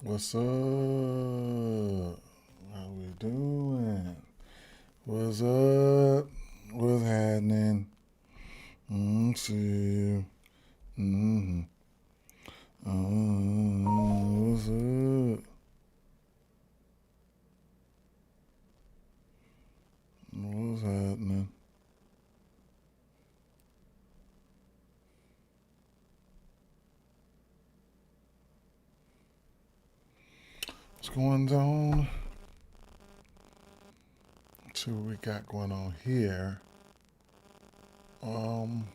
What's up? How we doing? What's up? What's happening? See you. Mm-hmm. What's up? What's happening? What's going on? See what we got going on here. Um,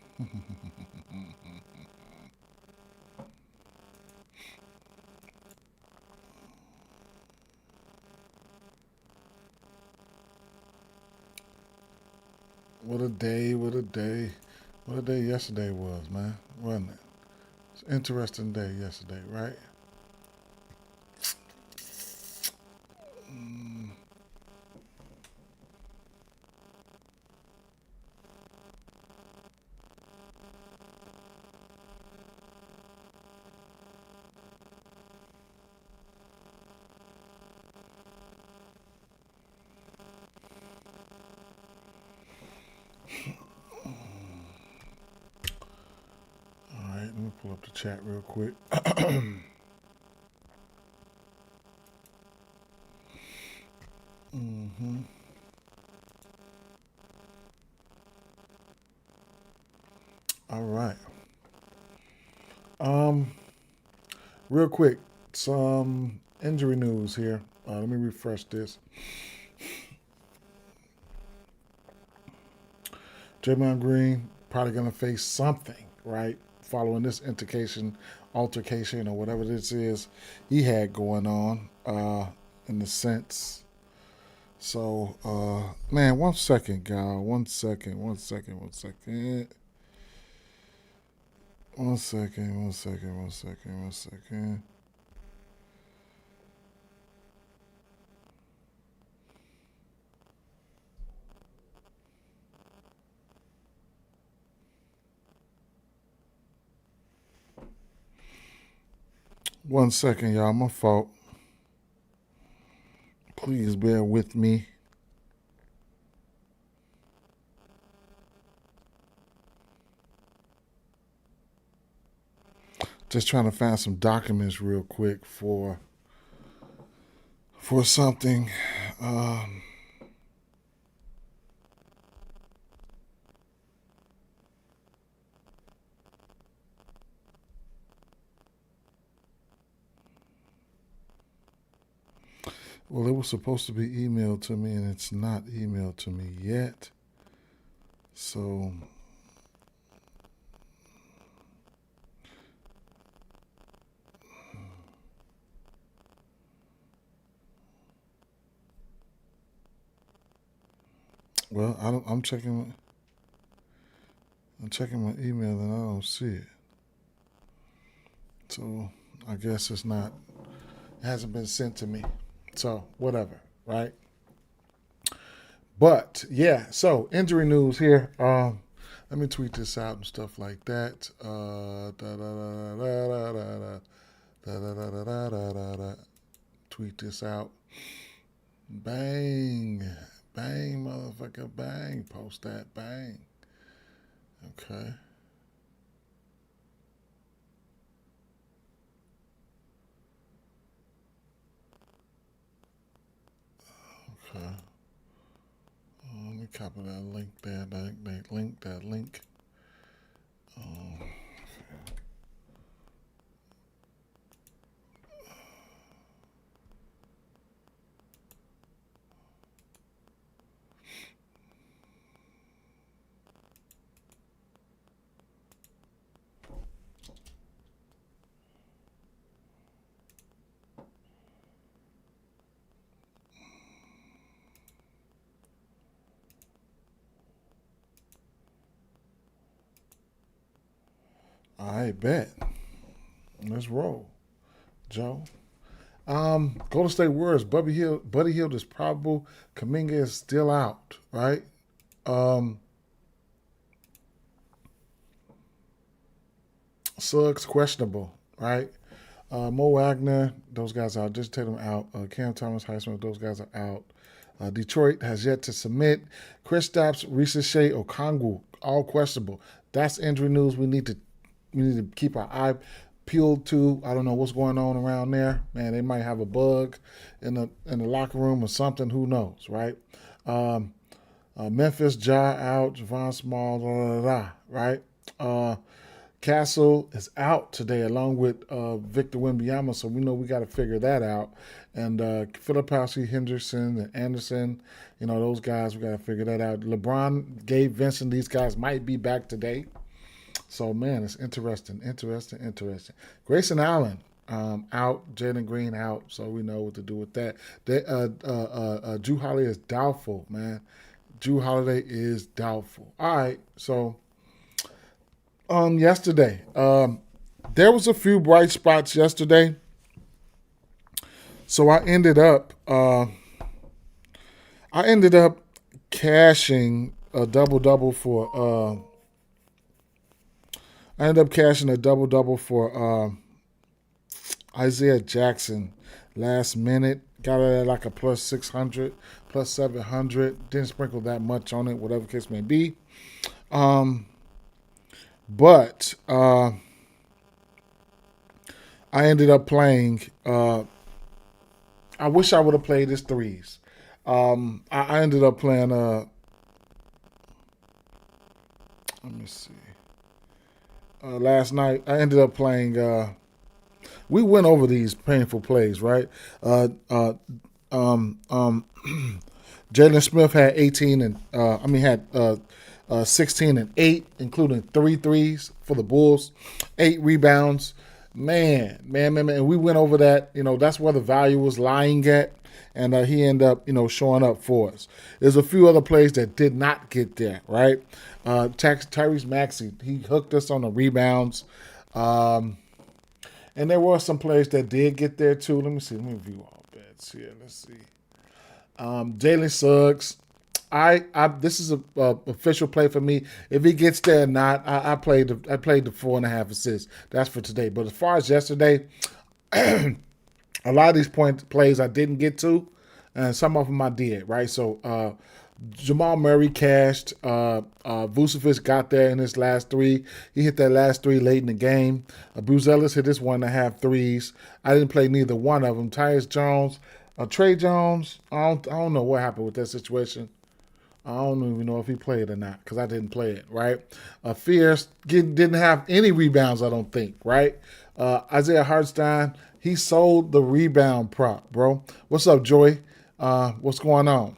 what a day! What a day! What a day yesterday was, man. Wasn't it? It's an interesting day yesterday, right? Mm, 'Alright, let me pull up the chat real quick. Mm-hmm. All right. Um, Real quick, some injury news here. Let me refresh this. Draymond Green probably going to face something, right? Following this altercation, or whatever this is he had going on, in the sense. So, man, 1 second, y'all. 1 second, 1 second, 1 second. 1 second, 1 second, 1 second, 1 second. 1 second, y'all. My fault. Please bear with me. Just trying to find some documents real quick for something. Um, well, it was supposed to be emailed to me, and it's not emailed to me yet. So, well, I don't. I'm checking. I'm checking my email, and I don't see it. So, I guess it's not. It hasn't been sent to me. So, whatever, right? But yeah, so injury news here. Let me tweet this out and stuff like that. Da, da, da, da, da, da, da, da, da, da, da, da. Tweet this out. Bang, bang, motherfucker, bang. Post that, bang. Okay, okay. Let me copy that link there. That link. Um, I bet. Let's roll, Joe. Golden State Warriors. Buddy Hield is probable. Kaminga is still out, right? Um, Suggs questionable, right? Mo Wagner, those guys are out. Just take them out. Cam Thomas, Highsmith, those guys are out. Detroit has yet to submit. Chris Stapps, Ricochet, Okongwu, all questionable. That's injury news. We need to keep our eye peeled to. I don't know what's going on around there. Man, they might have a bug in the locker room or something. Who knows, right? Memphis, Ja out, Javon Small, right? Castle is out today along with Victor Wembanyama, so we know we got to figure that out. And Philipowski, Henderson, and Anderson, those guys, we got to figure that out. LeBron, Gabe Vincent, these guys might be back today. So, man, it's interesting. Grayson Allen out, Jalen Green out, so we know what to do with that. Drew Holiday is doubtful, man. Drew Holiday is doubtful. All right, so yesterday, there was a few bright spots yesterday. So I ended up cashing a double for Isaiah Jackson last minute. Got it at like a plus 600, plus 700. Didn't sprinkle that much on it, whatever the case may be. But I ended up playing. I wish I would have played his threes. I ended up playing. Let me see. Last night I ended up playing. We went over these painful plays, right? Jalen Smith had 18 and 16 and 8, including 3 threes for the Bulls, 8 rebounds. Man. And we went over that. That's where the value was lying at. And he ended up, showing up for us. There's a few other plays that did not get there, right? Tyrese Maxey, he hooked us on the rebounds. And there were some plays that did get there too. Let me view all bets here. Let's see. Jalen Suggs. This is a official play for me. If he gets there or not, I played the 4.5 assists. That's for today. But as far as yesterday, a lot of these plays I didn't get to, and some of them I did. Right. So Jamal Murray cashed. Vucevic got there in his last 3. He hit that last 3 late in the game. Bruce Ellis hit his 1.5 threes. I didn't play neither one of them. Tyus Jones, Trey Jones. I don't know what happened with that situation. I don't even know if he played or not because I didn't play it, right? Fierce didn't have any rebounds, I don't think, right? Isaiah Hartenstein, he sold the rebound prop, bro. What's up, Joey? What's going on?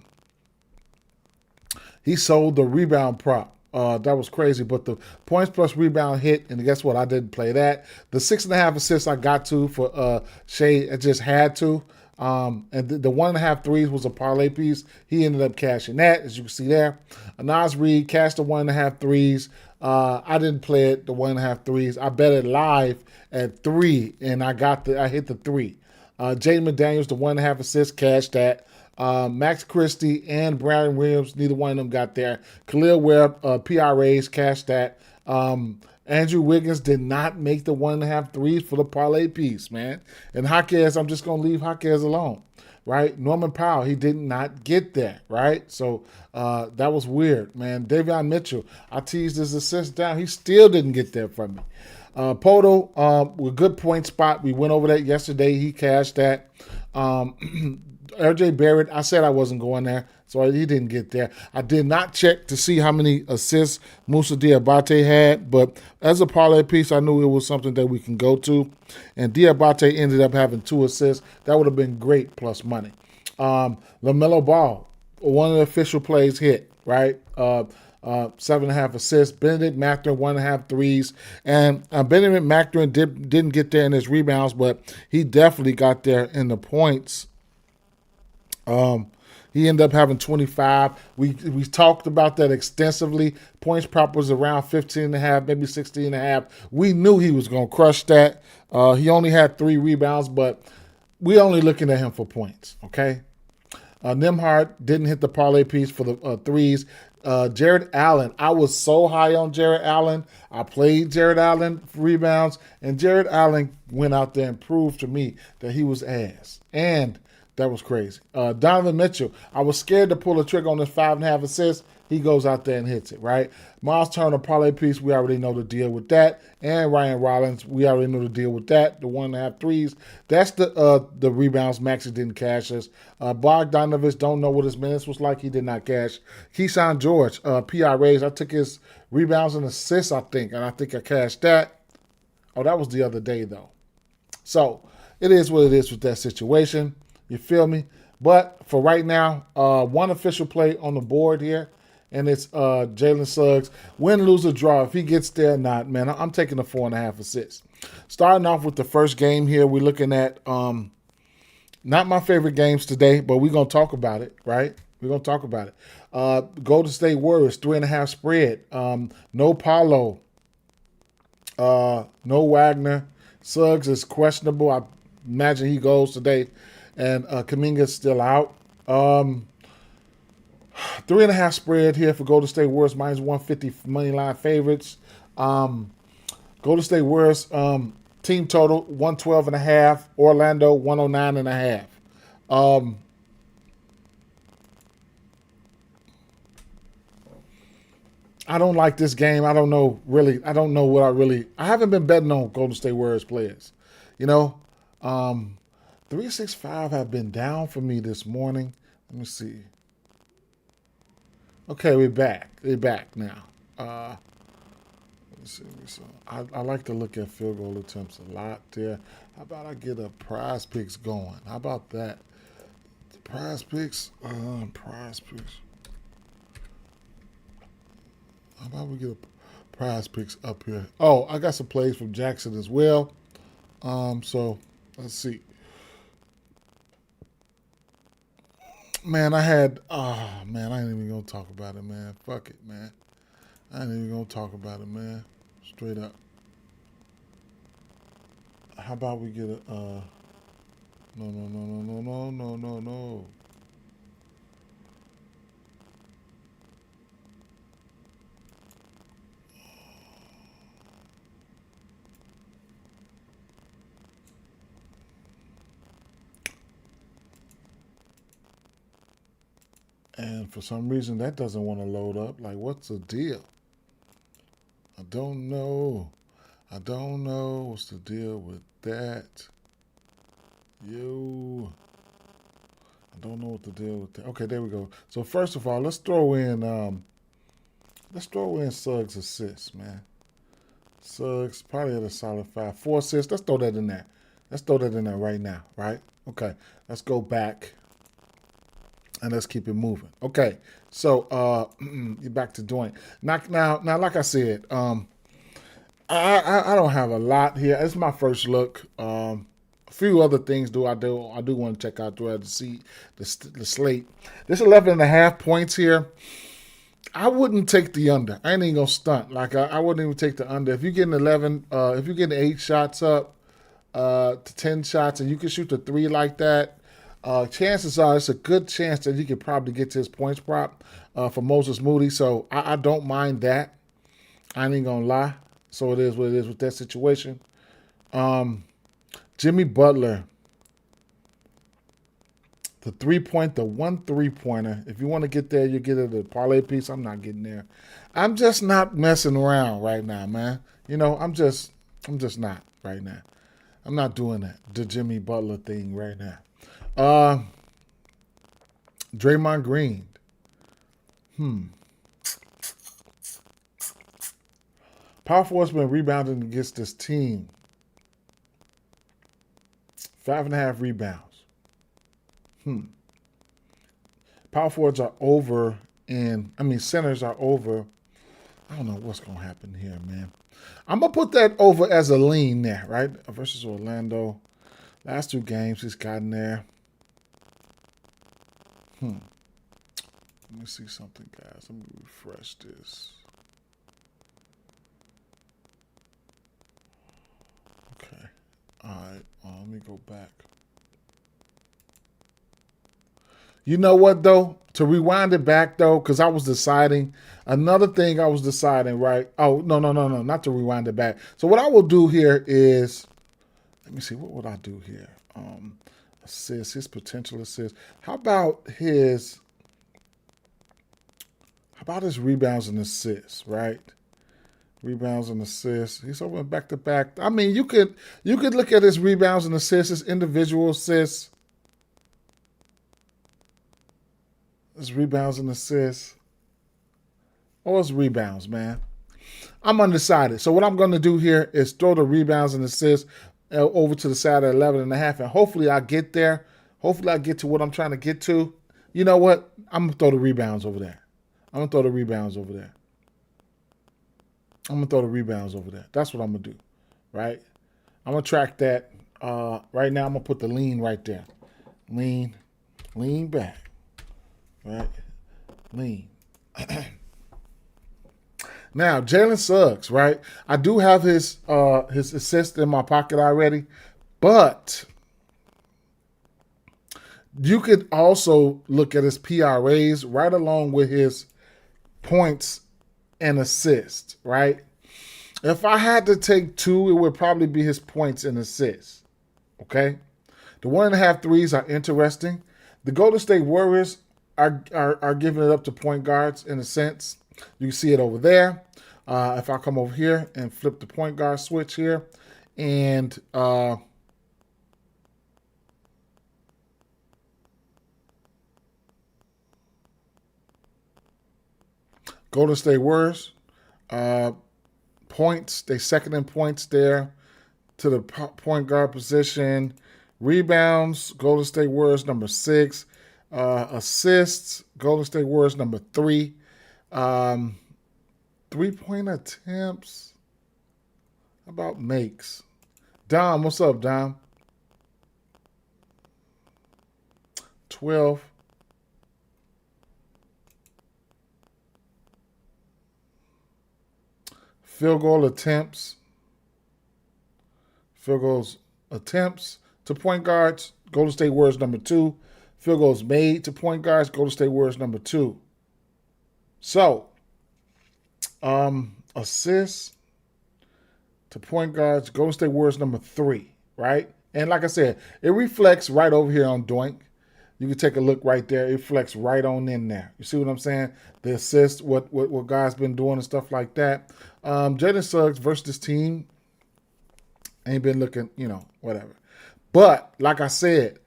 He sold the rebound prop. That was crazy, but the points plus rebound hit, and guess what? I didn't play that. The 6.5 assists I got to for Shea, I just had to. And the 1.5 threes was a parlay piece. He ended up cashing that, as you can see there. Nas Reed cashed the 1.5 threes. I didn't play it, the 1.5 threes. I bet it live at 3, and I hit the 3. Jaden McDaniels, the 1.5 assists, cashed that. Max Christie and Brandon Williams, neither one of them got there. Khalil Webb, PRAs, cashed that. Andrew Wiggins did not make the 1.5 threes for the parlay piece, man. And Jaquez, I'm just going to leave Jaquez alone, right? Norman Powell, he did not get there, right? So that was weird, man. Davion Mitchell, I teased his assist down. He still didn't get there from me. Poto, with good point spot. We went over that yesterday. He cashed that. RJ Barrett, I said I wasn't going there, so he didn't get there. I did not check to see how many assists Moussa Diabate had, but as a parlay piece, I knew it was something that we can go to. And Diabate ended up having 2 assists. That would have been great plus money. LaMelo Ball, one of the official plays hit, right? 7.5 assists. Benedict Mathurin, 1.5 threes. And Benedict Mathurin didn't get there in his rebounds, but he definitely got there in the points. He ended up having 25. We talked about that extensively. Points prop was around 15.5, maybe 16.5. We knew he was going to crush that. He only had 3 rebounds, but we're only looking at him for points, okay? Nimhart didn't hit the parlay piece for the threes. Jared Allen, I was so high on Jared Allen. I played Jared Allen for rebounds, and Jared Allen went out there and proved to me that he was ass. And that was crazy. Donovan Mitchell, I was scared to pull the trigger on this 5.5 assists. He goes out there and hits it, right? Miles Turner, parlay piece, we already know the deal with that. And Ryan Rollins, we already know the deal with that. The 1.5 threes. That's the rebounds. Maxey didn't cash us. Bogdanovich, don't know what his minutes was like. He did not cash. Keyshawn George, PRAs. I took his rebounds and assists, I think, and I think I cashed that. Oh, that was the other day, though. So it is what it is with that situation. You feel me? But for right now, one official play on the board here, and it's Jalen Suggs. Win, lose, or draw. If he gets there or not, man, I'm taking the 4.5 assists. Starting off with the first game here, we're looking at not my favorite games today, but we're going to talk about it, right? We're going to talk about it. Golden State Warriors, 3.5 spread. No Paulo. No Wagner. Suggs is questionable. I imagine he goes today. And Kuminga's still out. 3.5 spread here for Golden State Warriors, minus 150 money line favorites. Golden State Warriors team total 112.5. Orlando 109.5. I don't like this game. I don't know really. I don't know what I haven't been betting on Golden State Warriors players. You know, 365 have been down for me this morning. Let me see. Okay, we're back. We're back now. Let's see. So I like to look at field goal attempts a lot there. How about I get a prize picks going? How about that? The prize picks. Prize picks. How about we get a prize picks up here? Oh, I got some plays from Jackson as well. So let's see. Man, I ain't even gonna talk about it, man. Fuck it, man. I ain't even gonna talk about it, man. Straight up. How about we get a no. And for some reason that doesn't want to load up. Like, what's the deal? I don't know. What's the deal with that? I don't know what the deal with that. Okay, there we go. So first of all, let's throw in Suggs assists, man. Suggs probably at a solid 5. 4 assists. Let's throw that in there. Let's throw that in there right now, right? Okay. Let's go back. And let's keep it moving. Okay, so you're back to doing now. Like I said, I don't have a lot here. It's my first look. A few other things I do want to check out throughout the slate. This 11.5 points here. I wouldn't take the under. I ain't even gonna stunt. Like I wouldn't even take the under. If you're getting 11, if you're getting 8 shots up to 10 shots, and you can shoot the 3 like that. Chances are it's a good chance that you could probably get to his points prop for Moses Moody. So I don't mind that. I ain't gonna lie. So it is what it is with that situation. Jimmy Butler, the 1 3-pointer. If you want to get there, you get it at a parlay piece. I'm not getting there. I'm just not messing around right now, man. You know, I'm just not right now. I'm not doing that. The Jimmy Butler thing right now. Draymond Green. Power forward's been rebounding against this team. 5.5 rebounds. Power forwards are over, centers are over. I don't know what's gonna happen here, man. I'm gonna put that over as a lean there, right? Versus Orlando. Last 2 games he's gotten there. Let me see something, guys. Let me refresh this. Okay. All right. Let me go back. You know what though? To rewind it back though, because I was deciding another thing. I was deciding, right? Oh no, not to rewind it back. So what I will do here is, let me see, what would I do here? Assist, his potential assist. How about his rebounds and assists, right? Rebounds and assists. He's over back to back. I mean, you could look at his rebounds and assists, his individual assists, his rebounds and assists. Or his rebounds, man. I'm undecided. So what I'm going to do here is throw the rebounds and assists over to the side at 11.5, and hopefully I get there. Hopefully I get to what I'm trying to get to. You know what? I'm going to throw the rebounds over there. I'm going to throw the rebounds over there. That's what I'm going to do, right? I'm going to track that. Right now I'm going to put the lean right there. Lean back, right? Lean. Now, Jalen Suggs, right? I do have his assist in my pocket already, but you could also look at his PRAs right along with his points and assists, right? If I had to take two, it would probably be his points and assists, okay? The 1.5 threes are interesting. The Golden State Warriors are giving it up to point guards in a sense. You can see it over there. If I come over here and flip the point guard switch here, and Golden State Warriors, points, they second in points there to the point guard position. Rebounds, Golden State Warriors number 6. Assists, Golden State Warriors number 3. 3-point attempts. How about makes? Dom, what's up, Dom? 12. Field goal attempts. Field goals attempts to point guards, Golden State Warriors number 2. Field goals made to point guards, Golden State Warriors number 2. So, assists to point guards, Golden State Warriors number 3, right? And like I said, it reflects right over here on Doink. You can take a look right there. It reflects right on in there. You see what I'm saying? The assists, what guys been doing and stuff like that. Jalen Suggs versus this team ain't been looking, whatever. But like I said,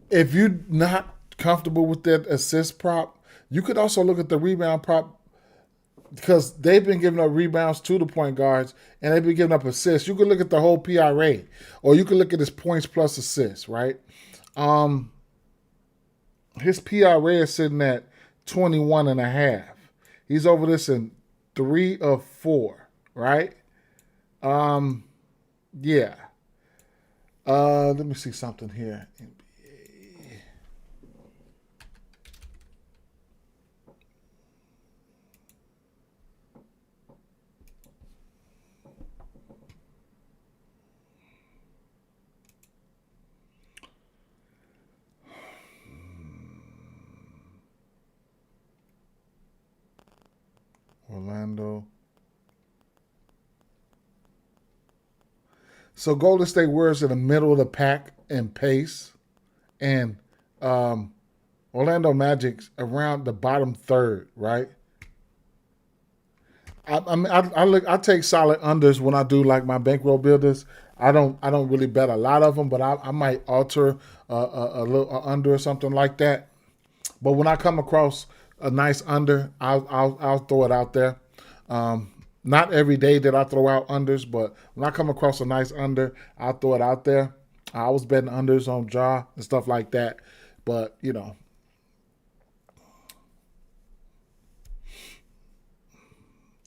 if you're not comfortable with that assist prop, you could also look at the rebound prop, because they've been giving up rebounds to the point guards and they've been giving up assists. You could look at the whole PRA, or you could look at his points plus assists, right? His PRA is sitting at 21.5. He's over this in 3 of 4, right? Yeah. Let me see something here. Orlando. So Golden State Warriors in the middle of the pack in pace, and Orlando Magic's around the bottom third, right? I take solid unders when I do like my bankroll builders. I don't really bet a lot of them, but I might alter a little under or something like that. But when I come across a nice under, I'll throw it out there. Not every day that I throw out unders, but when I come across a nice under, I'll throw it out there. I was betting unders on Ja and stuff like that, but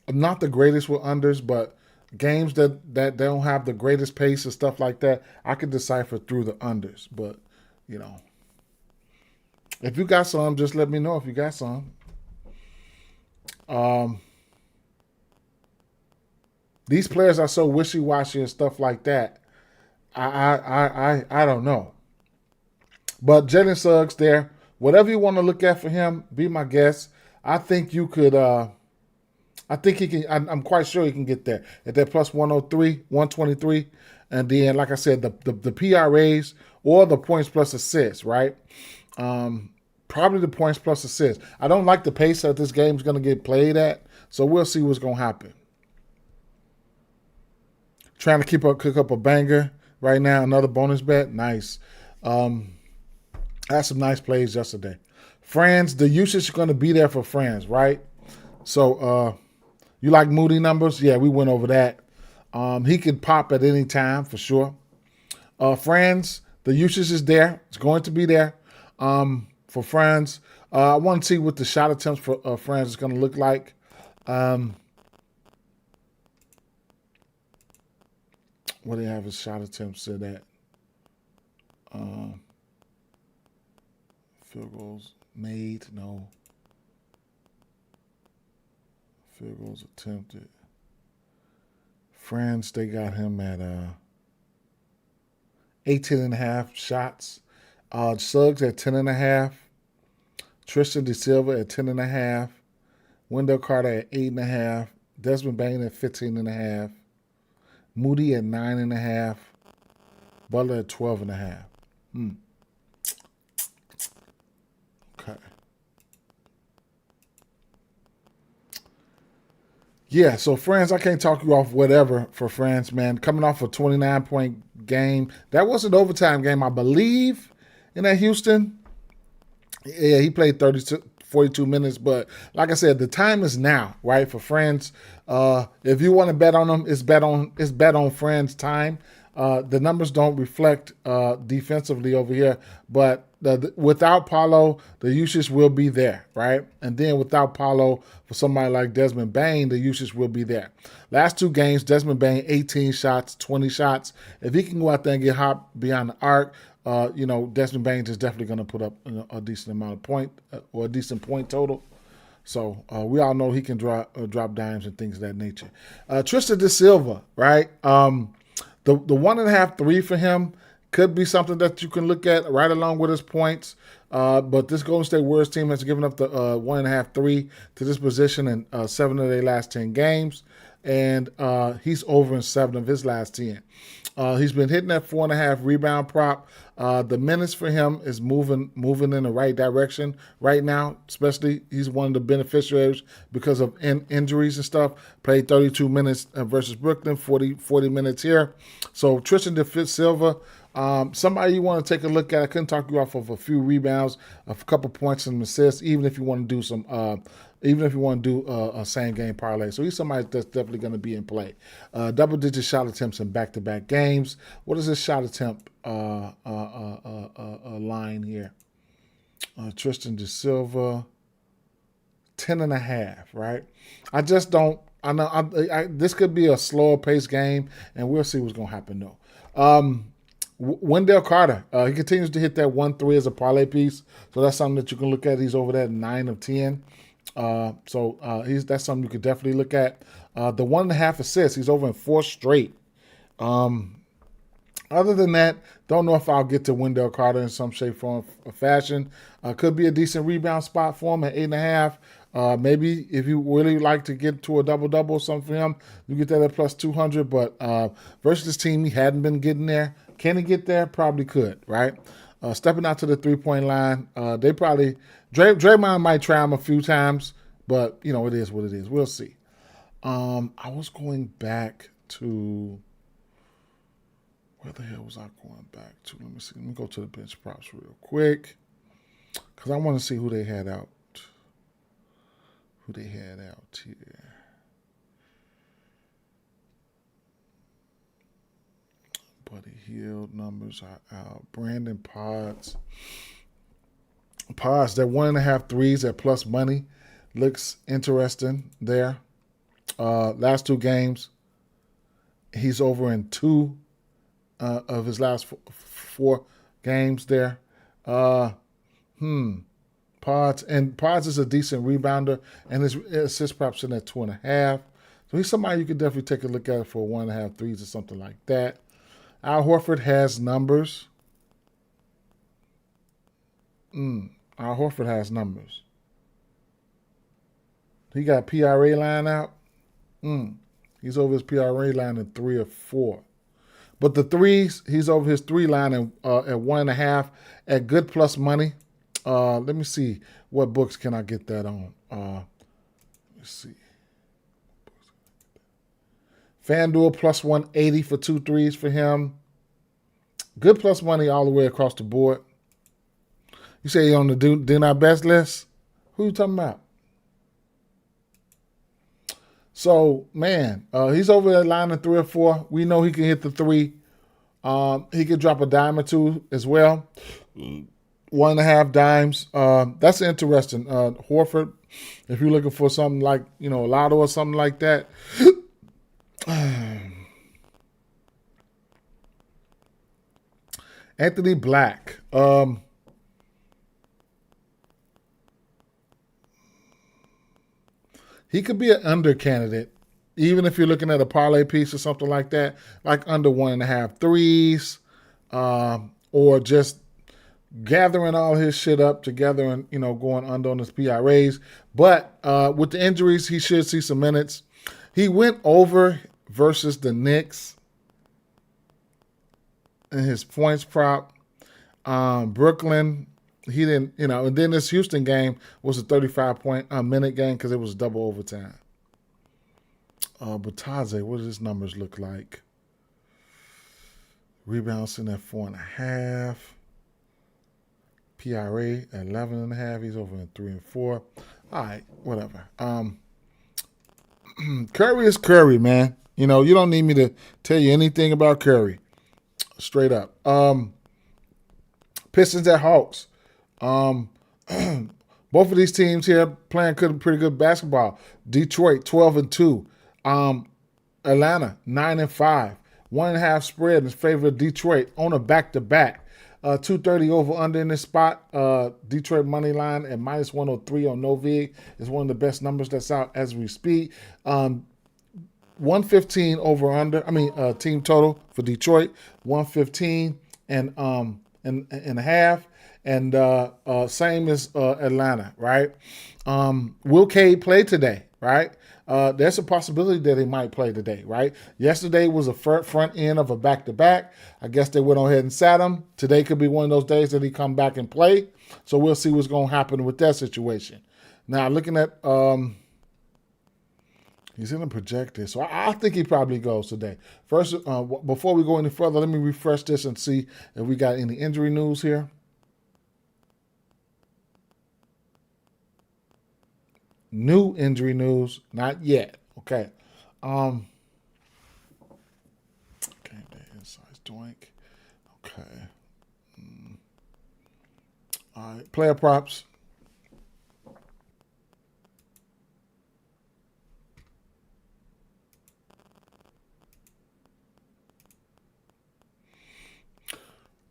I'm not the greatest with unders, but games that they don't have the greatest pace and stuff like that, I can decipher through the unders. But if you got some, just let me know if you got some. These players are so wishy-washy and stuff like that. I don't know. But Jalen Suggs there, whatever you want to look at for him, be my guest. I think you could. I think he can. I'm quite sure he can get there at that plus 103, 123, and then, like I said, the PRAs or the points plus assists, right? Probably the points plus assists. I don't like the pace that this game is going to get played at, so we'll see what's going to happen. Trying to cook up a banger right now. Another bonus bet, nice. I had some nice plays yesterday. Franz, the usage is going to be there for Franz, right? So you like Moody numbers? Yeah, we went over that. He could pop at any time for sure. Franz, the usage is there. It's going to be there for Franz. I want to see what the shot attempts for Franz is going to look like. What do they have his shot attempts set at? Field goals made? No. Field goals attempted. France, they got him at 18.5 shots. Suggs at 10.5. Tristan De Silva at 10.5. Wendell Carter at 8.5. Desmond Bain at 15.5. Moody at 9.5. Butler at 12.5. Okay. Yeah, so France, I can't talk you off whatever for France, man. Coming off a 29-point game. That was an overtime game, I believe, in that Houston. Yeah, he played 42 minutes, but like I said, the time is now, right, for France. If you want to bet on them, it's bet on France time. The numbers don't reflect defensively over here, but without Paulo, the usage will be there, right? And then without Paulo, for somebody like Desmond Bain, the usage will be there. Last two games, Desmond Bain, 18 shots, 20 shots. If he can go out there and get hot beyond the arc, Desmond Bain is definitely going to put up a decent amount of point or a decent point total. So we all know he can drop dimes and things of that nature. Tristan De Silva, right? The 1.5 3 for him could be something that you can look at right along with his points. But this Golden State Warriors team has given up the 1.5 3 to this position in 7 of their last 10 games. And he's over in 7 of his last 10. He's been hitting that 4.5 rebound prop. The minutes for him is moving in the right direction right now. Especially, he's one of the beneficiaries because of injuries and stuff. Played 32 minutes versus Brooklyn, 40 minutes here. So Tristan De Silva, somebody you want to take a look at. I couldn't talk you off of a few rebounds, a couple points and assists, even if you want to do some. Even if you want to do a same-game parlay. So he's somebody that's definitely going to be in play. Double-digit shot attempts in back-to-back games. What is his shot attempt line here? Tristan De Silva, 10.5, right? I just don't – I know this could be a slower-paced game, and we'll see what's going to happen, though. Wendell Carter, he continues to hit that 1-3 as a parlay piece. So that's something that you can look at. He's over there at 9 of 10. That's something you could definitely look at. The 1.5 assists, he's over in 4 straight. Other than that, don't know if I'll get to Wendell Carter in some shape, form, or fashion. Could be a decent rebound spot for him at 8.5. Maybe if you really like to get to a double-double or something for him, you get that at plus 200. But versus this team, he hadn't been getting there. Can he get there? Probably could, right? Stepping out to the three-point line, they probably Draymond might try him a few times, but it is what it is. We'll see. I was going back to where the hell was I going back to? Let me see. Let me go to the bench props real quick because I want to see who they had out. Who they had out here? Buddy Hield numbers are out. Brandon Pods, that 1.5 threes at plus money looks interesting there. Last two games, he's over in 2 of his last 4 games there. Pods is a decent rebounder, and his assist props in at 2.5. So he's somebody you could definitely take a look at for 1.5 threes or something like that. Al Horford has numbers. I Al Horford has numbers. He got PRA line out. He's over his PRA line in 3 or 4. But the threes, he's over his 3 line at 1.5 at good plus money. Let me see what books can I get that on. Let's see. FanDuel plus 180 for 2 threes for him. Good plus money all the way across the board. You say you're on the do not best list? Who you talking about? So, man, he's over that line in 3 or 4. We know he can hit the 3. He could drop a dime or 2 as well. 1.5 dimes. That's interesting. Horford, if you're looking for something like, a lotto or something like that. Anthony Black. He could be an under candidate, even if you're looking at a parlay piece or something like that, like under 1.5 threes, or just gathering all his shit up together and, going under on his PRAs. But with the injuries, he should see some minutes. He went over versus the Knicks in his points prop. Brooklyn, he didn't, and then this Houston game was a 35-minute game because it was double overtime. Bataze, what does his numbers look like? Rebounds in at 4.5. PRA at 11.5. He's over in 3 and 4. All right, whatever. Curry is Curry, man. You don't need me to tell you anything about Curry. Straight up. Pistons at Hawks. Both of these teams here playing pretty good basketball. Detroit 12-2. Atlanta 9-5. 1.5 spread in favor of Detroit on a back-to-back. 230 over under in this spot. Detroit money line at -103 on Novig is one of the best numbers that's out as we speak. 115 over under. Team total for Detroit 115 and a half. And same as Atlanta, right? Will Cade play today, right? There's a possibility that he might play today, right? Yesterday was a front end of a back-to-back. I guess they went ahead and sat him. Today could be one of those days that he come back and play. So we'll see what's going to happen with that situation. Now, looking at he's in a projected, so I think he probably goes today. First, before we go any further, let me refresh this and see if we got any injury news here. New injury news, not yet. Okay. Okay, the inside doink. Okay. All right, player props.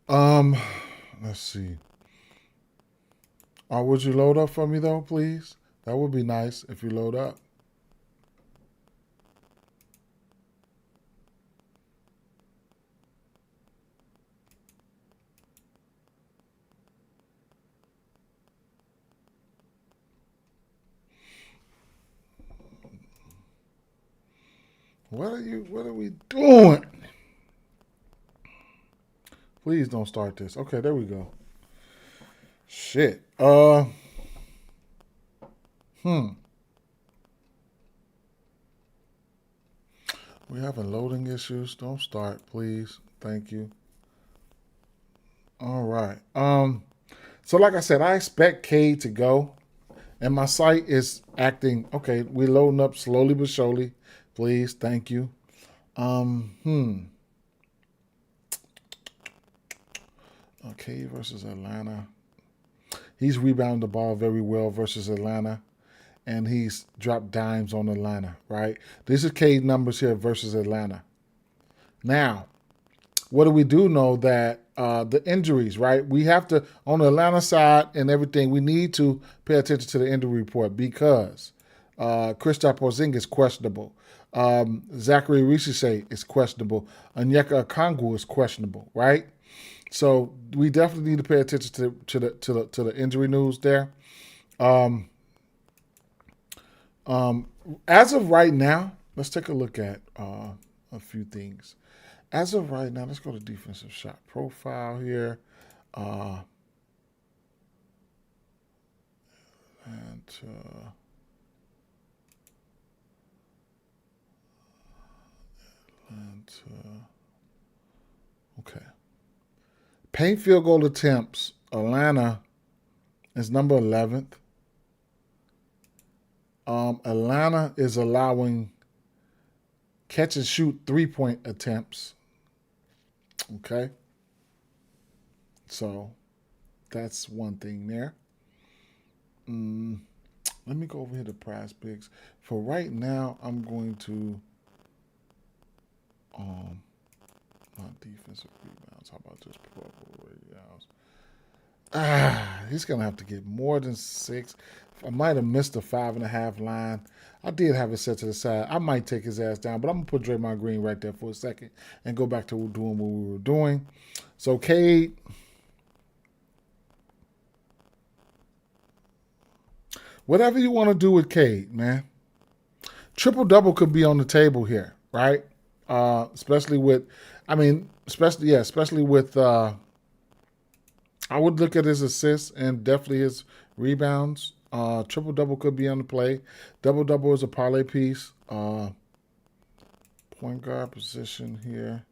Let's see. Would you load up for me though, please? That would be nice if you load up. What are we doing? Please don't start this. Okay, there we go. Shit. We're having loading issues. Don't start, please. Thank you. All right. So like I said, I expect Cade to go. And my site is acting okay. We're loading up slowly but surely. Please, thank you. Okay, versus Atlanta. He's rebounded the ball very well versus Atlanta. And he's dropped dimes on Atlanta, right? This is Cade numbers here versus Atlanta. Now, what do we do know that the injuries, right? We have to, on the Atlanta side and everything, we need to pay attention to the injury report because Kristaps Porzingis is questionable. Zachary Rishisei is questionable. Onyeka Okongwu is questionable, right? So we definitely need to pay attention to the injury news there. Um, as of right now, let's take a look at a few things. As of right now, let's go to defensive shot profile here. Uh, and okay. Paint field goal attempts. Atlanta is number 11th. Atlanta is allowing catch and shoot 3-point attempts. Okay. So that's one thing there. Let me go over here to prize picks. For right now, I'm going to not defensive rebounds. How about just purple rebounds? He's gonna have to get more than 6. I might have missed the 5.5 line. I did have it set to the side. I might take his ass down, but I'm gonna put Draymond Green right there for a second and go back to doing what we were doing. So Cade, whatever you want to do with Cade, man. Triple double could be on the table here, right? Especially with, especially with. I would look at his assists and definitely his rebounds. Triple double could be on the play. Double double is a parlay piece. Point guard position here.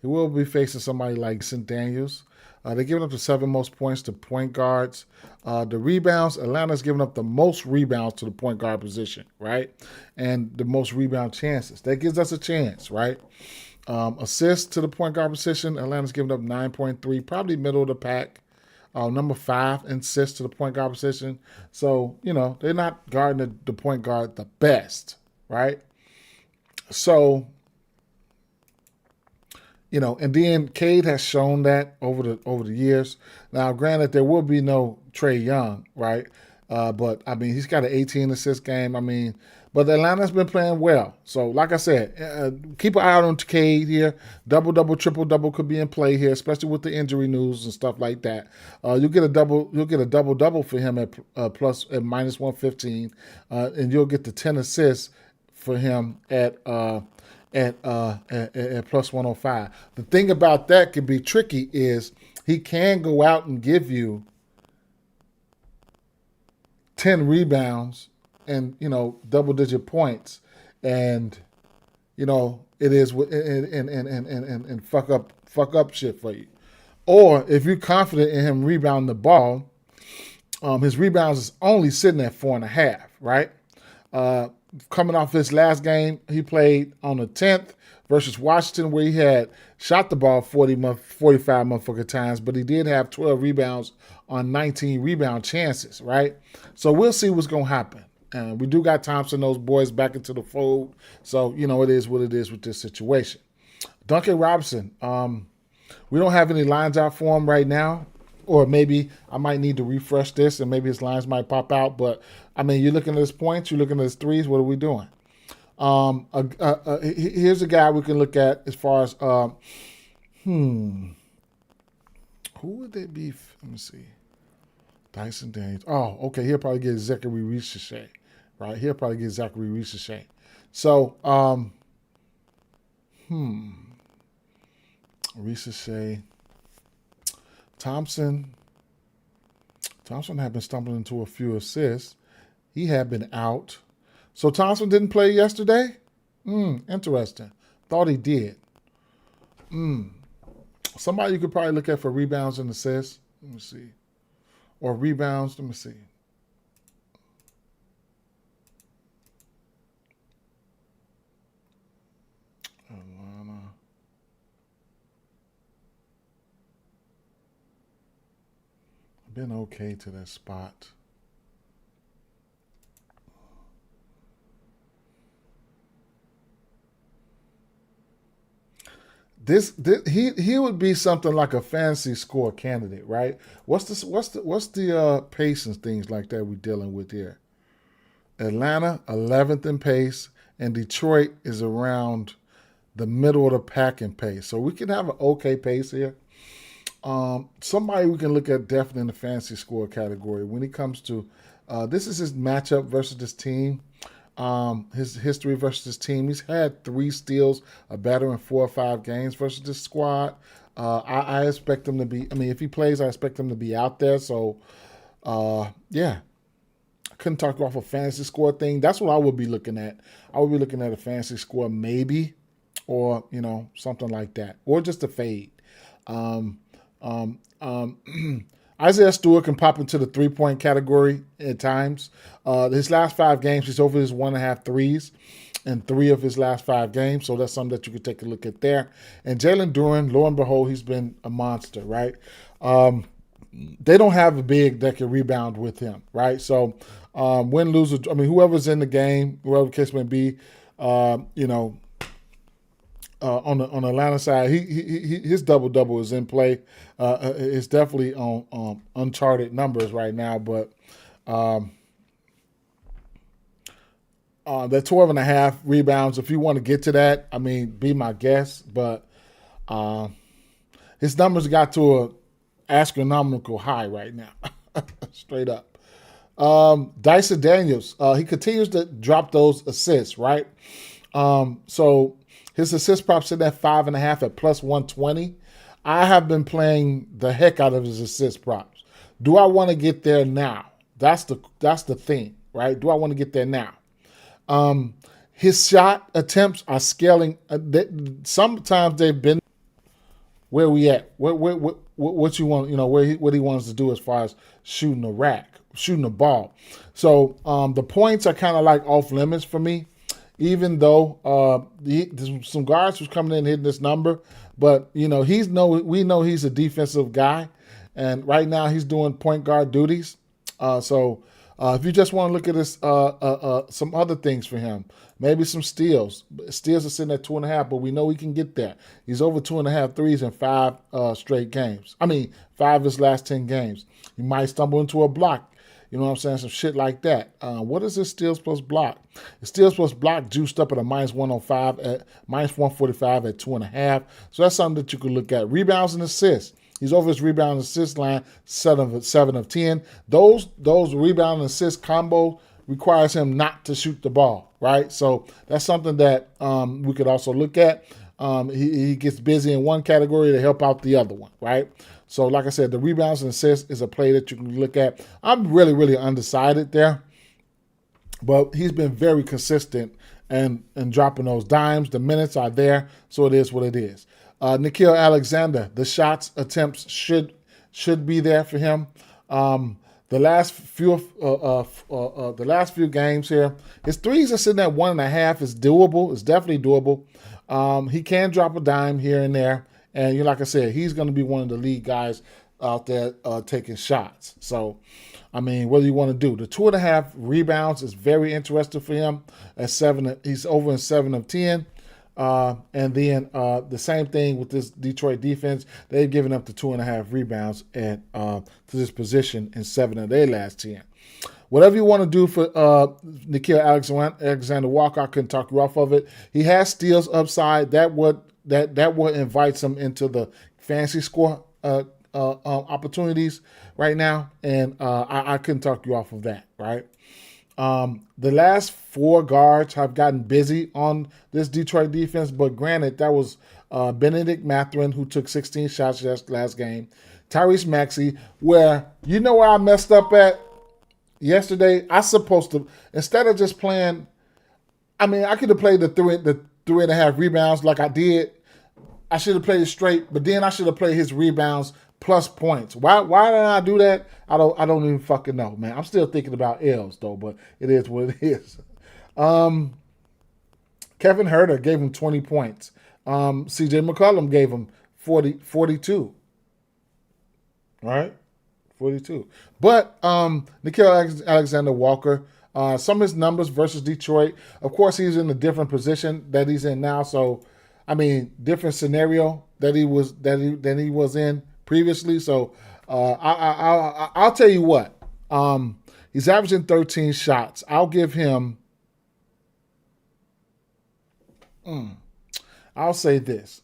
He will be facing somebody like St. Daniels. They're giving up the 7 most points to point guards. The rebounds, Atlanta's giving up the most rebounds to the point guard position, right? And the most rebound chances. That gives us a chance, right? Assists to the point guard position, Atlanta's giving up 9.3, probably middle of the pack. Number 5 in assists to the point guard position. So, they're not guarding the point guard the best, right? So, and then Cade has shown that over the years. Now, granted, there will be no Trae Young, right? But he's got an 18 assist game. But Atlanta's been playing well. So, like I said, keep an eye out on Cade here. Double, triple double could be in play here, especially with the injury news and stuff like that. You'll get a double for him at minus 115, and you'll get the 10 assists for him at plus 105. The thing about that could be tricky is he can go out and give you 10 rebounds and double-digit points, and it is and fuck up shit for you. Or if you're confident in him rebounding the ball, his rebounds is only sitting at 4.5, right? Coming off his last game, he played on the 10th versus Washington, where he had shot the ball 45 motherfucking times, but he did have 12 rebounds on 19 rebound chances, right? So we'll see what's going to happen. We do got Thompson, those boys back into the fold. So, it is what it is with this situation. Duncan Robinson, we don't have any lines out for him right now. Or maybe I might need to refresh this and maybe his lines might pop out. But, you're looking at his points, you're looking at his threes. What are we doing? Here's a guy we can look at as far as, who would they be? Let me see. Dyson Daniels. Oh, okay. He'll probably get Zachary Richichet, right? He'll probably get Zachary Richichet. So, Richichet. Thompson had been stumbling into a few assists. He had been out. So Thompson didn't play yesterday? Interesting. Thought he did. Somebody you could probably look at for rebounds and assists. Let me see. Or rebounds. Let me see. Atlanta. I've been okay to that spot. He would be something like a fantasy score candidate, right? What's the pace and things like that we're dealing with here? Atlanta 11th in pace, and Detroit is around the middle of the pack in pace. So we can have an okay pace here. Somebody we can look at definitely in the fantasy score category when it comes to this is his matchup versus this team. His history versus his team. He's had 3 steals, a better in 4 or 5 games versus this squad. I expect him to be. I mean, if he plays, I expect him to be out there. So, yeah, I couldn't talk off a fantasy score thing. That's what I would be looking at. I would be looking at a fantasy score maybe, or something like that, or just a fade. Um, Isaiah Stewart can pop into the 3-point category at times. His last 5 games, he's over his 1.5 threes in 3 of his last 5 games. So that's something that you could take a look at there. And Jalen Duren, lo and behold, he's been a monster, right? They don't have a big that can rebound with him, right? So win, lose, I mean, whoever's in the game, whoever the case may be, on the Atlanta side, his double is in play. It's definitely on uncharted numbers right now, but that 12.5 rebounds. If you want to get to that, I mean, be my guest. But his numbers got to a astronomical high right now, straight up. Dyson Daniels, he continues to drop those assists, right? So his assist prop sitting at 5.5 at plus 120. I have been playing the heck out of his assist props. Do I want to get there now? That's the thing, right? Do I want to get there now? His shot attempts are scaling. Sometimes they've been where we at. What you want? What he wants to do as far as shooting the ball. So the points are kind of like off limits for me. Even though some guards was coming in hitting this number, but we know he's a defensive guy, and right now he's doing point guard duties. So if you just want to look at this, some other things for him, maybe some steals. Steals are sitting at 2.5, but we know he can get there. He's over 2.5 threes in 5 straight games. I mean, 5 of his last 10 games. He might stumble into a block. You know what I'm saying? Some shit like that. What is his steals plus block? His steals plus block juiced up at a minus 105 at minus 145 at 2.5. So that's something that you could look at. Rebounds and assists. He's over his rebound and assist line, 7 of 10. Those rebound and assist combo requires him not to shoot the ball, right? So that's something that we could also look at. He gets busy in one category to help out the other one, right? So like I said, the rebounds and assists is a play that you can look at. I'm really, really undecided there, but he's been very consistent and dropping those dimes. The minutes are there, so it is what it is. Nickeil Alexander, the shots attempts should be there for him. The last few games here, his threes are sitting at 1.5. It's doable. It's definitely doable. He can drop a dime here and there. And like I said, he's going to be one of the lead guys out there taking shots. So, I mean, what do you want to do? The 2.5 rebounds is very interesting for him. At 7, he's over in 7 of 10. And then the same thing with this Detroit defense. They've given up the 2.5 rebounds to this position in 7 of their last 10. Whatever you want to do for Nickeil Alexander Walker, I couldn't talk you off of it. He has steals upside. That would invite him into the fantasy score opportunities right now, and I couldn't talk you off of that, right? The last 4 guards have gotten busy on this Detroit defense, but granted, that was Benedict Mathurin, who took 16 shots last game, Tyrese Maxey, where I messed up at yesterday. I supposed to, instead of just playing, I mean, I could have played the 3.5 rebounds like I did. I should have played it straight, but then I should have played his rebounds plus points. Why did I do that? I don't even fucking know, man. I'm still thinking about L's though, but it is what it is. Kevin Huerter gave him 20 points. CJ McCollum gave him 42. Right? 42. But Nickeil Alexander Walker, some of his numbers versus Detroit. Of course, he's in a different position that he's in now. So, I mean, different scenario that he was in previously. So, I'll tell you what. He's averaging 13 shots. I'll give him. I'll say this.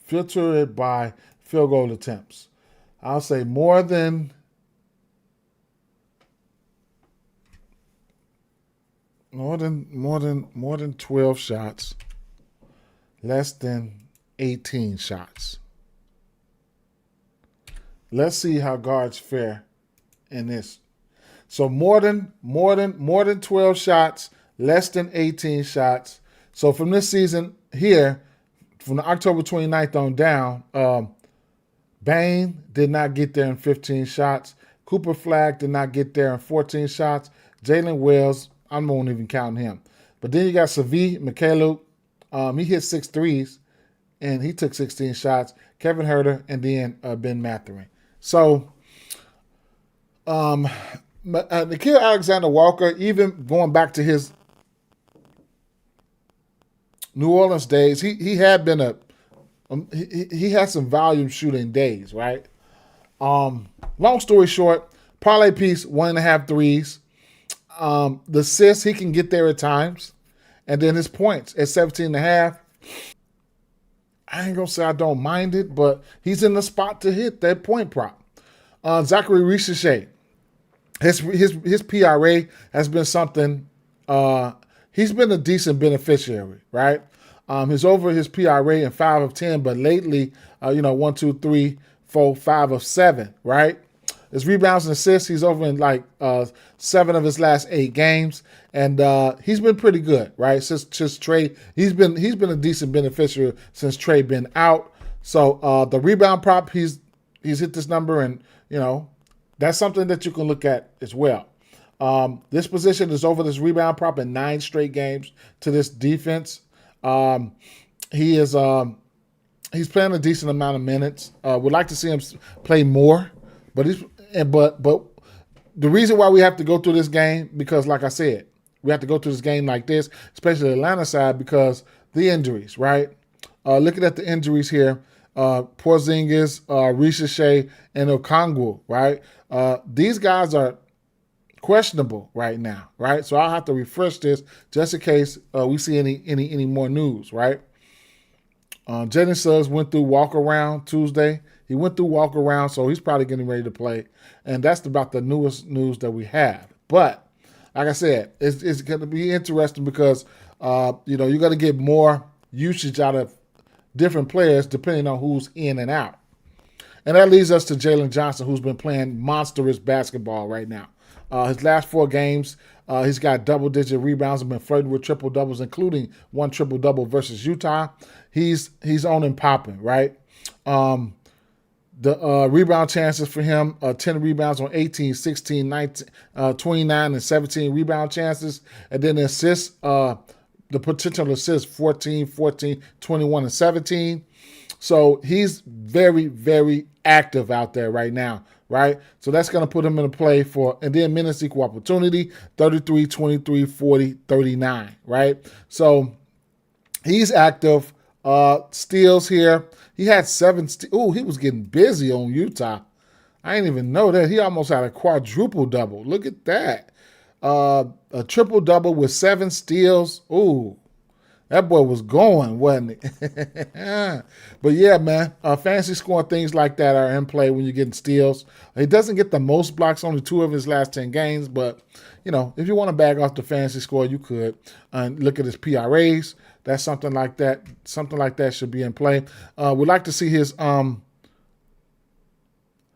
Filter it by field goal attempts. I'll say more than 12 shots, less than 18 shots. Let's see how guards fare in this. So more than 12 shots, less than 18 shots. So from this season here, from the October 29th on down, Bain did not get there in 15 shots. Cooper Flagg did not get there in 14 shots. Jalen Wells, I won't even count him. But then you got Savi Mikhailuk. He hit 6 threes, and he took 16 shots. Kevin Herter, and then Ben Mathurin. So, Nickeil Alexander-Walker, even going back to his New Orleans days, he had been he had some volume shooting days, right? Long story short, parlay piece, 1.5 threes. The assists, he can get there at times. And then his points at 17.5. I ain't going to say I don't mind it, but he's in the spot to hit that point prop. Zachary Richichet, his PRA has been something. He's been a decent beneficiary, right? He's over his PRA in 5 of 10, but lately, 1, 2, 3, 4, 5 of 7, right? His rebounds and assists, he's over in 7 of his last 8 games, and he's been pretty good, right? Since Trey, he's been a decent beneficiary since Trey been out. So the rebound prop, he's hit this number, and that's something that you can look at as well. This position is over this rebound prop in 9 straight games to this defense. He is he's playing a decent amount of minutes. Would like to see him play more, but the reason why we have to go through this game, because like I said, we have to go through this game like this, especially the Atlanta side, because the injuries, right? Looking at the injuries here, Porzingis, Richichet, and Okongwu, right? These guys are questionable right now, right? So I'll have to refresh this just in case we see any more news, right? Jalen Suggs went through walk around Tuesday. He went through walk around, so he's probably getting ready to play. And that's about the newest news that we have. But like I said, it's going to be interesting because you're going to get more usage out of different players depending on who's in and out. And that leads us to Jalen Johnson, who's been playing monstrous basketball right now. His last 4 games, he's got double-digit rebounds and been flirting with triple-doubles, including 1 triple-double versus Utah. He's on and popping, right? The rebound chances for him, 10 rebounds on 18, 16, 19, 29, and 17 rebound chances. And then the assists, the potential assists, 14, 21, and 17. So he's very, very active out there right now, right? So that's going to put him in a play for, and then minutes equal opportunity, 33, 23, 40, 39, right? So he's active. Steals here. He had 7 steals. He was getting busy on Utah. I didn't even know that. He almost had a quadruple double. Look at that. A triple double with 7 steals. Ooh, that boy was going, wasn't it? But yeah, man, fantasy scoring things like that are in play when you're getting steals. He doesn't get the most blocks, only 2 of his last 10 games. But, if you want to bag off the fantasy score, you could. Look at his PRAs. That's something like that. Something like that should be in play. We'd like to see his. No,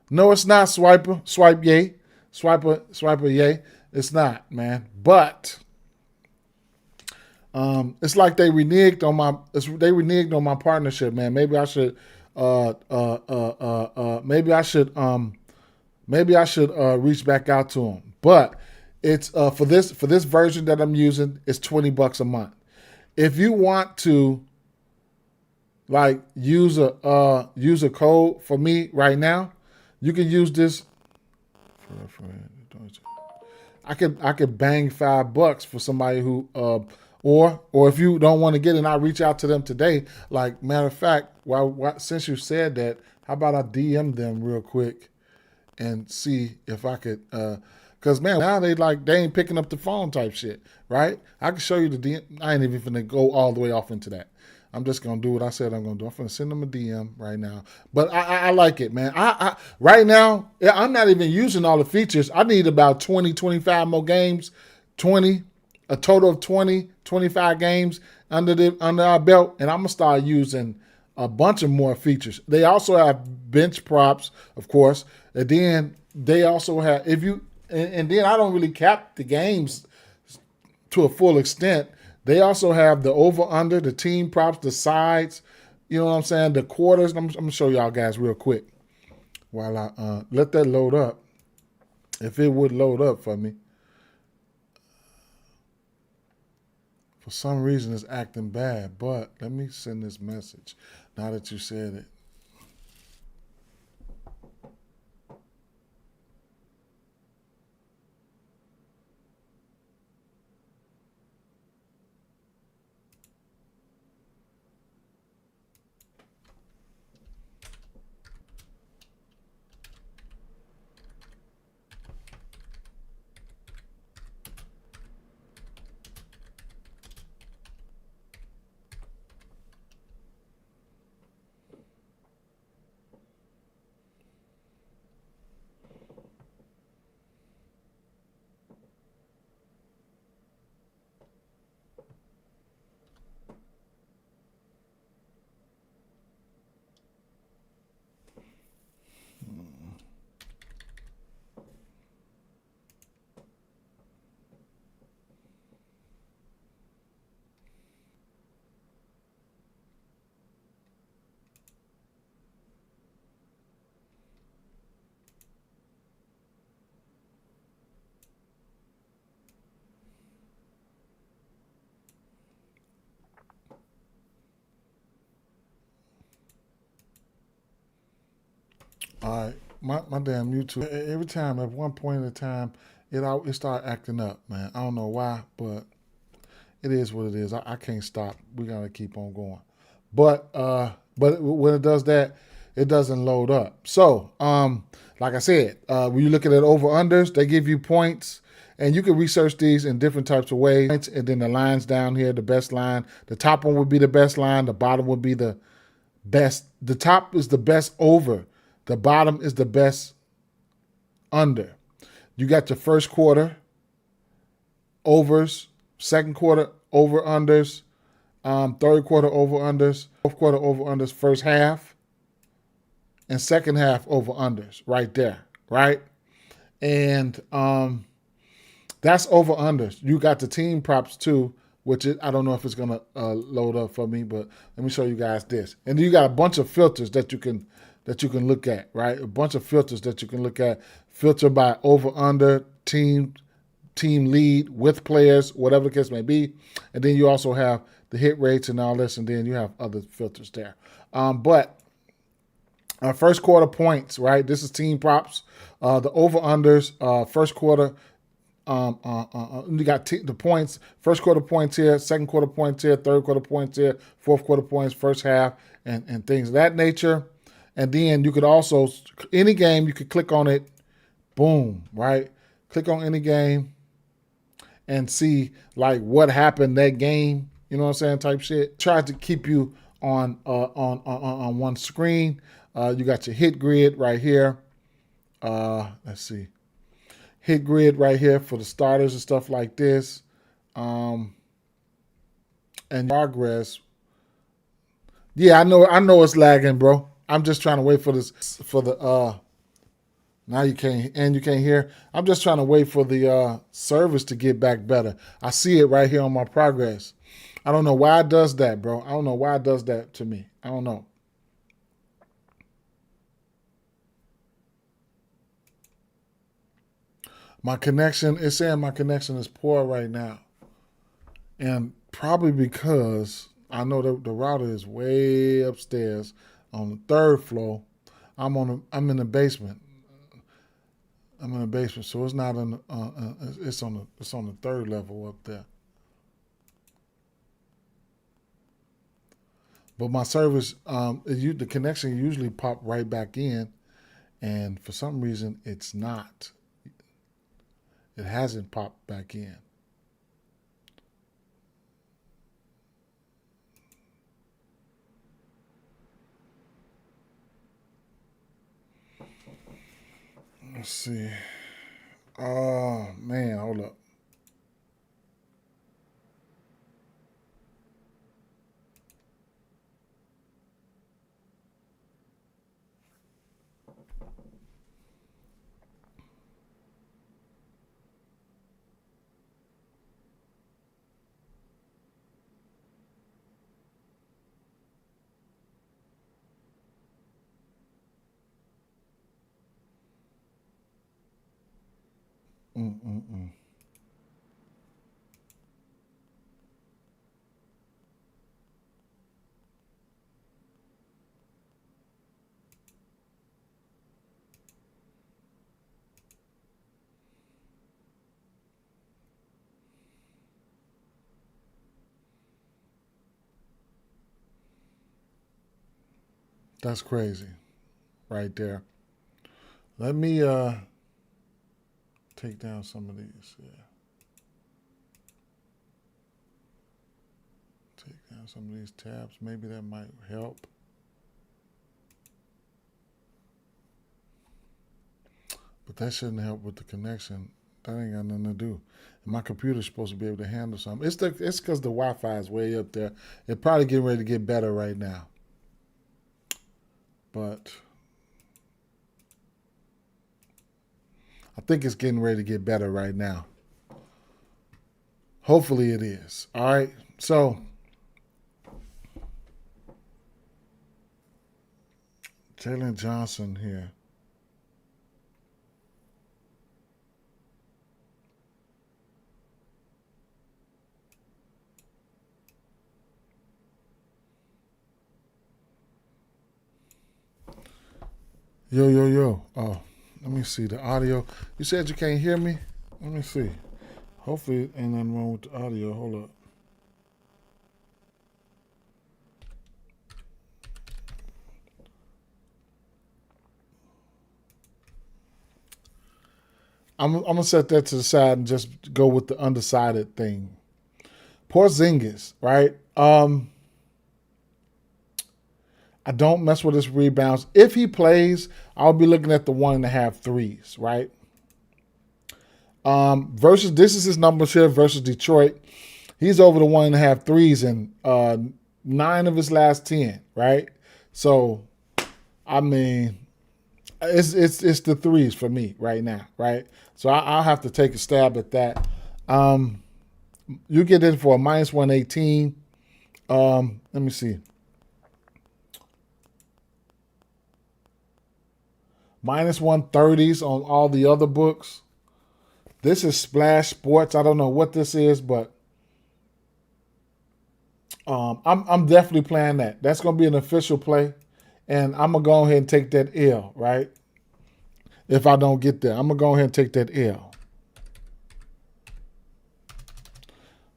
it's not swipe yay, swiper yay. It's not, man. But it's like they reneged on my partnership, man. Maybe I should reach back out to him. But it's for this version that I'm using, it's $20 a month. If you want to use a code for me right now, you can use this. I could bang $5 for somebody who or if you don't want to get it, and I reach out to them today. Like, matter of fact, since you said that, how about I DM them real quick and see if I could because, man, now they ain't picking up the phone type shit, right? I can show you the DM. I ain't even finna go all the way off into that. I'm just gonna do what I said I'm gonna do. I'm gonna send them a DM right now. But I like it, man. I right now, I'm not even using all the features. I need about 20, 25 more games. 20, a total of 20, 25 games under our belt, and I'm gonna start using a bunch of more features. They also have bench props, of course, and then they also have and then I don't really cap the games to a full extent. They also have the over under, the team props, the sides. You know what I'm saying? The quarters. I'm gonna show y'all guys real quick while I let that load up. If it would load up for me. For some reason, it's acting bad, but let me send this message now that you said it. All right, my damn YouTube. Every time, at one point in the time, it start acting up, man. I don't know why, but it is what it is. I can't stop. We gotta keep on going. But when it does that, it doesn't load up. So like I said, when you looking at over unders, they give you points. And you can research these in different types of ways. And then the lines down here, the best line. The top one would be the best line. The bottom would be the best. The top is the best over. The bottom is the best under. You got your first quarter overs, second quarter over unders, third quarter over unders, fourth quarter over unders, first half, and second half over unders right there, right? And that's over unders. You got the team props too, which I don't know if it's gonna load up for me, but let me show you guys this. And you got a bunch of filters that you can look at, right? A bunch of filters that you can look at. Filter by over under, team lead, with players, whatever the case may be. And then you also have the hit rates and all this, and then you have other filters there. But first quarter points, right? This is team props. The over unders, first quarter. You got the points, first quarter points here, second quarter points here, third quarter points here, fourth quarter points, first half, and things of that nature. And then you could also, any game, you could click on it, boom, right? Click on any game and see like what happened that game, you know what I'm saying, type shit. Try to keep you on one screen. You got your hit grid right here. Let's see. Hit grid right here for the starters and stuff like this. And progress. Yeah, I know it's lagging, bro. I'm just trying to wait for now you can't hear. I'm just trying to wait for the service to get back better. I see it right here on my progress. I don't know why it does that, bro. I don't know why it does that to me. I don't know. It's saying my connection is poor right now. And probably because I know that the router is way upstairs on the third floor. I'm in the basement. I'm in the basement, so it's not on. It's on the third level up there. But my service, the connection usually pop right back in, and for some reason it's not. It hasn't popped back in. Let's see. Oh man, hold up. Mm-mm-mm. That's crazy, right there. Let me take down some of these. Yeah, take down some of these tabs. Maybe that might help. But that shouldn't help with the connection. That ain't got nothing to do. And my computer's supposed to be able to handle something. It's because the Wi-Fi is way up there. It's probably getting ready to get better right now. But I think it's getting ready to get better right now. Hopefully it is. All right. So Jalen Johnson here. Yo, yo, yo. Oh, let me see the audio. You said you can't hear me? Let me see. Hopefully ain't nothing wrong with the audio. Hold up. I'm gonna set that to the side and just go with the undecided thing. Porzingis, right? I don't mess with his rebounds. If he plays, I'll be looking at the 1.5 threes, right? Versus this is his numbers here versus Detroit. He's over the 1.5 threes in 9 of his last 10, right? So, I mean, it's the threes for me right now, right? So I'll have to take a stab at that. You get in for a minus 118. Let me see. Minus 130s on all the other books. This is Splash Sports. I don't know what this is, but I'm definitely playing that. That's going to be an official play, and I'm gonna go ahead and take that L, right? If I don't get there, I'm gonna go ahead and take that L.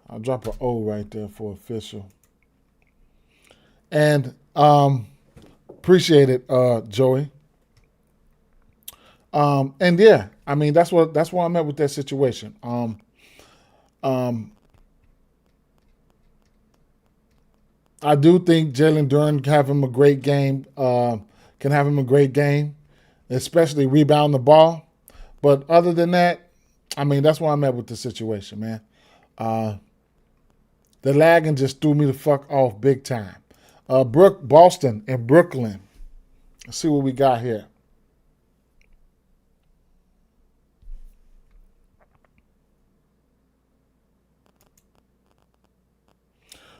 I'll drop an O right there for official. And appreciate it, Joey. And yeah, I mean that's where I'm at with that situation. I do think Jalen Duren can have him a great game. Especially rebound the ball. But other than that, I mean that's where I'm at with the situation, man. The lagging just threw me the fuck off big time. Boston and Brooklyn. Let's see what we got here.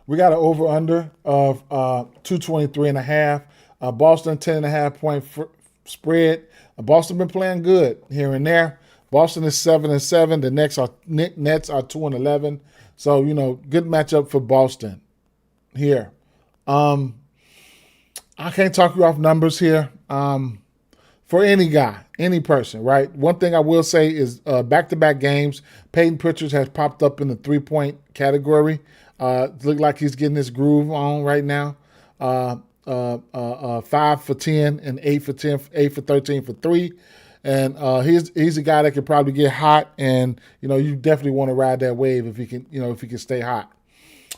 We got an over under of 223.5. Boston 10.5 point spread. Boston been playing good here and there. Boston is 7-7. The Nets are 2-11. So good matchup for Boston here. I can't talk you off numbers here. For any guy, any person, right? One thing I will say is back-to-back games, Peyton Pritchard has popped up in the three-point category. Look like he's getting his groove on right now. 5 for 10 and 8 for 10, 8 for 13 for 3. And he's a guy that can probably get hot, and you definitely want to ride that wave if he can stay hot.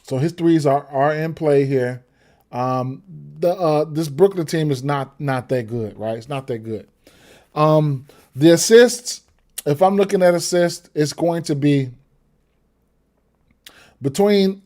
So his threes are in play here. This Brooklyn team is not that good, right? It's not that good. The assists, if I'm looking at assists, it's going to be between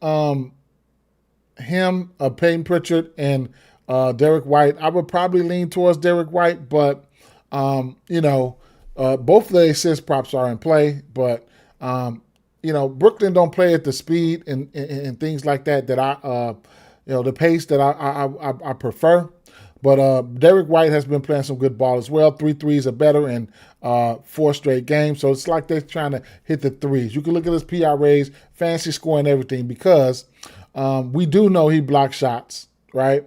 him, Peyton Pritchard, and Derek White. I would probably lean towards Derek White, but both of the assist props are in play. But Brooklyn don't play at the speed and things like that the pace that I prefer. But Derek White has been playing some good ball as well. 3 threes are better in 4 straight games. So it's like they're trying to hit the threes. You can look at his PRAs, fancy score and everything, because we do know he blocks shots, right?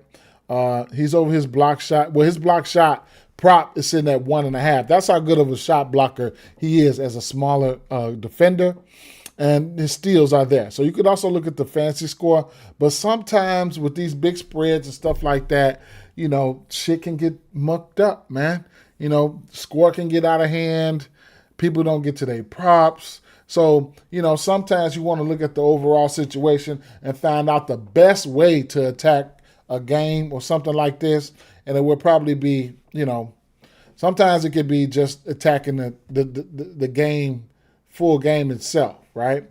He's over his block shot. Well, his block shot prop is sitting at 1.5. That's how good of a shot blocker he is as a smaller defender. And his steals are there. So you could also look at the fancy score. But sometimes with these big spreads and stuff like that, shit can get mucked up, man. Score can get out of hand. People don't get to their props. So, sometimes you want to look at the overall situation and find out the best way to attack a game or something like this. And it would probably be, sometimes it could be just attacking the game, full game itself, right?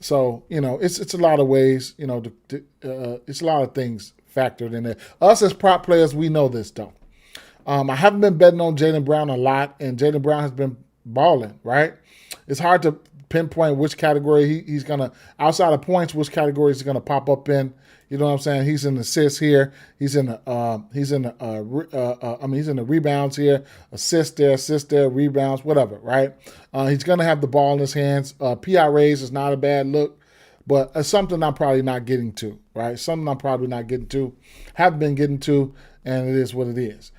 So, it's a lot of ways, it's a lot of things factored in there. Us as prop players, we know this, though. I haven't been betting on Jaylen Brown a lot, and Jaylen Brown has been balling, right? It's hard to pinpoint which category he's going to, outside of points, which category he's going to pop up in. You know what I'm saying? He's in assists here. He's in the rebounds here. Assist there, rebounds, whatever, right? He's going to have the ball in his hands. PRAs is not a bad look, but it's something I'm probably not getting to, right? Something I'm probably not getting to, haven't been getting to, and it is what it is.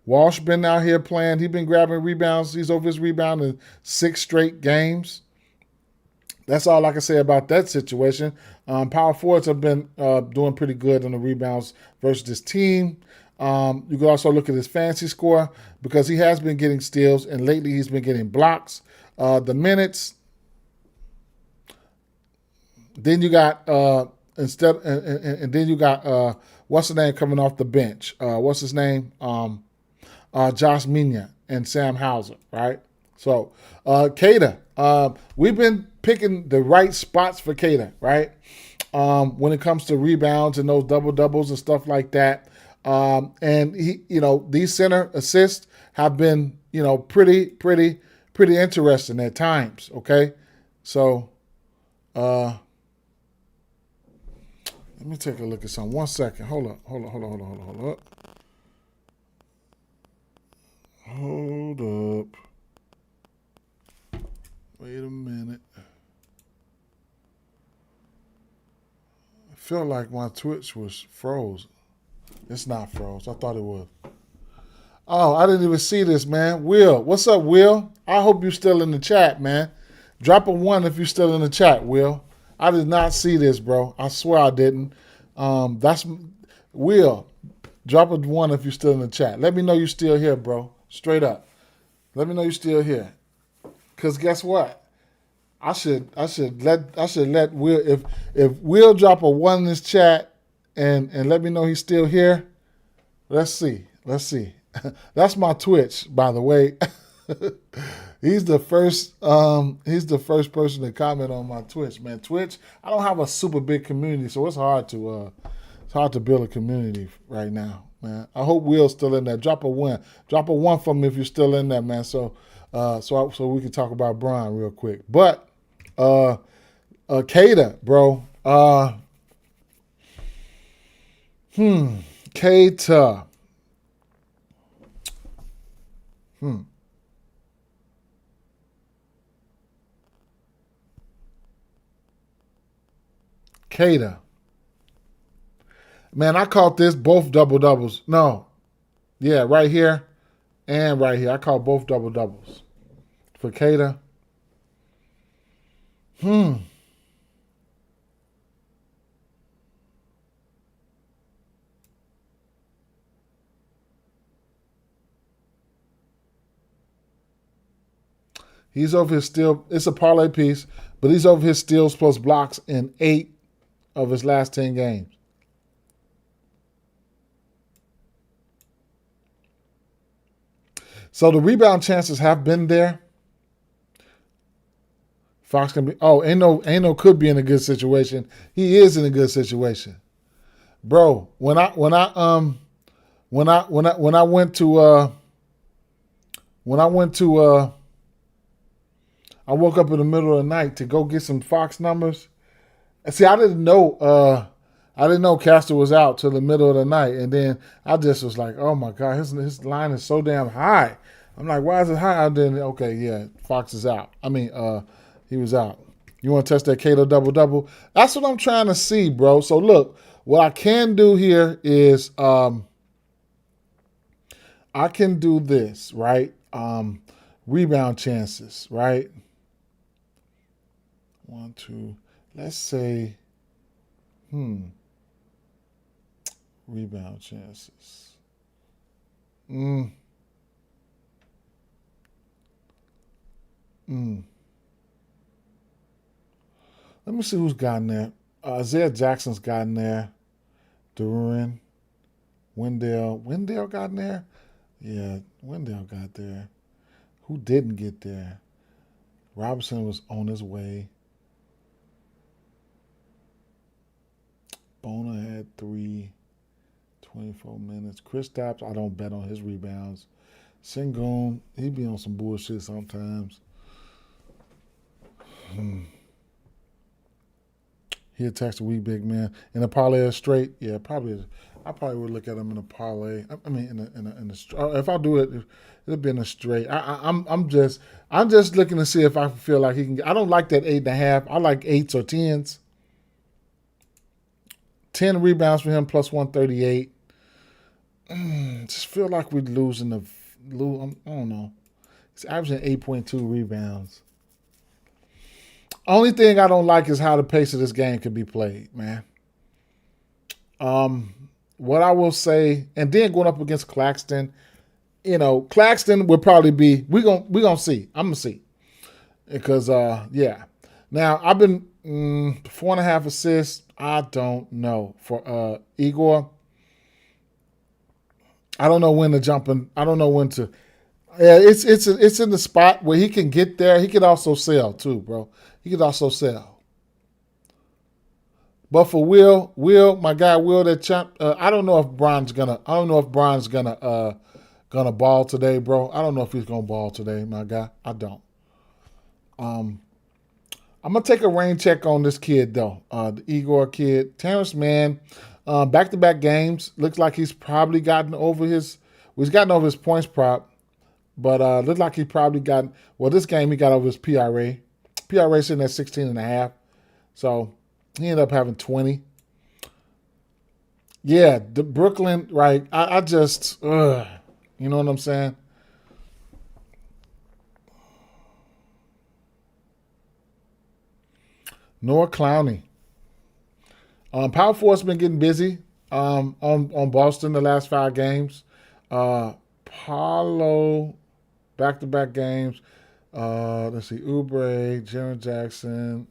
Walsh been out here playing. He's been grabbing rebounds. He's over his rebound in 6 straight games. That's all I can say about that situation. Power forwards have been doing pretty good on the rebounds versus this team. You can also look at his fancy score because he has been getting steals, and lately he's been getting blocks. The minutes. Then you got then you got what's the name coming off the bench? What's his name? Josh Minya and Sam Hauser, right? So, Kata, we've been picking the right spots for Kata, right? When it comes to rebounds and those double-doubles and stuff like that. And he, these center assists have been, pretty interesting at times, okay? So, let me take a look at something. 1 second. Hold up. Wait a minute. I feel like my Twitch was froze. It's not froze. I thought it was. Oh, I didn't even see this, man. Will, what's up, Will? I hope you're still in the chat, man. Drop a 1 if you're still in the chat, Will. I did not see this, bro. I swear I didn't. That's Will. Drop a 1 if you're still in the chat. Let me know you're still here, bro. Straight up. Let me know you're still here. Cause guess what? I should let Will if Will drop a 1 in this chat and let me know he's still here. Let's see. That's my Twitch, by the way. He's the first person to comment on my Twitch, man. Twitch, I don't have a super big community, so it's hard to build a community right now, man. I hope Will's still in there. Drop a 1 for me if you're still in there, man. So we can talk about Brian real quick. But Kata, bro. Kata. Kata. Man, I caught this both double-doubles. No. Yeah, right here and right here. I caught both double-doubles. For Kata. He's over his steal. It's a parlay piece, but he's over his steals plus blocks in 8 of his last 10 games. So the rebound chances have been there. Fox can be. Oh, ain't no could be in a good situation. He is in a good situation, bro. When I went to when I went to I woke up in the middle of the night to go get some Fox numbers. See, I didn't know Castor was out till the middle of the night, and then I just was like, oh my god, his line is so damn high. I'm like, why is it high? Then okay, yeah, Fox is out. I mean, he was out. You want to test that Cato double double? That's what I'm trying to see, bro. So look, what I can do here is I can do this, right? Rebound chances, right? 1, 2. Let's say, rebound chances. Let me see who's gotten there. Isaiah Jackson's gotten there. Duran, Wendell got in there. Yeah, Wendell got there. Who didn't get there? Robinson was on his way. Bona had 3, 24 minutes. Kristaps, I don't bet on his rebounds. Sengun, he be on some bullshit sometimes. He attacks the weak big man in a parlay or straight. Yeah, probably. I probably would look at him in a parlay. I mean, in a if I do it, it'll be in a straight. I'm just looking to see if I feel like he can. I don't like that 8.5. I like 8s or 10s. 10 rebounds for him plus 138. Just feel like we're losing the. I don't know. He's averaging 8.2 rebounds. Only thing I don't like is how the pace of this game can be played, man. What I will say, and then going up against Claxton, Claxton would probably be. We're gonna see. I'm gonna see because yeah. Now I've been 4.5 assists. I don't know for Igor. I don't know when to jump in. I don't know when to. Yeah, it's in the spot where he can get there. He could also sell too, bro. He could also sell. But for Will, my guy Will, that champ. I don't know if Bron's gonna ball today, bro. I don't know if he's gonna ball today, my guy. I don't. I'm gonna take a rain check on this kid though. The Igor kid, Terrence Mann, back-to-back games. Looks like he's probably gotten over his. Well, he's gotten over his points prop, but looks like he probably got. Well, this game he got over his PRA. PRA sitting at 16.5, so he ended up having 20. Yeah, the Brooklyn, right? I just, you know what I'm saying? Noah Clowney. Power Force been getting busy on Boston the last 5 games. Paulo, back-to-back games. Let's see, Oubre, Jaren Jackson.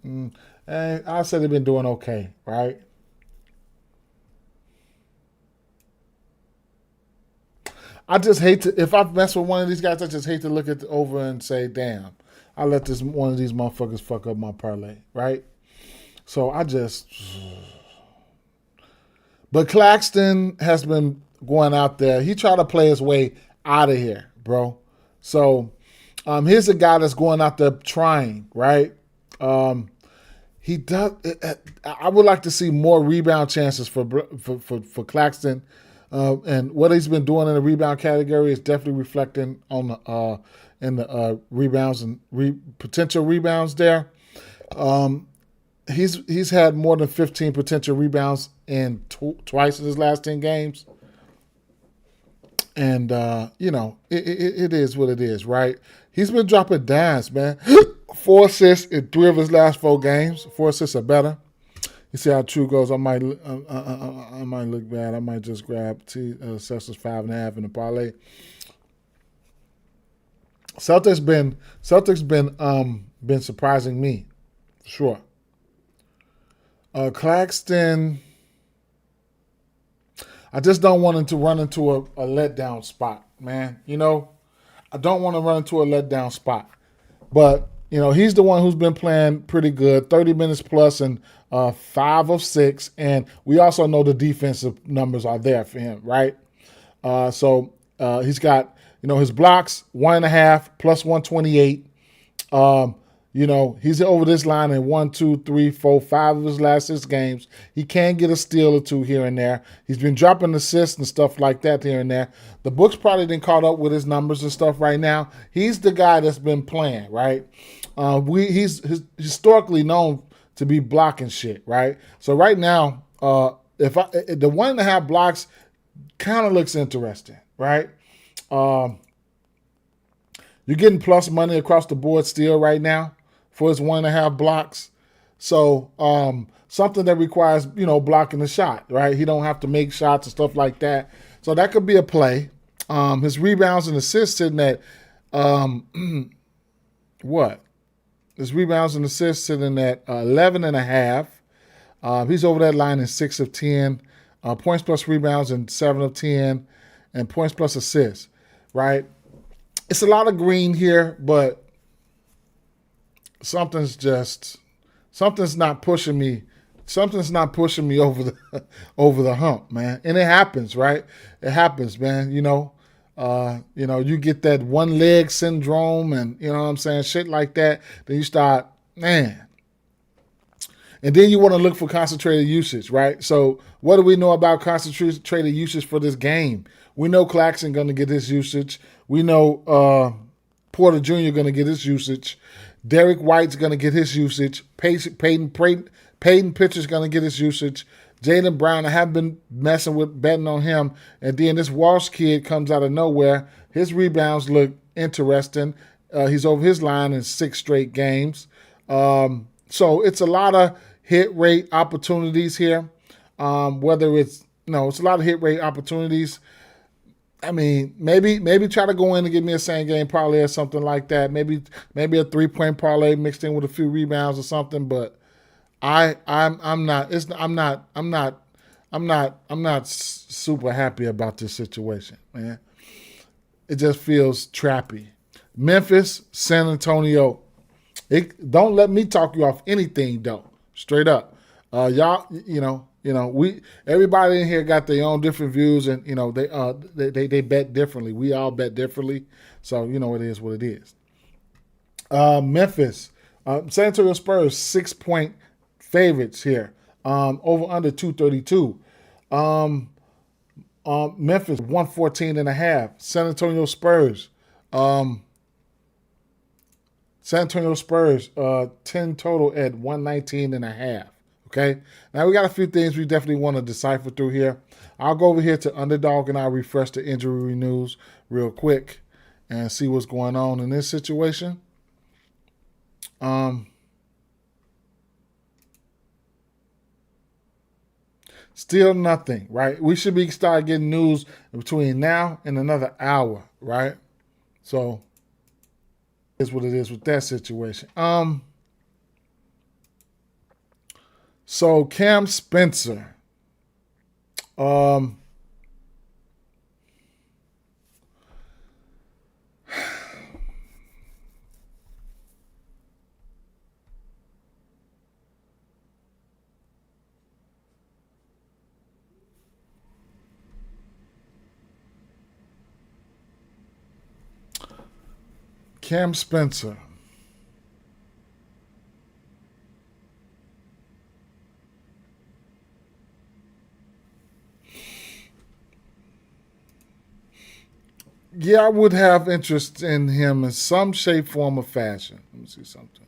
And I said they've been doing okay, right? I just hate to, if I mess with one of these guys, I just hate to look at the over and say, damn, I let this one of these motherfuckers fuck up my parlay, right? So but Claxton has been going out there. He tried to play his way out of here, bro. So here's a guy that's going out there trying, right? He does. I would like to see more rebound chances for Claxton, and what he's been doing in the rebound category is definitely reflecting on the rebounds and potential rebounds there. He's had more than 15 potential rebounds in twice in his last 10 games. And, it is what it is, right? He's been dropping dimes, man. 4 assists in 3 of his last 4 games. 4 assists or better. You see how true goes. I might look bad. I might just grab Celtics 5.5 in the parlay. Celtics been surprising me, sure. Claxton, I just don't want him to run into a letdown spot, man. I don't want to run into a letdown spot. But, he's the one who's been playing pretty good, 30 minutes plus and 5 of 6. And we also know the defensive numbers are there for him, right? So he's got, his blocks, 1.5 plus 128. He's over this line in 1, 2, 3, 4, 5 of his last 6 games. He can get a steal or two here and there. He's been dropping assists and stuff like that here and there. The books probably didn't caught up with his numbers and stuff right now. He's the guy that's been playing, right? He's historically known to be blocking shit, right? So right now, if the 1.5 blocks kind of looks interesting, right? You're getting plus money across the board still right now for his 1.5 blocks. So something that requires, blocking the shot, right? He don't have to make shots and stuff like that. So that could be a play. His rebounds and assists sitting at what? His rebounds and assists sitting at 11.5. He's over that line in 6 of 10. Points plus rebounds in 7 of 10. And points plus assists, right? It's a lot of green here, but something's not pushing me. Something's not pushing me over the hump, man. And it happens, right? It happens, man. You get that one leg syndrome and what I'm saying, shit like that. Then you start, man. And then you want to look for concentrated usage, right? So what do we know about concentrated usage for this game? We know Claxton going to get his usage. We know Porter Jr. going to get his usage. Derek White's going to get his usage. Peyton Pitcher's going to get his usage. Jaylen Brown, I have been betting on him. And then this Walsh kid comes out of nowhere. His rebounds look interesting. He's over his line in 6 straight games. So it's a lot of hit rate opportunities here. Whether it's a lot of hit rate opportunities. I mean, maybe try to go in and give me a same game parlay or something like that. Maybe a 3-point parlay mixed in with a few rebounds or something. But I'm not super happy about this situation, man. It just feels trappy. Memphis, San Antonio. Don't let me talk you off anything though. Straight up, y'all. Everybody in here got their own different views, and they bet differently. We all bet differently, so it is what it is. Memphis, San Antonio Spurs 6-point favorites here. Over under 232. Memphis 114.5. San Antonio Spurs. San Antonio Spurs 10 total at 119.5. Okay, now we got a few things we definitely want to decipher through here. I'll go over here to Underdog and I'll refresh the injury news real quick and see what's going on in this situation. Still nothing, right? We should start getting news between now and another hour, right? So that's what it is with that situation. So Cam Spencer, Cam Spencer. Yeah, I would have interest in him in some shape, form, or fashion. Let me see something.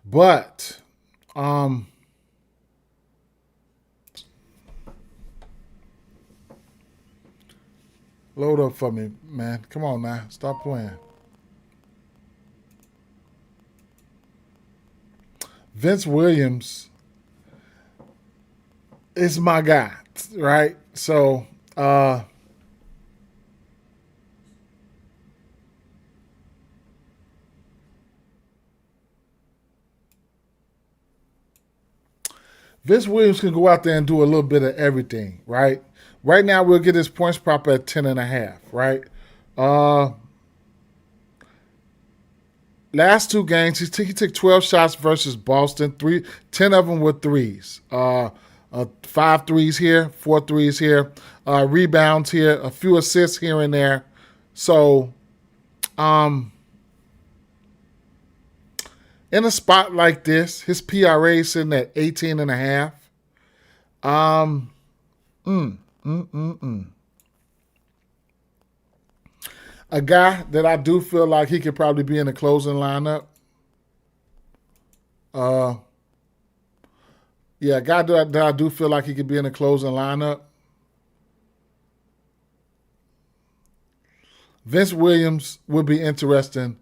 But, load up for me, man. Come on now. Stop playing. Vince Williams is my guy, right? So, Vince Williams can go out there and do a little bit of everything, right? Right now, we'll get his points prop at 10.5, right? Uh, Last two games, he took 12 shots versus Boston. 10 of them were threes. Five threes here, four threes here, rebounds here, a few assists here and there. So, in a spot like this, his PRA is sitting at 18.5. A guy that I do feel like he could probably be in the closing lineup. A guy that I do feel like he could be in the closing lineup. Vince Williams would be interesting.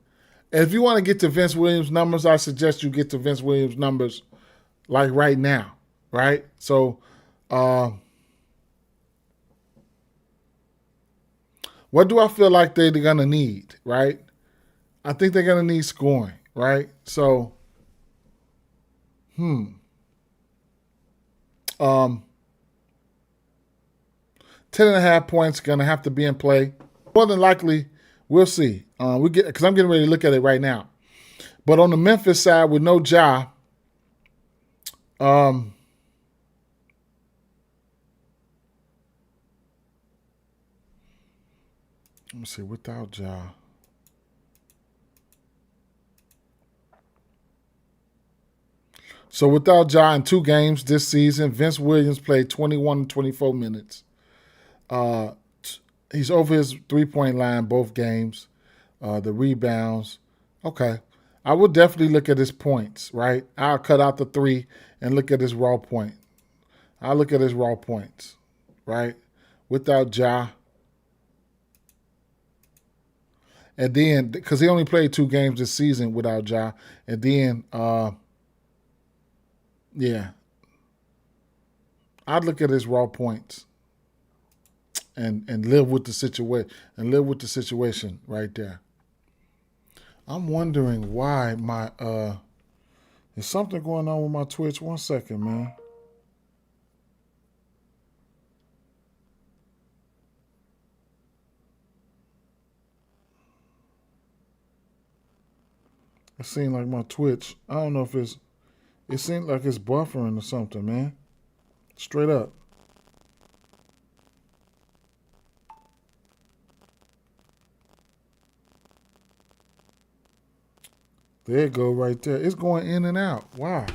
And if you want to get to Vince Williams numbers, I suggest you get to Vince Williams numbers like right now, right? So, what do I feel like they're going to need, right? I think they're going to need scoring, right? So, 10.5 points going to have to be in play. More than likely, we'll see. Because I'm getting ready to look at it right now. But on the Memphis side, with no Ja, let me see, without Ja. So without Ja in 2 games this season, Vince Williams played 21 and 24 minutes. He's over his 3-point line both games. The rebounds. Okay. I would definitely look at his points, right? I'll cut out the 3 and look at his raw point. I'll look at his raw points, right? Without Ja. And then, because he only played 2 games this season without Ja. And then, I'd look at his raw points and live with the situation right there. I'm wondering why my there's something going on with my Twitch. 1 second, man. It seemed like my Twitch. I don't know if it seemed like it's buffering or something, man. Straight up. There it go right there. It's going in and out. Why?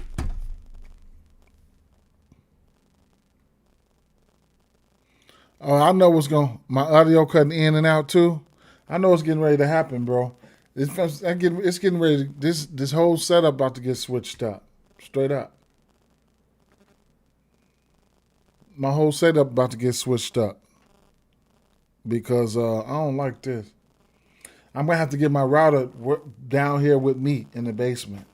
Oh, I know what's going. My audio cutting in and out too. I know it's getting ready to happen, bro. It's getting ready. This whole setup about to get switched up. Straight up. My whole setup about to get switched up because I don't like this. I'm gonna have to get my router down here with me in the basement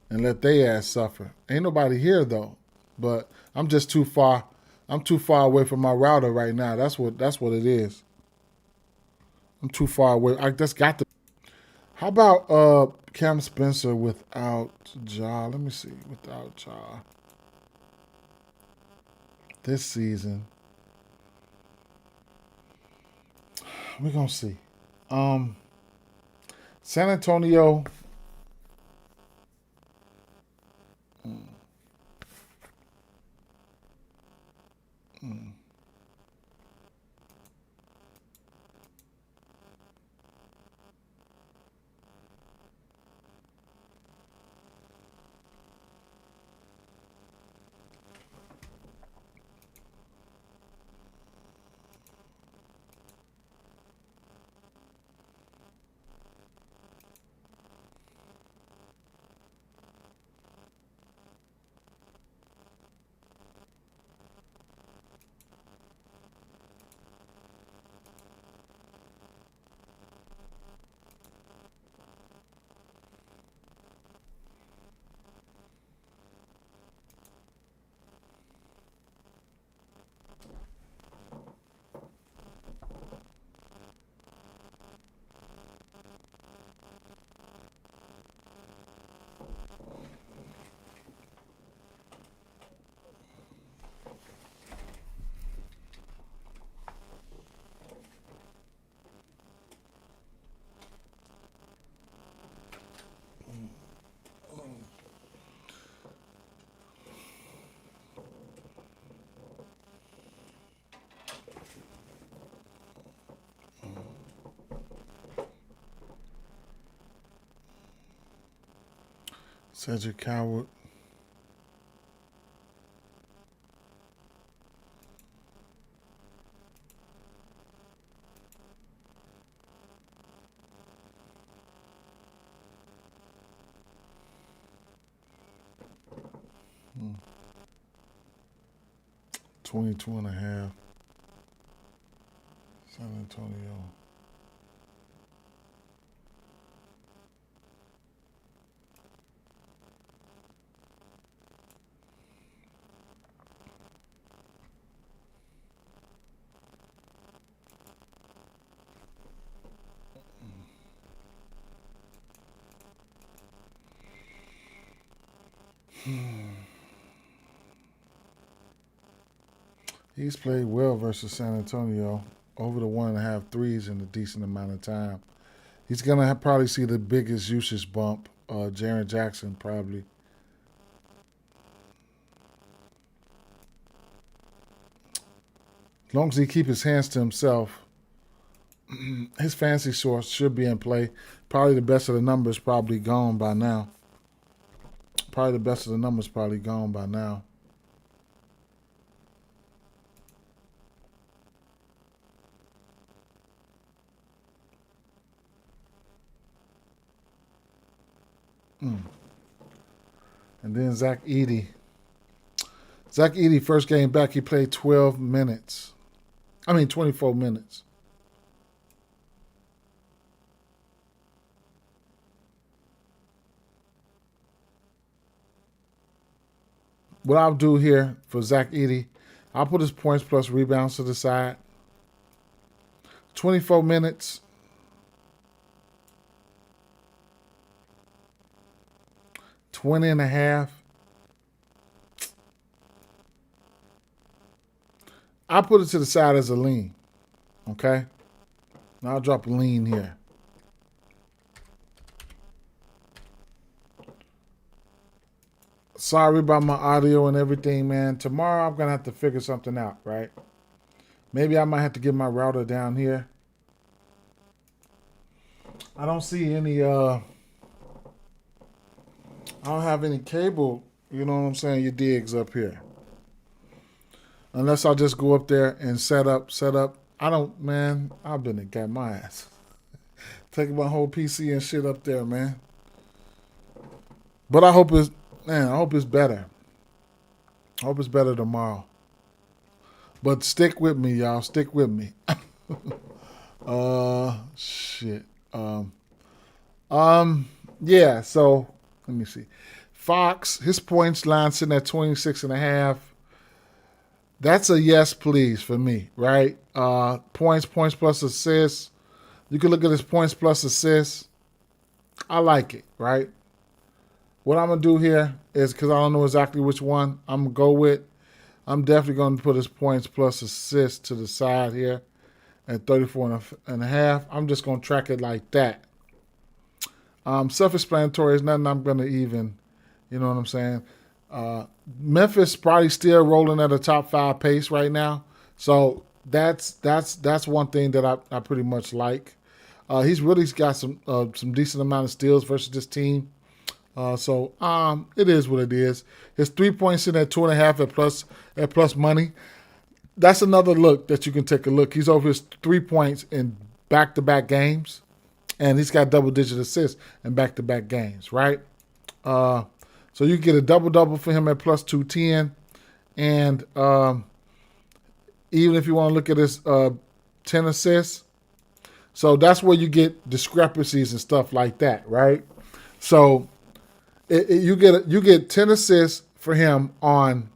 and let they ass suffer. Ain't nobody here though, but I'm just too far. I'm too far away from my router right now. That's what it is. I'm too far away. I just got to. How about Cam Spencer without Ja? Let me see. Without Ja this season, we're gonna see. San Antonio. Cedric Coward. Hmm. 22.5. San Antonio. He's played well versus San Antonio. Over the 1.5 threes in a decent amount of time. He's going to probably see the biggest usage bump. Jaren Jackson probably. As long as he keep his hands to himself, his fancy source should be in play. Probably the best of the numbers probably gone by now. Mm. And then Zach Edey. Zach Edey, first game back, he played 24 minutes. What I'll do here for Zach Edey, I'll put his points plus rebounds to the side. 24 minutes. 20.5. I'll put it to the side as a lean. Okay? Now I'll drop a lean here. Sorry about my audio and everything, man. Tomorrow I'm going to have to figure something out, right? Maybe I might have to get my router down here. I don't see any, I don't have any cable, you know what I'm saying, your digs up here. Unless I just go up there and set up. I've been and got my ass. Taking my whole PC and shit up there, man. But I hope it's better. I hope it's better tomorrow. But stick with me, y'all. Stick with me. Shit. Yeah, so let me see. Fox, his points line sitting at 26.5. That's a yes, please, for me, right? Points plus assists. You can look at his points plus assists. I like it, right? What I'm going to do here is, because I don't know exactly which one I'm going to go with, I'm definitely going to put his points plus assists to the side here at 34.5. I'm just going to track it like that. Self-explanatory is nothing I'm going to even, you know what I'm saying? Memphis probably still rolling at a top 5 pace right now. So that's one thing that I pretty much like. He's really got some decent amount of steals versus this team. So it is what it is. His 3 points in at 2.5 at plus money. That's another look that you can take a look. He's over his 3 points in back-to-back games, and he's got double-digit assists in back-to-back games, right? So you get a double-double for him at plus 210, and even if you want to look at his 10 assists, so that's where you get discrepancies and stuff like that, right? So you get 10 assists for him on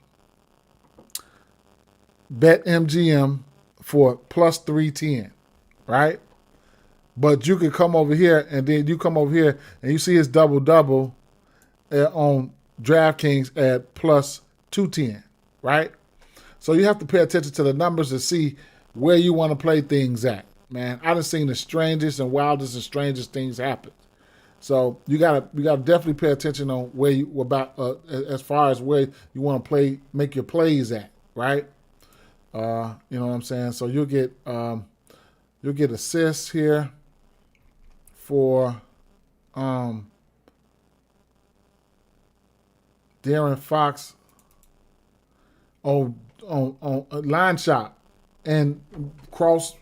BetMGM for plus 310, right? But you could come over here, and then you come over here and you see his double-double on DraftKings at plus 210, right? So you have to pay attention to the numbers to see where you want to play things at, man. I done seen the strangest and wildest and strangest things happen. So you gotta definitely pay attention on where you about as far as where you want to make your plays at, right? You know what I'm saying? So you'll get assists here for Darren Fox on line shop and cross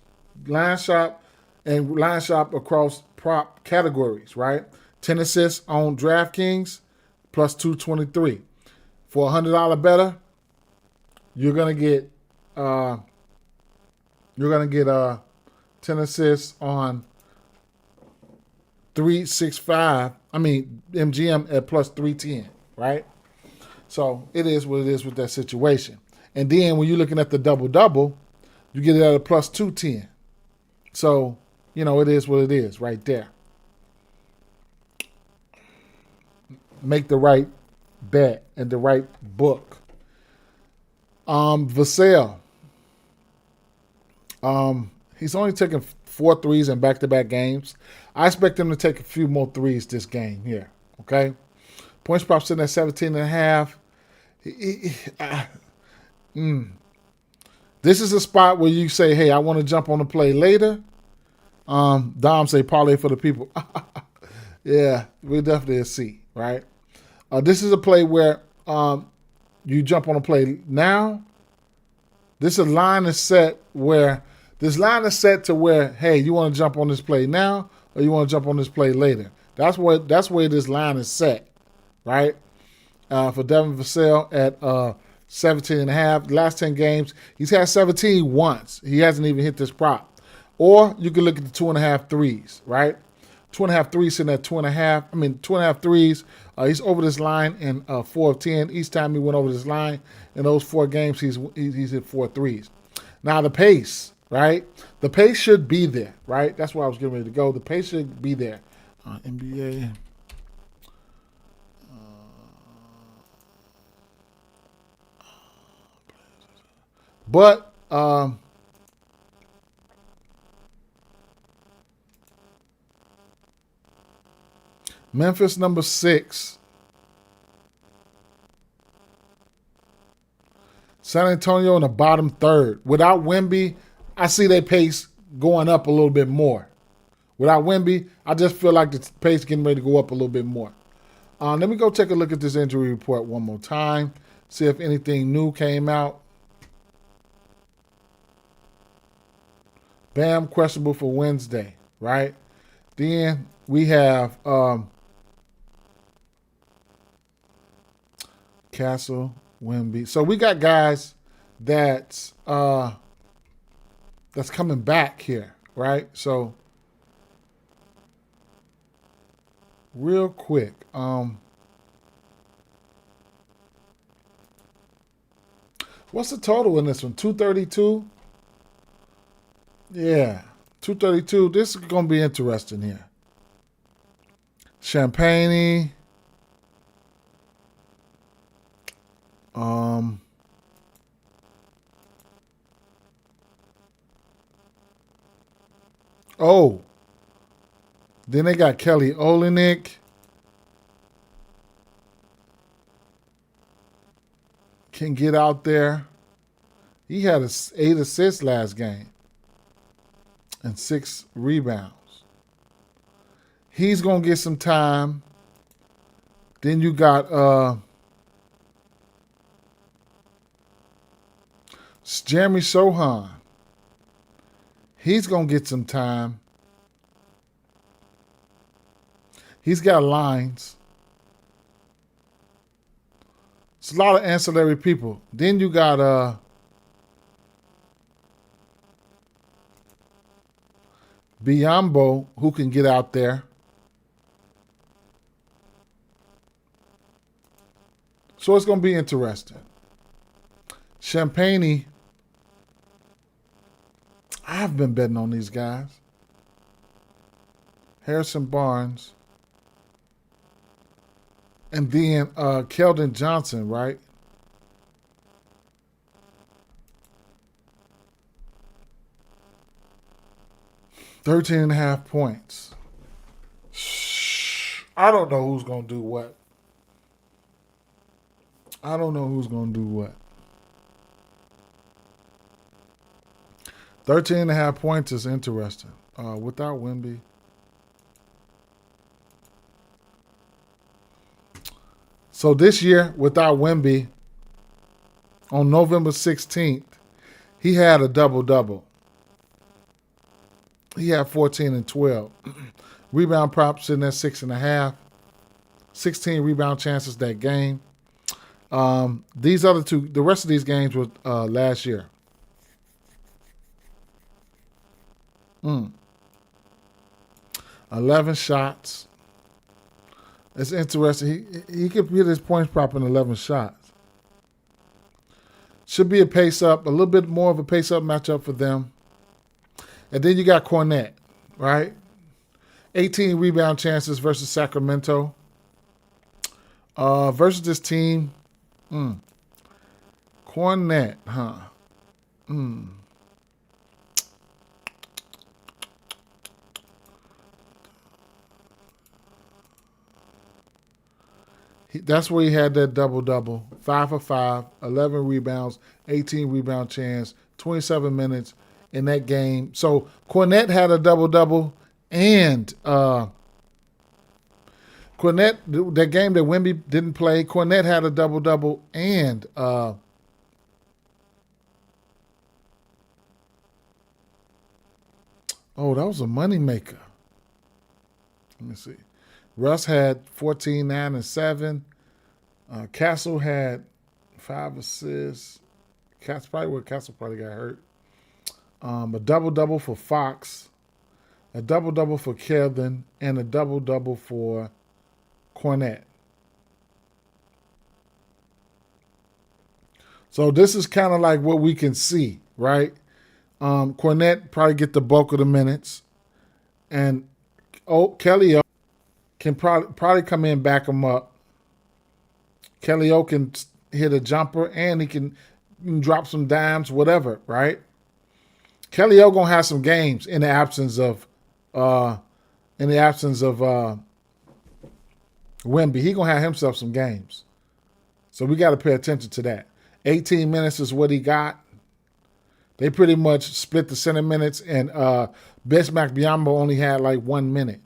line shop across prop categories, right? 10 assists on DraftKings plus 223. For $100 better, you're gonna get 10 assists on 365. I mean MGM at plus 310, right? So it is what it is with that situation. And then when you're looking at the double, you get it at a plus 210. So, it is what it is right there. Make the right bet and the right book. Vassell. He's only taken 4 threes in back-to-back games. I expect him to take a few more threes this game here. Okay? Points prop sitting at 17.5. This is a spot where you say, hey, I want to jump on the play later. Dom say parlay for the people. Yeah, we're definitely a C, right? This is a play where you jump on a play now. This line is set to where, hey, you want to jump on this play now or you want to jump on this play later. That's where this line is set, right? For Devin Vassell at 17.5. Last 10 games, he's had 17 once. He hasn't even hit this prop. Or you can look at the 2.5 threes, right? 2.5 threes sitting at 2.5. 2.5 threes. He's over this line in 4 of 10. Each time he went over this line in those 4 games, he's hit 4 threes. Now the pace, right? The pace should be there, right? That's where I was getting ready to go. The pace should be there. NBA. But Memphis number 6. San Antonio in the bottom third. Without Wemby, I see their pace going up a little bit more. Without Wemby, I just feel like the pace getting ready to go up a little bit more. Let me go take a look at this injury report one more time. See if anything new came out. Bam, questionable for Wednesday, right? Then we have Castle, Wemby. So we got guys that's coming back here, right? So real quick, what's the total in this one? 232? Yeah, 232. This is going to be interesting here. Champagne. Then they got Kelly Olynyk. Can get out there. He had 8 assists last game and 6 rebounds. He's going to get some time. Then you got Jeremy Sohan. He's going to get some time. He's got lines. It's a lot of ancillary people. Then you got Biyombo, who can get out there. So it's going to be interesting. Champagne, I've been betting on these guys. Harrison Barnes. And then Keldon Johnson, right? $13.5 points. I don't know who's going to do what. 13.5 points is interesting. Without Wemby. So this year, without Wemby, on November 16th, he had a double-double. He had 14 and 12. Rebound prop sitting at 6.5. 16 rebound chances that game. These other two, the rest of these games were last year. 11 shots. It's interesting. He could get his points prop in 11 shots. Should be a pace-up, a little bit more of a pace-up matchup for them. And then you got Cornette, right? 18 rebound chances versus Sacramento. Versus this team. Cornette, huh? That's where he had that double-double. 5 for 5, 11 rebounds, 18 rebound chance, 27 minutes in that game. So Cornette had a double-double, and Cornette, that game that Wemby didn't play, Cornette had a double-double, and oh, that was a moneymaker. Let me see. Russ had 14, 9, and 7. Castle had 5 assists. Castle probably got hurt. A double-double for Fox, a double-double for Kevin, and a double-double for Cornette. So this is kind of like what we can see, right? Cornette probably get the bulk of the minutes, and Kelly O can probably come in, back him up. Kelly O can hit a jumper, and he can drop some dimes, whatever, right? Kelly O gonna have some games in the absence of Wemby. He gonna have himself some games, so we got to pay attention to that. 18 minutes is what he got. They pretty much split the center minutes, and Bismack Biyombo only had like 1 minute.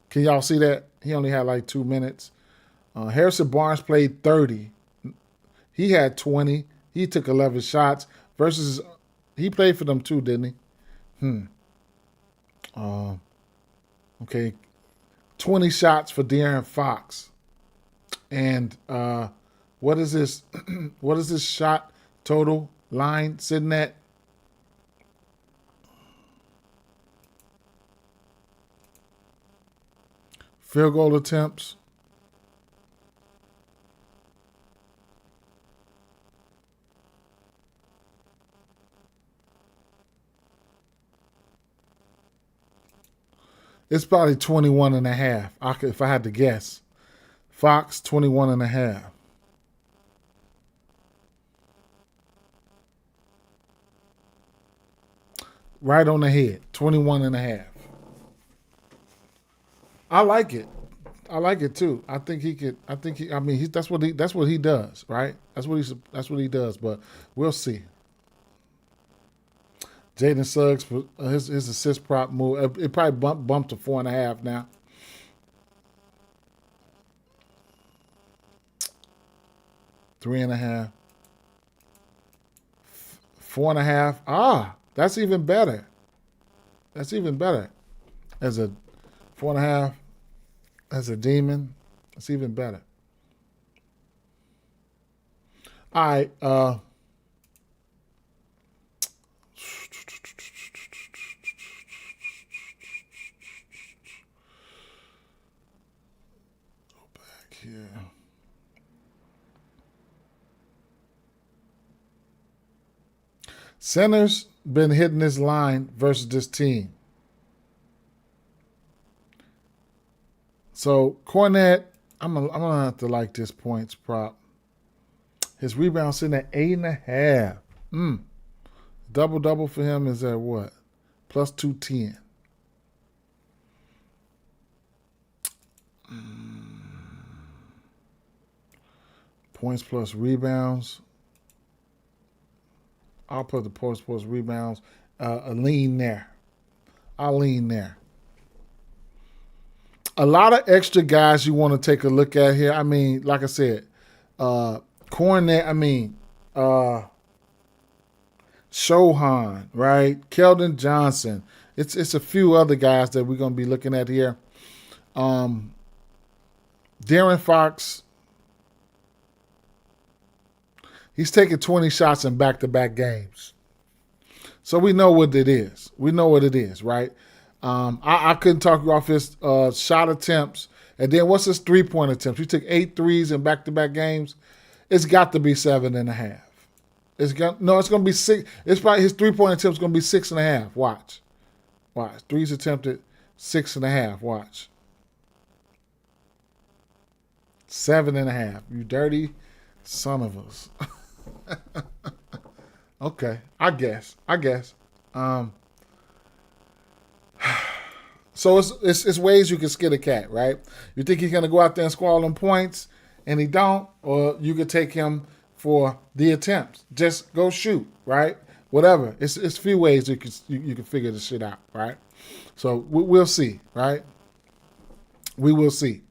Can y'all see that? He only had like 2 minutes. Harrison Barnes played 30. He had 20. He took 11 shots versus he played for them too, didn't he? Okay. 20 shots for De'Aaron Fox. And what is this? What is this shot total line sitting at? Field goal attempts. It's probably 21 and a half. If I had to guess. Fox, 21 and a half. Right on the head. 21 and a half. I like it. I like it too. I think he could. I mean, that's what he does, right? That's what he does. But we'll see. Jaden Suggs, his assist prop move, it probably bumped to 4.5 now. Three and a half. 4.5. Ah, that's even better. That's even better. As a 4.5, as a demon, it's even better. All right. Go back here. Center's been hitting this line versus this team. So Cornette, I'm gonna have to like this points prop. His rebound sitting at 8.5. Double for him is at what? Plus 210. Points plus rebounds. I'll put the points plus rebounds. A lean there. I'll lean there. A lot of extra guys you want to take a look at here. I mean, like I said, Cornet. I mean, Shohan, right? Keldon Johnson. It's a few other guys that we're gonna be looking at here. Darren Fox. He's taking 20 shots in back-to-back games. So we know what it is. We know what it is, right? I couldn't talk you off his shot attempts. And then what's his three-point attempts? He took 8 threes in back-to-back games. It's got to be 7.5. It's going to be 6. It's probably his three-point attempts going to be 6.5. Watch. Threes attempted, 6.5. Watch. 7.5. You dirty son of us. Okay, I guess. So it's ways you can skin a cat, right? You think he's gonna go out there and score them points, and he don't, or you could take him for the attempts. Just go shoot, right? Whatever. It's a few ways you can figure this shit out, right? So we'll see, right? We will see.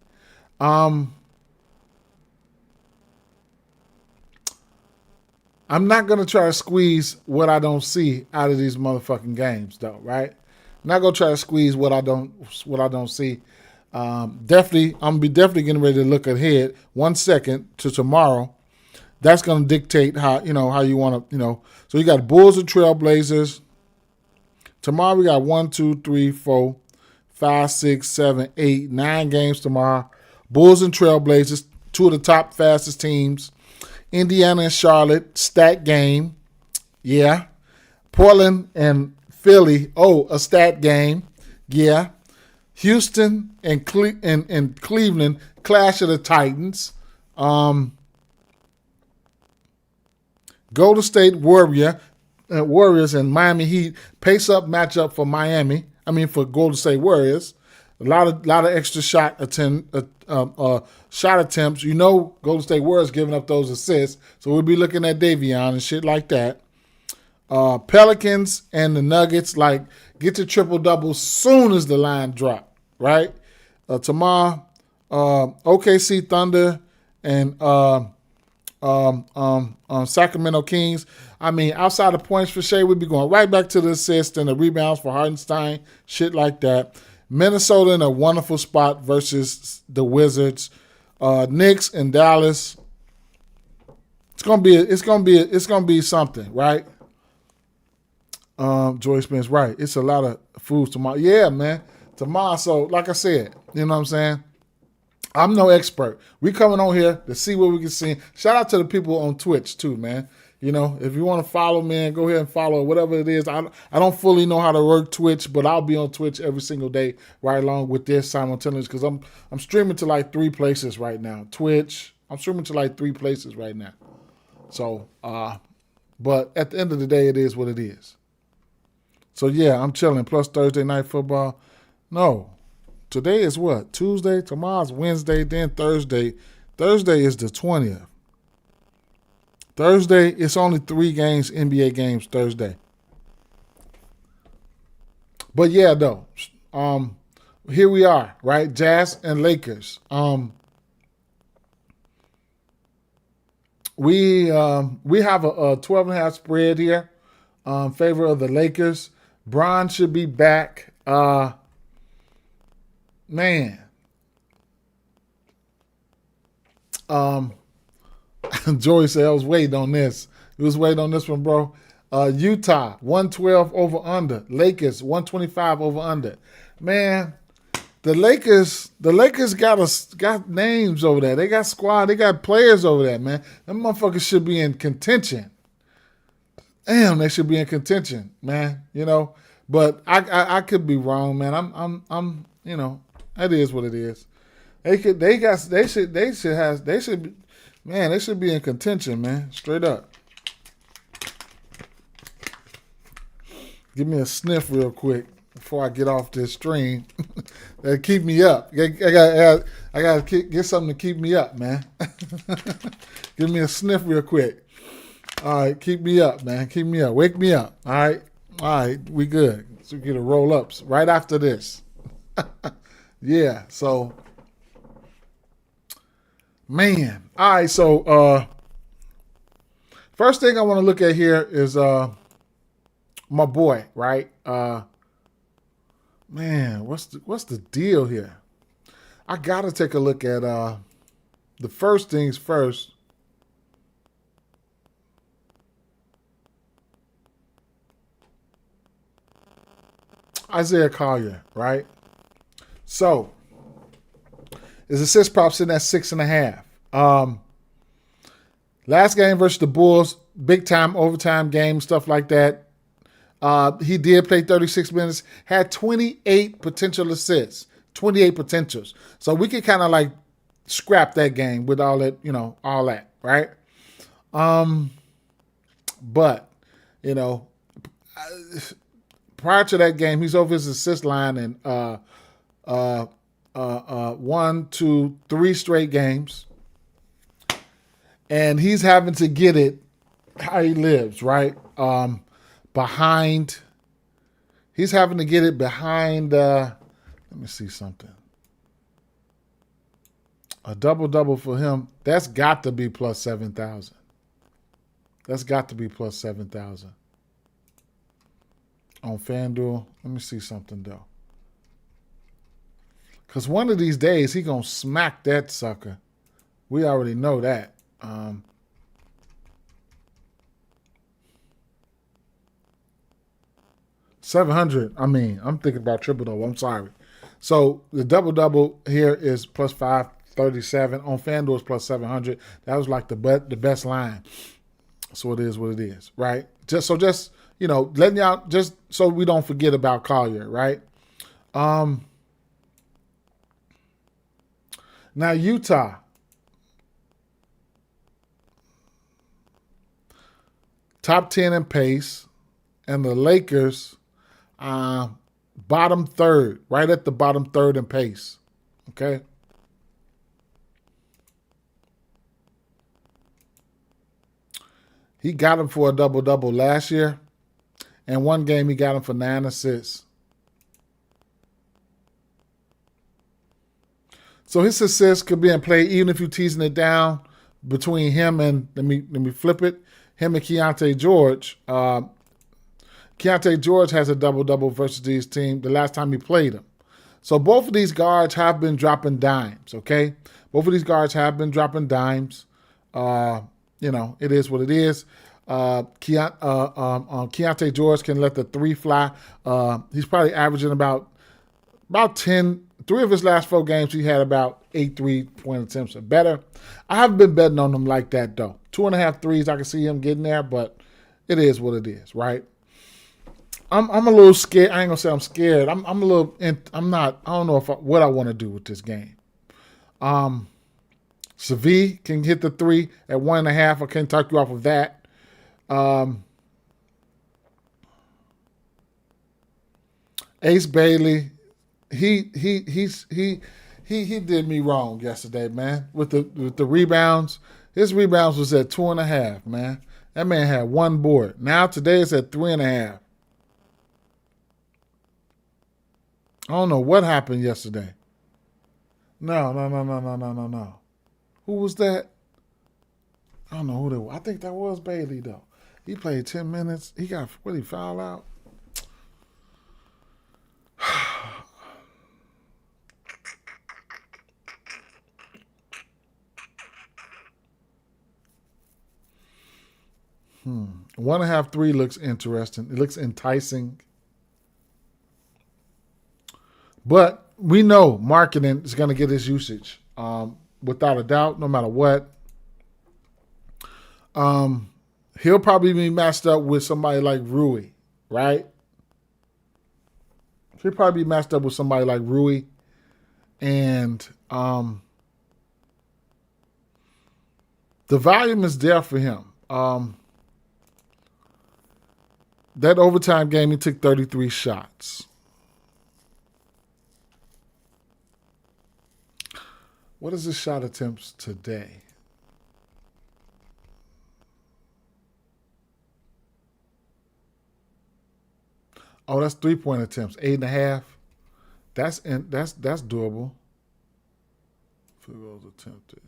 I'm not going to try to squeeze what I don't see out of these motherfucking games, though, right? I'm not going to try to squeeze what I don't see. Definitely, I'm going to be getting ready to look ahead 1 second to tomorrow. That's going to dictate how you want to, So you got Bulls and Trailblazers. Tomorrow we got 1, 2, 3, 4, 5, 6, 7, 8, 9 games tomorrow. Bulls and Trailblazers, two of the top fastest teams. Indiana and Charlotte, stat game. Yeah. Portland and Philly, a stat game. Yeah. Houston and Cleveland, clash of the Titans. Golden State Warriors and Miami Heat, pace-up matchup for for Golden State Warriors. A lot of extra shot attempts. Golden State Warriors giving up those assists, so we'll be looking at Davion and shit like that. Pelicans and the Nuggets, get your triple-double soon as the line drop, right? Tomorrow, OKC Thunder and Sacramento Kings. Outside of points for Shea, we'd be going right back to the assists and the rebounds for Hartenstein, shit like that. Minnesota in a wonderful spot versus the Wizards. Knicks and Dallas. It's gonna be something, right? Joy Smith's right. It's a lot of foods tomorrow. Yeah, man. Tomorrow. So, like I said, you know what I'm saying? I'm no expert. We coming on here to see what we can see. Shout out to the people on Twitch too, man. If you want to follow me, go ahead and follow whatever it is. I don't fully know how to work Twitch, but I'll be on Twitch every single day right along with this simultaneously because I'm streaming to 3 places right now. Twitch, I'm streaming to 3 places right now. So, but at the end of the day, it is what it is. So yeah, I'm chilling. Plus Thursday night football. No, today is what? Tuesday. Tomorrow's Wednesday. Then Thursday. Thursday is the 20th. Thursday, it's only 3 games, NBA games Thursday. But yeah, though, here we are, right? Jazz and Lakers. We have a 12.5 spread here, favor of the Lakers. Bron should be back. Man. Joey said, I was waiting on this. He was waiting on this one, bro. Utah, 112 over under. Lakers, 125 over under. Man, the Lakers got names over there. They got squad. They got players over there, man. Them motherfuckers should be in contention. Damn, they should be in contention, man. But I could be wrong, man. I'm that is what it is. They should be in contention, man. Straight up. Give me a sniff real quick before I get off this stream. That keep me up. I got to get something to keep me up, man. Give me a sniff real quick. All right, keep me up, man. Keep me up. Wake me up. All right, we good. So we get a roll ups right after this. Yeah. So, man. All right. So, first thing I want to look at here is my boy, right? Man, what's the deal here? I gotta take a look at the first things first. Isaiah Collier, right? So his assist prop sitting at 6.5. Last game versus the Bulls, big time overtime game, stuff like that. He did play 36 minutes, had 28 potential assists, 28 potentials. So we could kind of like scrap that game with all that, all that, right? But, you know, prior to that game, he's over his assist line in 1, 2, 3 straight games. And he's having to get it how he lives, right? He's having to get it behind, let me see something. A double-double for him, that's got to be plus 7,000. That's got to be plus 7,000. On FanDuel, let me see something, though. Because one of these days, he going to smack that sucker. We already know that. 700. I mean, I'm thinking about triple double. I'm sorry. So the double here is plus 537. On FanDuel is plus 700. That was like the best line. So it is what it is, right? Just letting y'all, just so we don't forget about Collier, right? Now Utah. Top 10 in pace, and the Lakers bottom third, right at the bottom third in pace. Okay. He got him for a double-double last year, and one game he got him for 9 assists. So his assists could be in play even if you're teasing it down between him and, let me flip it, him and Keontae George. Keontae George has a double-double versus these team the last time he played them. So both of these guards have been dropping dimes, okay? Both of these guards have been dropping dimes. It is what it is. Keontae George can let the 3 fly. He's probably averaging about 10. 3 of his last 4 games, he had about 8 3-point attempts or better. I haven't been betting on him like that, though. 2.5 threes, I can see him getting there, but it is what it is, right? I'm a little scared. I ain't gonna say I'm scared. I'm a little. I'm not. I don't know what I want to do with this game. Savi can hit the 3 at 1.5. I can't talk you off of that. Ace Bailey, he did me wrong yesterday, man. With the rebounds, his rebounds was at 2.5, man. That man had 1 board. Now today it's at 3.5. I don't know what happened yesterday. No. Who was that? I don't know who that was. I think that was Bailey, though. He played 10 minutes. He got, what, he fouled out? One and a half, 3 looks interesting. It looks enticing. But we know marketing is going to get his usage without a doubt, no matter what. He'll probably be matched up with somebody like Rui, right? He'll probably be matched up with somebody like Rui. And the volume is there for him. That overtime game, he took 33 shots. What is his shot attempts today? Oh, that's 3-point attempts, 8.5. That's doable. Field goals attempted.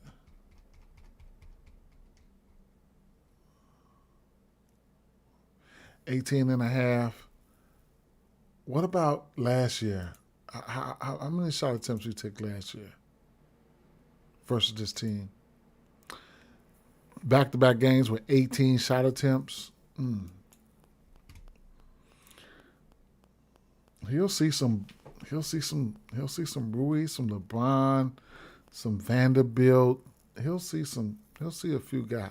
18.5. What about last year? How many shot attempts you took last year versus this team? Back-to-back games with 18 shot attempts. He'll see some Rui, some LeBron, some Vanderbilt. He'll see a few guys.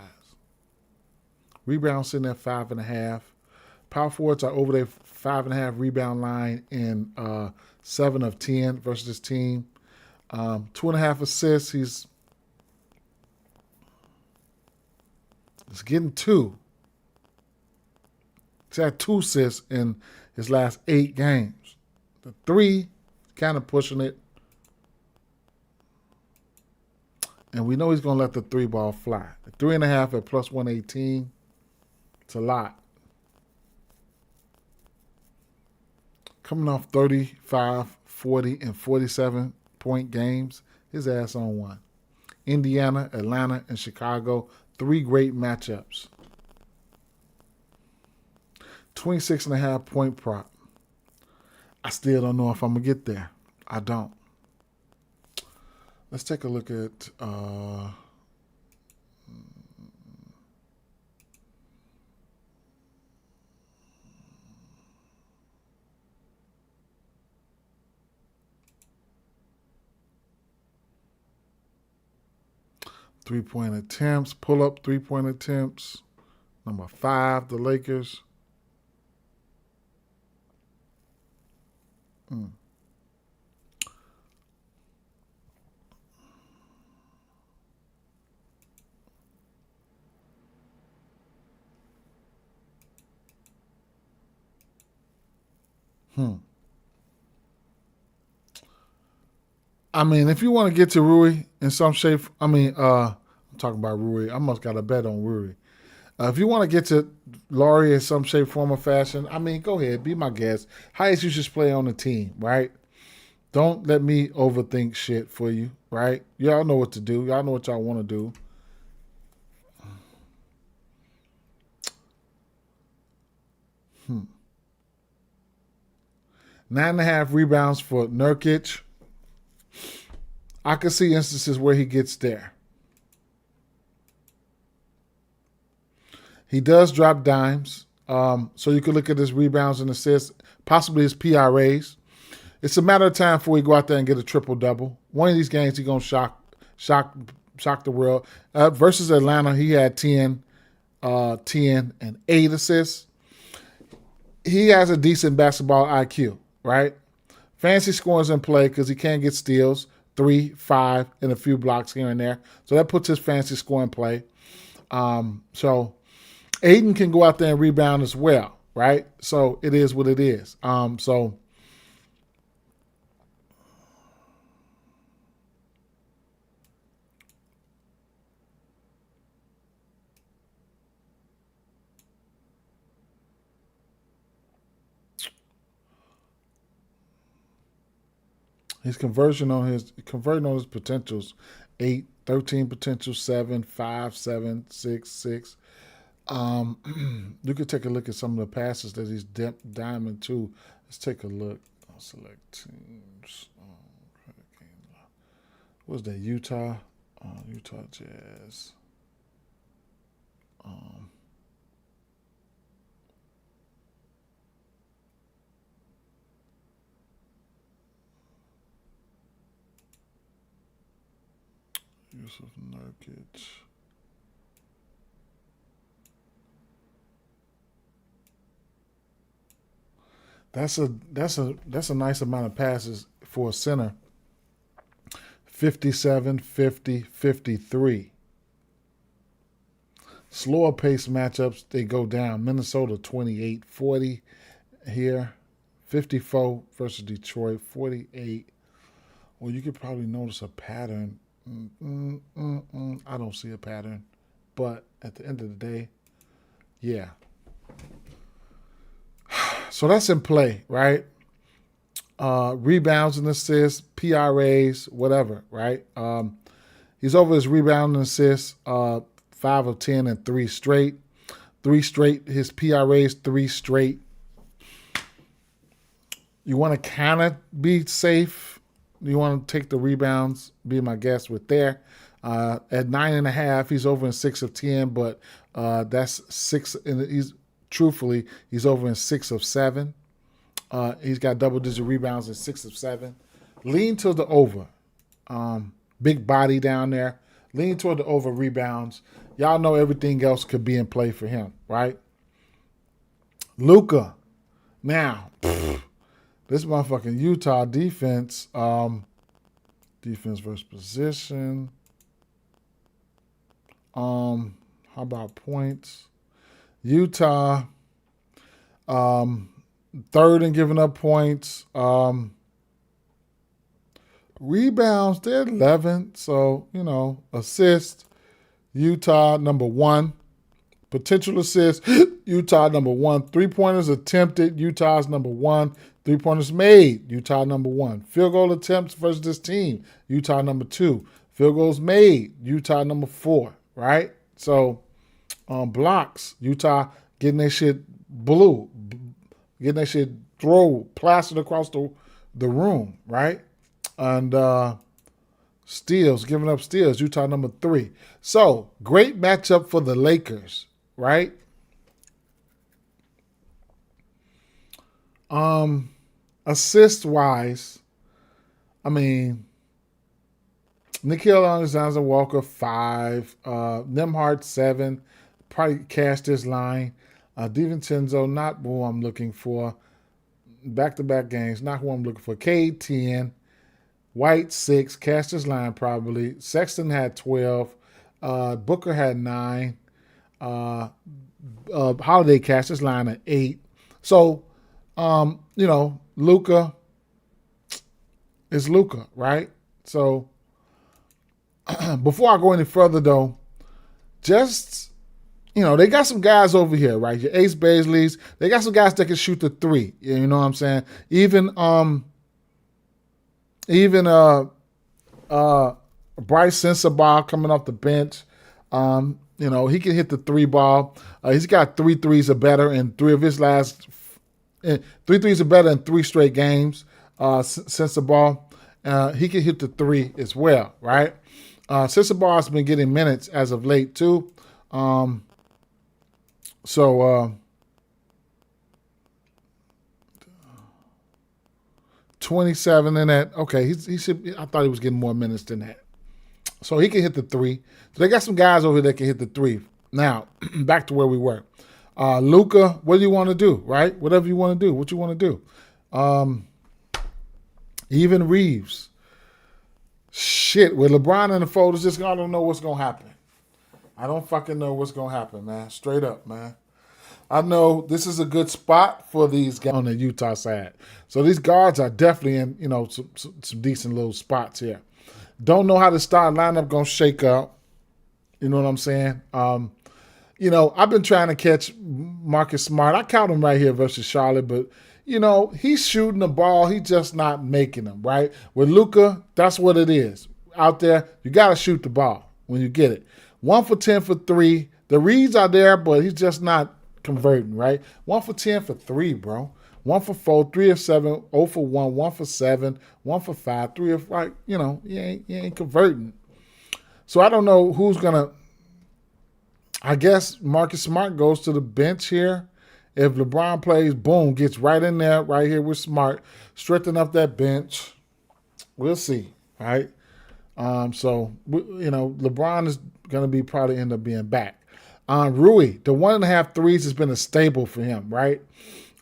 Rebounds sitting at 5.5. Power forwards are over their 5.5 rebound line in 7 of 10 versus this team. 2.5 assists. He's getting 2. He's had 2 assists in his last 8 games. The 3, kind of pushing it. And we know he's going to let the 3 ball fly. The 3.5 at plus 118. It's a lot. Coming off 35, 40, and 47-point games, his ass on one. Indiana, Atlanta, and Chicago, 3 great matchups. 26.5 point prop. I still don't know if I'm going to get there. I don't. Let's take a look at 3-point attempts, pull-up 3-point attempts. Number 5, the Lakers. I mean, if you want to get to Rui in some shape, I'm talking about Rui. I must got a bet on Rui. If you want to get to Laurie in some shape, form, or fashion, go ahead, be my guest. Highest usage player on the team, right? Don't let me overthink shit for you, right? Y'all know what to do. Y'all know what y'all want to do. Nine and a half rebounds for Nurkic. I can see instances where he gets there. He does drop dimes. So you could look at his rebounds and assists, possibly his PRAs. It's a matter of time before he go out there and get a triple-double. One of these games he's going to shock the world. Versus Atlanta, he had 10 and 8 assists. He has a decent basketball IQ, right? Fancy scores in play because he can't get steals, 3, 5, and a few blocks here and there. So that puts his fancy score in play. So Aiden can go out there and rebound as well, right? So it is what it is. So he's converting on his potentials, 8, 13 potential, 7, 5, 7, 6, 6. You could take a look at some of the passes that he's diamond to. Let's take a look. I'll select teams. What was that? Utah Jazz. Yusuf Nurkic. That's a nice amount of passes for a center. 57, 50, 53. Slower pace matchups, they go down. Minnesota 28-40 here. 54 versus Detroit, 48. Well, you could probably notice a pattern. I don't see a pattern. But at the end of the day, yeah. So that's in play, right? rebounds and assists, PRAs, whatever, right? He's over his rebound and assists, 5 of 10 and 3 straight. 3 straight. His PRAs, 3 straight. You want to kind of be safe. You want to take the rebounds, be my guess with there. At 9.5, he's over in 6 of 10, but that's 6. And he's over in 6 of 7. He's got double-digit rebounds in 6 of 7. Lean to the over. Big body down there. Lean toward the over rebounds. Y'all know everything else could be in play for him, right? Luka. Now, this motherfucking Utah defense. Defense versus position. How about points? Utah. Third in giving up points. Rebounds, they're 11. So, assists. Utah, number 1. Potential assists, Utah, number 1. 3-pointers attempted, Utah's number 1. 3-pointers made, Utah, number 1. Field goal attempts versus this team, Utah, number 2. Field goals made, Utah, number 4, right? So, blocks, Utah getting that shit blue, getting that shit plastered across the room, right? And steals, giving up steals, Utah number 3. So, great matchup for the Lakers, right? Assist-wise, I mean, Nickeil Alexander-Walker, 5. Nembhard, 7. Probably cash this line. DiVincenzo, not who I'm looking for. Back-to-back games, not who I'm looking for. Cade, 10. White, 6. Cash this line probably. Sexton had 12. Booker had 9. Holiday cash this line at 8. So, Luka is Luka, right? So, before I go any further, though, just, they got some guys over here, right? Your Ace Bazleys, they got some guys that can shoot the 3. You know what I'm saying? Even Bryce Sensabaugh coming off the bench, he can hit the 3 ball. He's got 3 threes or better in 3 of his last 3 threes or better in 3 straight games. Sensabaugh, he can hit the 3 as well, right? Sensabaugh has been getting minutes as of late too. 27 in that. Okay, he should. I thought he was getting more minutes than that. So he can hit the 3. So they got some guys over here that can hit the 3. Now, back to where we were. Luka, what do you want to do, right? Whatever you want to do. What you want to do. Even Reeves. Shit, with LeBron in the fold, I don't know what's going to happen. I don't fucking know what's going to happen, man. Straight up, man. I know this is a good spot for these guys on the Utah side. So these guards are definitely in, some decent little spots here. Don't know how the starting lineup going to shake up. You know what I'm saying? I've been trying to catch Marcus Smart. I count him right here versus Charlotte, but, he's shooting the ball. He's just not making them, right? With Luka, that's what it is. Out there, you got to shoot the ball when you get it. 1 for 10 for 3. The reads are there, but he's just not converting, right? 1 for 10 for 3, bro. 1 for 4, 3 of 7, 0 for 1, 1 for 7, 1 for 5, 3 of 5. You ain't converting. So I don't know who's gonna. I guess Marcus Smart goes to the bench here. If LeBron plays, boom, gets right in there, right here with Smart, strengthen up that bench. We'll see, right? LeBron is gonna be probably end up being back. Rui, the 1.5 threes has been a staple for him, right?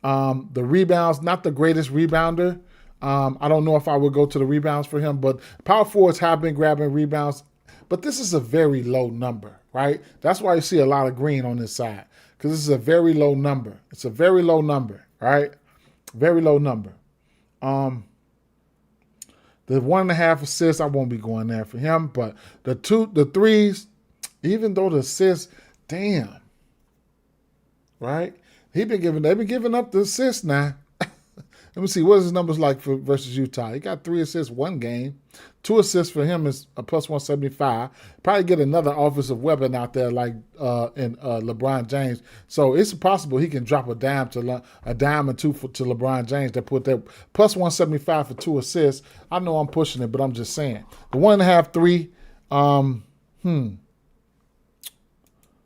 The rebounds, not the greatest rebounder. I don't know if I would go to the rebounds for him, but power forwards have been grabbing rebounds. But this is a very low number, right? That's why you see a lot of green on this side, because this is a very low number. It's a very low number, right? Very low number. The 1.5 assists, I won't be going there for him, but the 3s, even though the assists, damn, right? They've been giving up the assists now. Let me see. What is his numbers like for versus Utah? He got 3 assists one game. 2 assists for him is a plus 175. Probably get another offensive weapon out there like in LeBron James. So it's possible he can drop a dime or two to LeBron James that put that plus 175 for 2 assists. I know I'm pushing it, but I'm just saying. The 1.5, 3.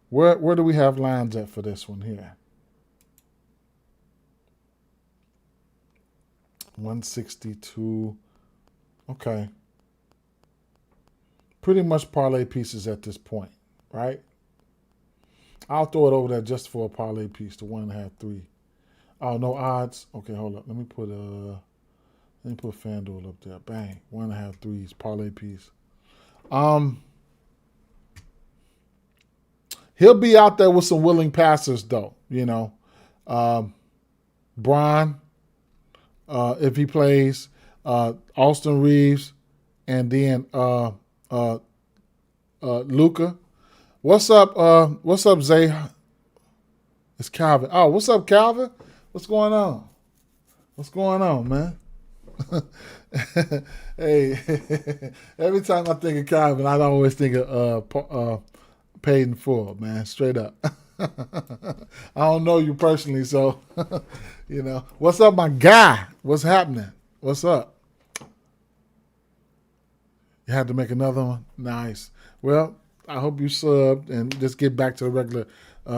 Where do we have lines at for this one here? 162. Okay. Pretty much parlay pieces at this point, right? I'll throw it over there just for a parlay piece, the 1.5, 3. Oh, no odds. Okay, hold up. Let me put FanDuel up there. Bang. 1.5, 3s, parlay piece. He'll be out there with some willing passers, though. You know, Bron, if he plays, Austin Reeves, and then Luka. What's up? What's up, Zay? It's Calvin. Oh, what's up, Calvin? What's going on? What's going on, man? Hey, every time I think of Calvin, I always think of paid in full, man. Straight up. I don't know you personally, so you know. What's up, my guy? What's happening? What's up? You had to make another one? Nice. Well, I hope you subbed and just get back to the regular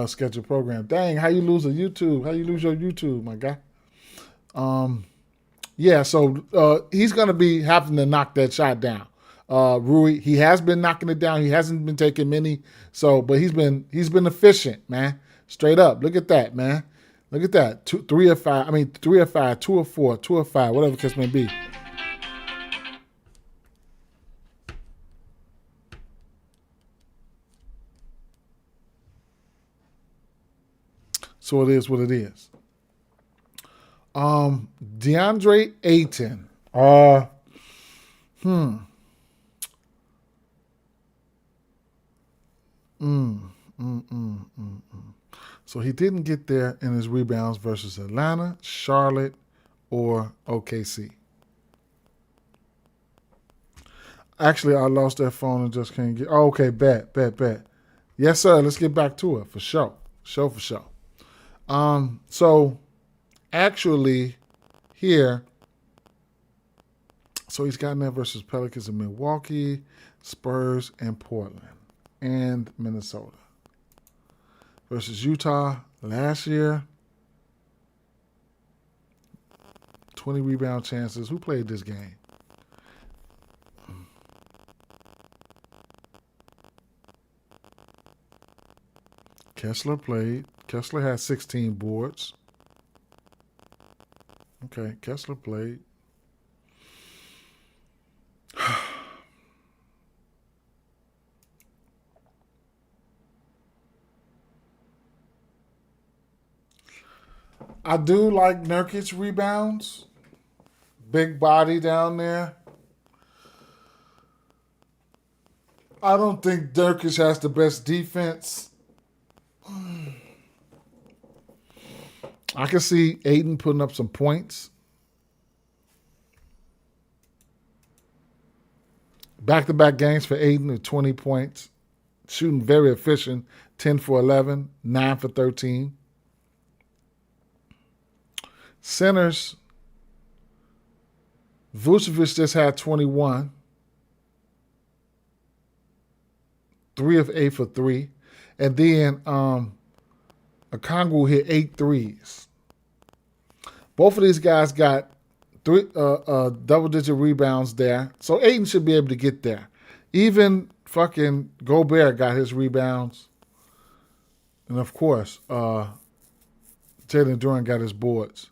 scheduled program. Dang, how you lose a YouTube? How you lose your YouTube, my guy? Yeah, so he's going to be having to knock that shot down. Rui, he has been knocking it down. He hasn't been taking many. So, but he's been efficient, man. Straight up. Look at that, man. Look at that. 3 of 5. I mean, 3 of 5, 2 of 4, 2 of 5, whatever the case may be. So it is what it is. DeAndre Ayton. So he didn't get there in his rebounds versus Atlanta, Charlotte, or OKC. Actually, I lost that phone and just can't get. Oh, okay, bet. Yes, sir. Let's get back to it for sure. For sure. So actually here, so he's gotten that versus Pelicans in Milwaukee, Spurs, and Portland, and Minnesota. Versus Utah last year, 20 rebound chances. Who played this game? Kessler played. Kessler had 16 boards. Okay, Kessler played. I do like Nurkic's rebounds. Big body down there. I don't think Nurkic has the best defense. I can see Ayton putting up some points. Back-to-back games for Ayton with 20 points. Shooting very efficient. 10 for 11, 9 for 13. Centers. Vucevic just had 21. 3 of 8 for 3. And then Okongwu hit 8 threes. Both of these guys got double-digit rebounds there. So Ayton should be able to get there. Even fucking Gobert got his rebounds. And, of course, Jalen Duran got his boards.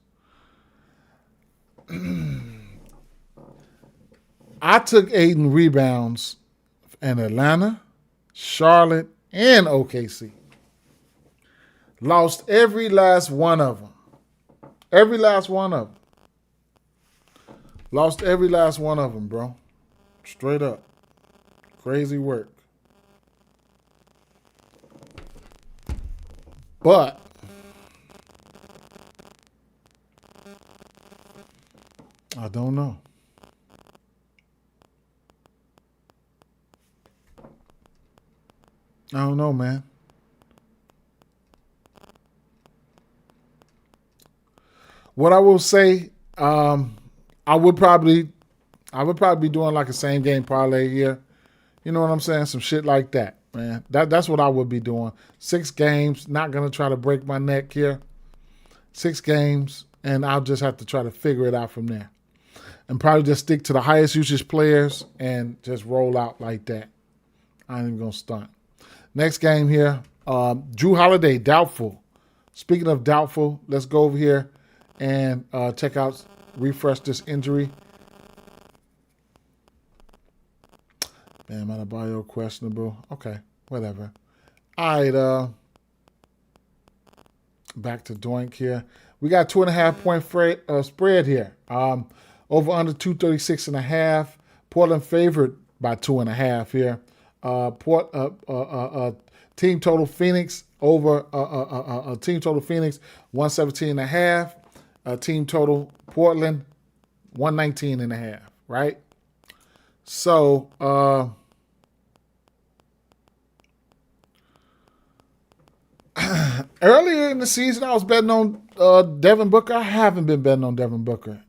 I took Ayton rebounds in Atlanta, Charlotte, and OKC. Lost every last one of them. Every last one of them. Lost every last one of them, bro. Straight up. Crazy work. But I don't know. I don't know, man. What I will say, I would probably be doing like a same game parlay here. You know what I'm saying? Some shit like that, man. That's what I would be doing. 6 games. Not gonna try to break my neck here. 6 games, and I'll just have to try to figure it out from there. And probably just stick to the highest usage players and just roll out like that. I ain't even gonna stunt. Next game here, Drew Holiday, doubtful. Speaking of doubtful, let's go over here and check out, refresh this injury. Bam Adebayo, questionable. Okay, whatever. All right, back to Doink here. We got 2.5 point spread here. Over under 236.5. Portland favored by 2.5 here. Team total Phoenix over team total Phoenix 117.5. Team total Portland 119.5. Right. So earlier in the season, I was betting on Devin Booker. I haven't been betting on Devin Booker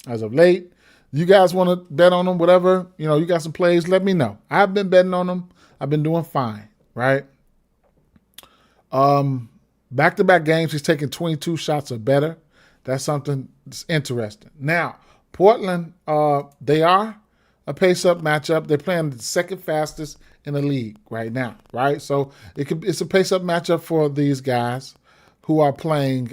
as of late. You guys want to bet on him, whatever, you got some plays, let me know. I've been betting on him. I've been doing fine, right? Back-to-back games, he's taking 22 shots or better. That's something that's interesting. Now, Portland, they are a pace-up matchup. They're playing the second fastest in the league right now, right? So it's a pace-up matchup for these guys who are playing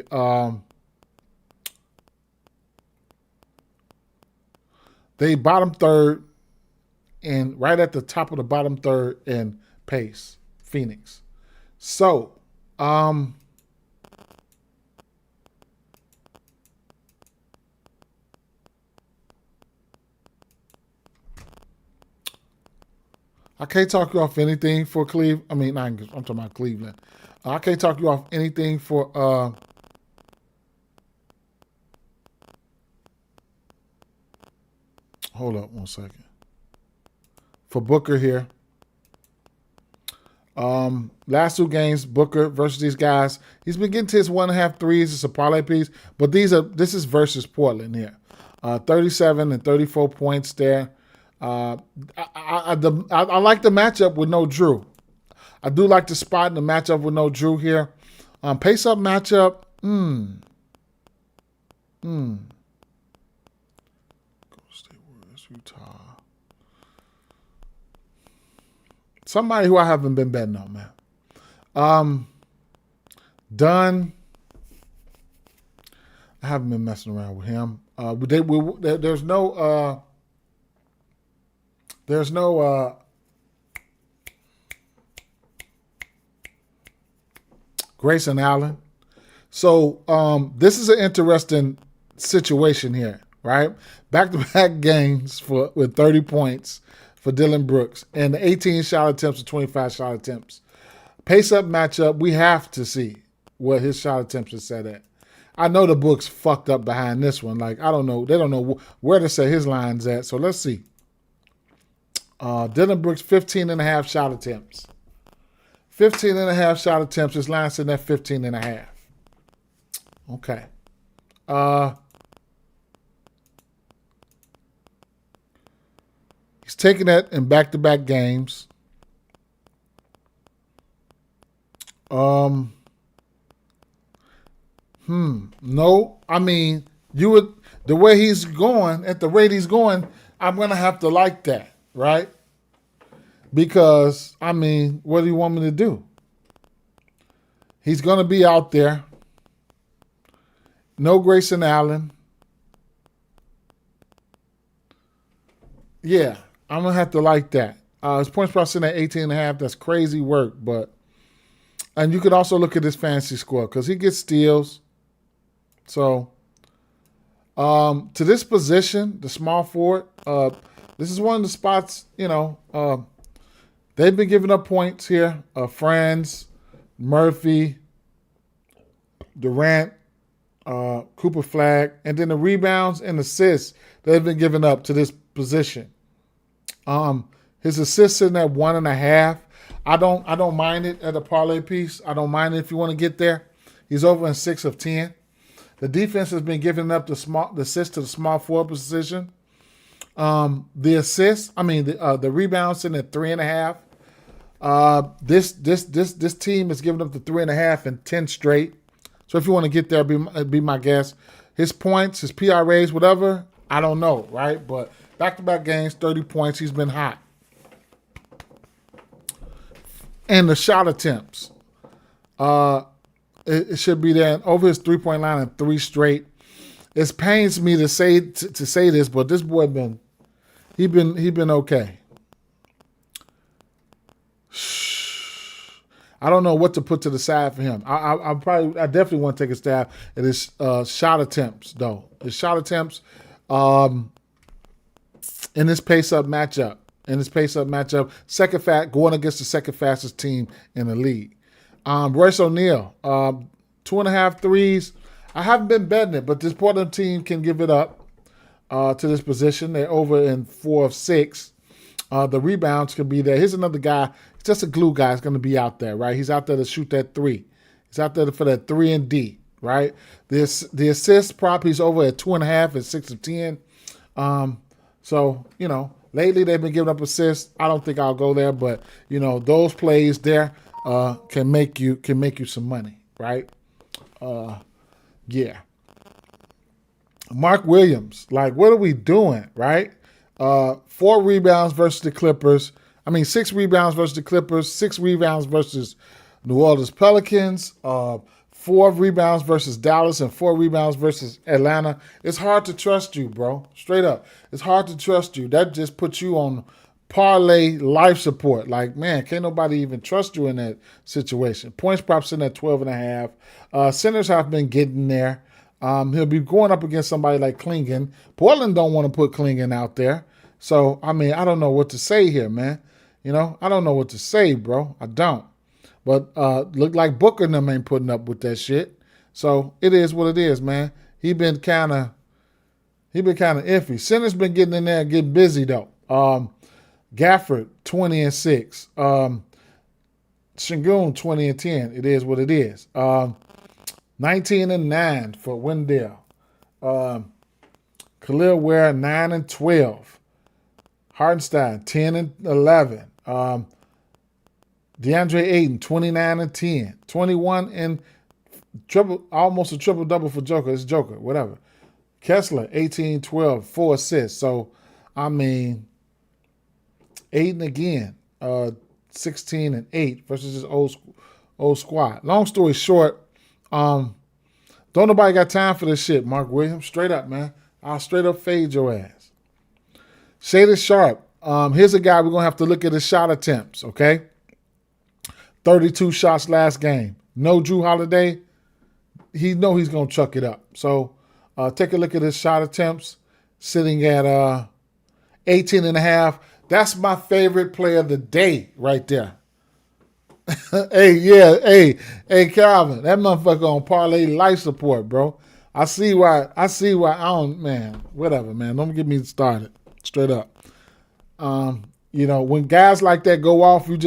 they bottom third and right at the top of the bottom third in pace, Phoenix. So, I can't talk you off anything for Cleveland. I mean, I'm talking about Cleveland. I can't talk you off anything for hold up 1 second. For Booker here. Last 2 games, Booker versus these guys. He's been getting to his 1.5 threes. It's a parlay piece, but this is versus Portland here. 37 and 34 points there. I like the matchup with no Drew. I do like the spot in the matchup with no Drew here. Pace up matchup. Utah. Somebody who I haven't been betting on, man. Dunn. I haven't been messing around with him. There's no Grayson Allen. So this is an interesting situation here, right? Back-to-back games with 30 points for Dylan Brooks and the 18 shot attempts and 25 shot attempts. Pace-up matchup, we have to see what his shot attempts are set at. I know the book's fucked up behind this one. Like, I don't know. They don't know where to set his lines at. So let's see. Dylan Brooks, 15.5 shot attempts. 15.5 shot attempts. His line sitting at 15.5. Okay. He's taking that in back-to-back games. No, I mean, the way he's going, at the rate he's going, I'm going to have to like that, right? Because, I mean, what do you want me to do? He's going to be out there. No Grayson Allen. Yeah, I'm going to have to like that. His points per sitting at 18.5. That's crazy work, but... And you could also look at his fantasy score because he gets steals. So, to this position, the small forward, this is one of the spots, they've been giving up points here. Franz, Murphy, Durant, Cooper Flag, and then the rebounds and assists that have been given up to this position. His assists in at 1.5. I don't mind it at a parlay piece. I don't mind it if you want to get there. He's over in 6 of 10. The defense has been giving up the assists to the small forward position. The rebounds in at 3.5. This team is giving up the 3.5 in 10 straight. So if you want to get there, be my guest. His points, his PRAs, whatever, I don't know, right? But back-to-back games, 30 points. He's been hot. And the shot attempts, it should be there over his 3-point line in 3 straight. It pains me to say this, but this boy been okay. I don't know what to put to the side for him. I definitely want to take a stab at his shot attempts, though. His shot attempts in this pace-up matchup. Going against the second fastest team in the league. Royce O'Neal, 2.5 threes. I haven't been betting it, but this Portland team can give it up to this position. They're over in 4 of 6. The rebounds can be there. Here's another guy. He's just a glue guy. He's going to be out there, right? He's out there to shoot that 3. He's out there for that 3 and D, right? The assist prop, he's over at 2.5 and 6 of 10. So, lately they've been giving up assists. I don't think I'll go there, but, those plays there can make you some money, right? Yeah. Mark Williams, what are we doing, right? 4 rebounds versus the Clippers. 6 rebounds versus the Clippers, 6 rebounds versus New Orleans Pelicans, 4 rebounds versus Dallas, and 4 rebounds versus Atlanta. It's hard to trust you, bro. Straight up. It's hard to trust you. That just puts you on parlay life support. Man, can't nobody even trust you in that situation. Points props in at 12.5. Centers have been getting there. He'll be going up against somebody like Klingon. Portland don't want to put Klingon out there. So, I don't know what to say here, man. I don't know what to say, bro. I don't. But look like Booker and them ain't putting up with that shit. So, it is what it is, man. He been kind of iffy. Center's been getting in there and getting busy, though. Gafford, 20 and 6. Şengün, 20 and 10. It is what it is. 19 and 9 for Wendell. Khalil Ware, 9 and 12. Hartenstein, 10 and 11. DeAndre Ayton, 29 and 10. 21 and almost a triple-double for Joker. It's Joker, whatever. Kessler, 18, 12, 4 assists. So, Ayton again, 16 and 8 versus his old squad. Long story short, don't nobody got time for this shit, Mark Williams. Straight up, man. I'll straight up fade your ass. Shaden Sharp. Here's a guy we're going to have to look at his shot attempts, okay? 32 shots last game. No Drew Holiday. He's going to chuck it up. So take a look at his shot attempts. Sitting at 18.5. That's my favorite play of the day right there. Hey, Calvin, that motherfucker on parlay life support, bro. I see why I don't, man, whatever, man. Don't get me started. Straight up. When guys like that go off, you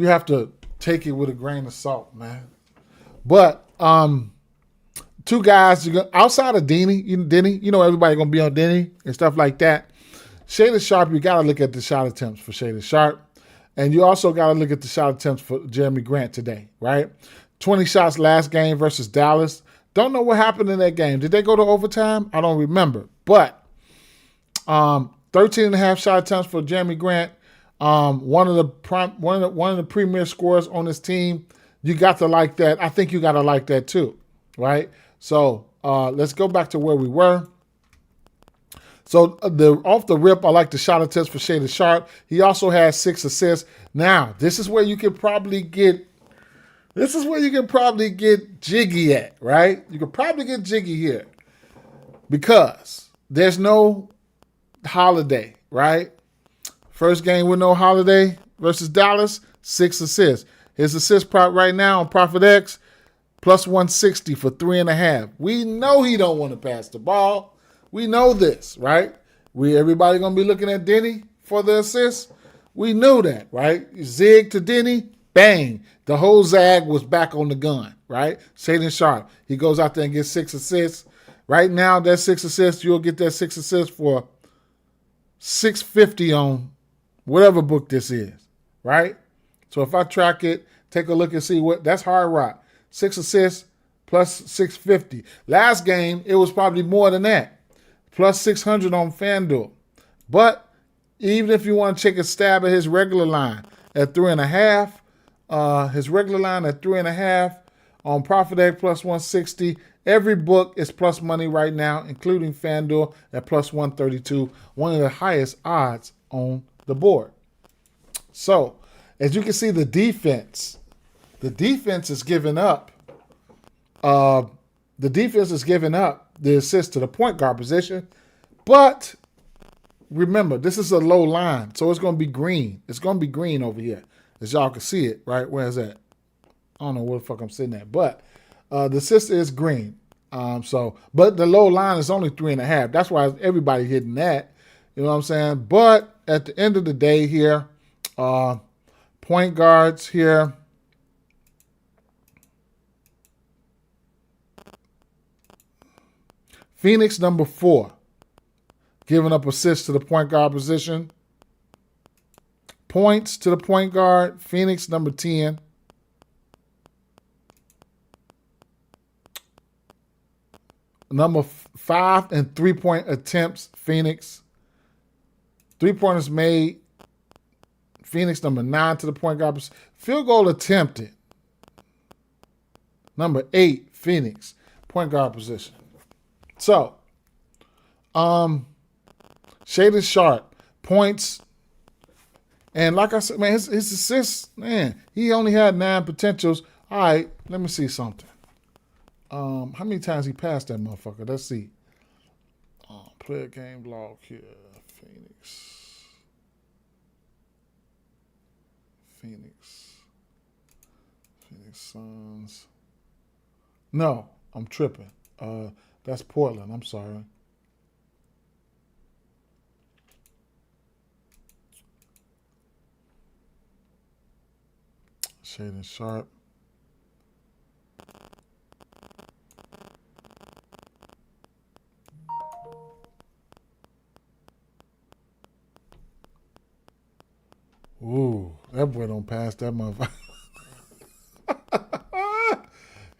have to take it with a grain of salt, man. But 2 guys outside of Denny, everybody gonna be on Denny and stuff like that. Shaden Sharp, you gotta look at the shot attempts for Shaden Sharp. And you also got to look at the shot attempts for Jeremy Grant today, right? 20 shots last game versus Dallas. Don't know what happened in that game. Did they go to overtime? I don't remember. But 13.5 shot attempts for Jeremy Grant. One of the premier scorers on this team. You got to like that. I think you got to like that too, right? So let's go back to where we were. So off the rip, I like the shot attempts for Shaden Sharp. He also has 6 assists. Now, this is where you can probably get jiggy at, right? You could probably get jiggy here because there's no Holiday, right? First game with no Holiday versus Dallas, 6 assists. His assist prop right now on Profit X, plus 160 for 3.5. We know he don't want to pass the ball. We know this, right? Everybody gonna be looking at Denny for the assist. We knew that, right? Zig to Denny, bang. The whole zag was back on the gun, right? Shaden Sharp, he goes out there and gets 6 assists. Right now, that 6 assists, you'll get that 6 assists for $650 on whatever book this is, right? So if I track it, take a look and see what that's Hard Rock. 6 assists plus $650. Last game, it was probably more than that. Plus 600 on FanDuel. But even if you want to take a stab at his regular line at 3.5, his regular line at 3.5 on Profit Egg plus 160. Every book is plus money right now, including FanDuel at plus 132, one of the highest odds on the board. So, as you can see, the defense is giving up. The defense is giving up the assist to the point guard position, but remember, this is a low line, so it's going to be green. It's going to be green over here, as y'all can see it, right? Where is that? I don't know where the fuck I'm sitting at, but the assist is green. But the low line is only 3.5. That's why everybody hitting that. You know what I'm saying? But at the end of the day here, point guards here. Phoenix number 4, giving up assists to the point guard position. Points to the point guard, Phoenix number 10. Number 5 in 3-point attempts, Phoenix. 3-pointers made, Phoenix number 9 to the point guard position. Field goal attempted, number 8, Phoenix, point guard position. So, Shaden Sharp, points, and like I said, man, his assists, man, he only had 9 potentials. All right, let me see something. How many times he passed that motherfucker? Let's see. Player game log here, Phoenix Suns. No, I'm tripping. That's Portland. I'm sorry. Shaden Sharp. Ooh, that boy don't pass that motherfucker.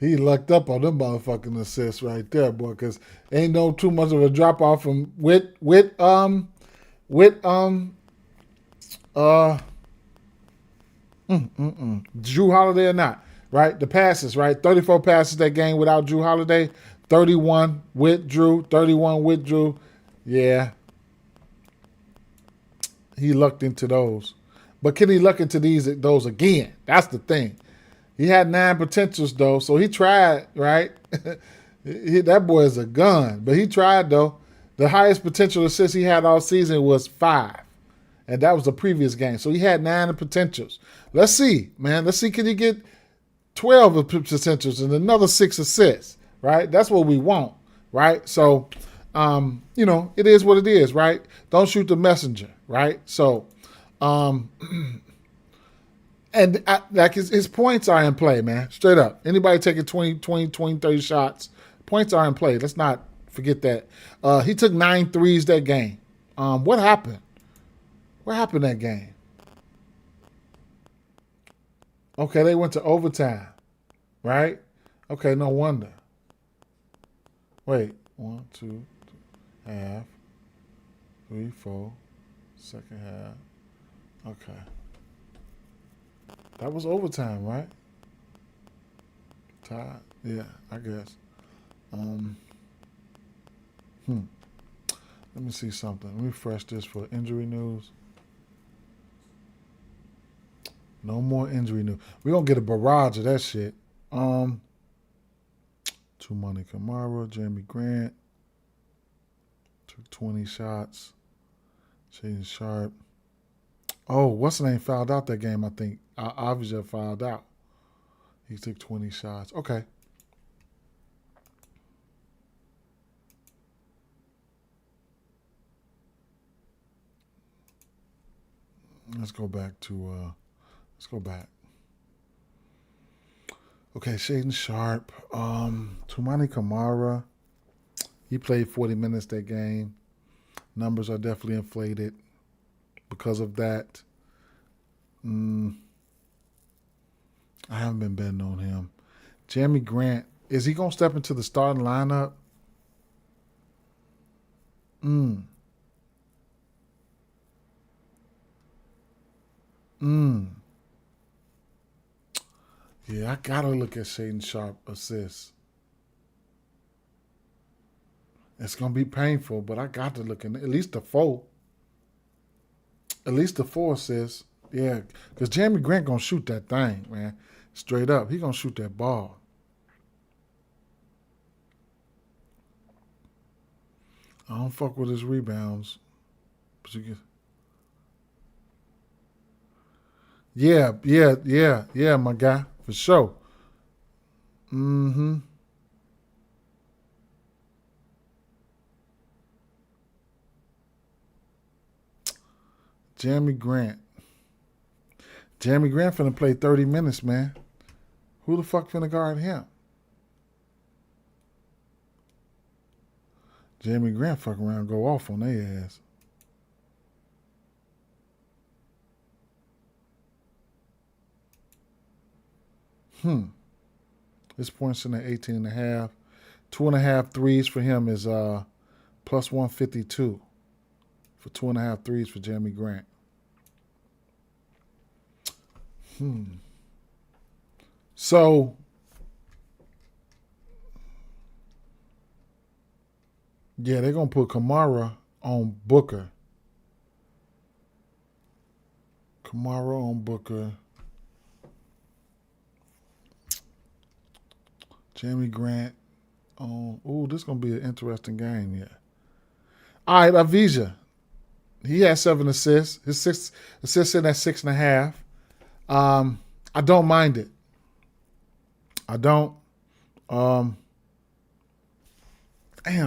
He lucked up on them motherfucking assists right there, boy, because ain't no too much of a drop off from with Drew Holiday or not, right? The passes, right? 34 passes that game without Drew Holiday, 31 with Drew, 31 with Drew. Yeah. He lucked into those. But can he luck into those again? That's the thing. He had 9 potentials, though, so he tried, right? That boy is a gun, but he tried, though. The highest potential assist he had all season was 5, and that was the previous game. So he had 9 potentials. Let's see, man. Let's see, can he get 12 of potentials and another 6 assists, right? That's what we want, right? So, it is what it is, right? Don't shoot the messenger, right? So, and like his points are in play, man. Straight up. Anybody taking 20, 30 shots, points are in play. Let's not forget that. He took 9 threes that game. What happened? What happened that game? Okay, they went to overtime, right? Okay, no wonder. Wait, 1, 2, half, 3, 4, second half. Okay. That was overtime, right? Tied? Yeah, I guess. Let me see something. Let me refresh this for injury news. No more injury news. We're going to get a barrage of that shit. Two Money Kamara, Jeremy Grant. Took 20 shots. Shaden Sharp. Oh, what's the name fouled out that game, I think. Obviously fouled out. He took 20 shots. Okay. Let's go back to. Let's go back. Okay, Shaden Sharp. Tumani Kamara. He played 40 minutes that game. Numbers are definitely inflated because of that. I haven't been betting on him. Jeremy Grant. Is he going to step into the starting lineup? Mm. Yeah, I got to look at Shaden Sharp assists. It's going to be painful, but I got to look at least the four. At least the four assists. Yeah, because Jeremy Grant going to shoot that thing, man. Straight up. He going to shoot that ball. I don't fuck with his rebounds. But you get... Yeah, my guy. For sure. Mm-hmm. Jeremy Grant. Jeremy Grant finna play 30 minutes, man. Who the fuck finna guard him? Jeremy Grant fuck around and go off on their ass. His points in at 18 and a half. 2.5 threes for him is plus 152 for 2.5 threes for Jeremy Grant. So yeah, they're gonna put Kamara on Booker. Kamara on Booker. Jeremy Grant on. Ooh, this is gonna be an interesting game here. All right, Avija. He has 7 assists. His 6 assists in at 6.5. I don't mind it. I don't. Damn,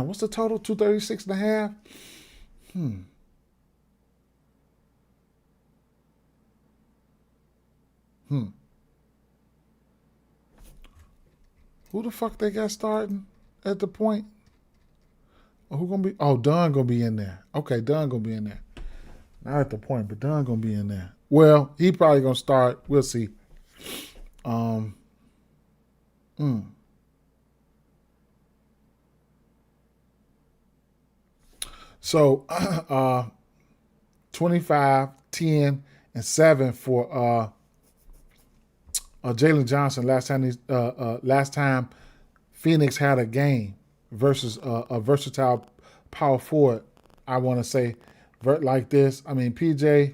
what's the total? 236.5? Who the fuck they got starting at the point? Who gonna be? Oh, Dunn gonna be in there. Okay, Dunn gonna be in there. Not at the point, but Dunn gonna be in there. Well, he probably gonna start. We'll see. So 25, 10, and 7 for Jalen Johnson last time Phoenix had a game versus a versatile power forward. I want to say like this. I mean, PJ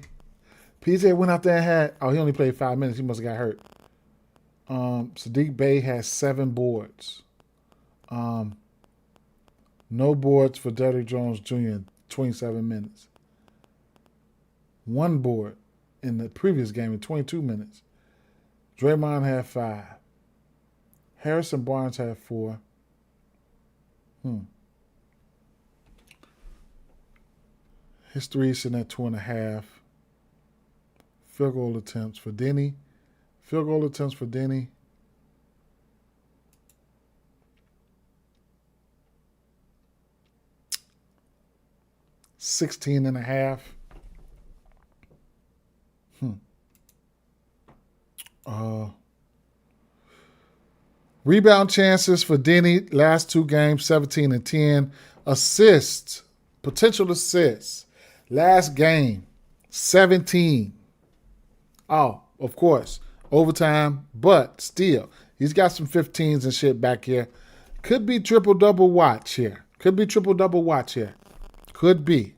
went out there and had. Oh, he only played 5 minutes. He must have got hurt. Sadiq Bey has 7 boards. No boards for Derrick Jones Jr. in 27 minutes. 1 board in the previous game in 22 minutes. Draymond had 5. Harrison Barnes had 4. His 3 sitting at 2.5. Field goal attempts for Denny. 16.5. Rebound chances for Denny, last 2 games, 17 and 10. Assists, potential assists, last game, 17. Oh, of course, overtime, but still, he's got some 15s and shit back here. Could be triple-double watch here. Could be.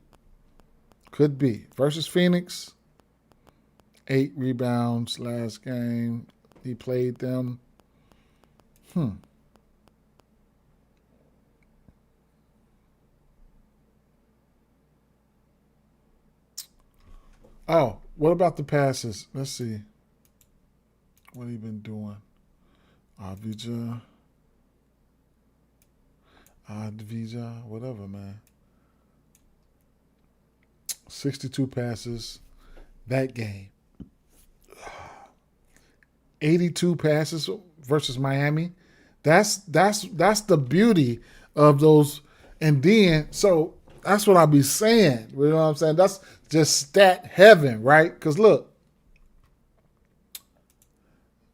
Versus Phoenix, 8 rebounds last game. He played them. Oh, what about the passes? Let's see. What he been doing? Advija, whatever, man. 62 passes, that game. 82 passes versus Miami. That's the beauty of those. And then, so that's what I be saying. You know what I'm saying? That's just stat heaven, right? Because look,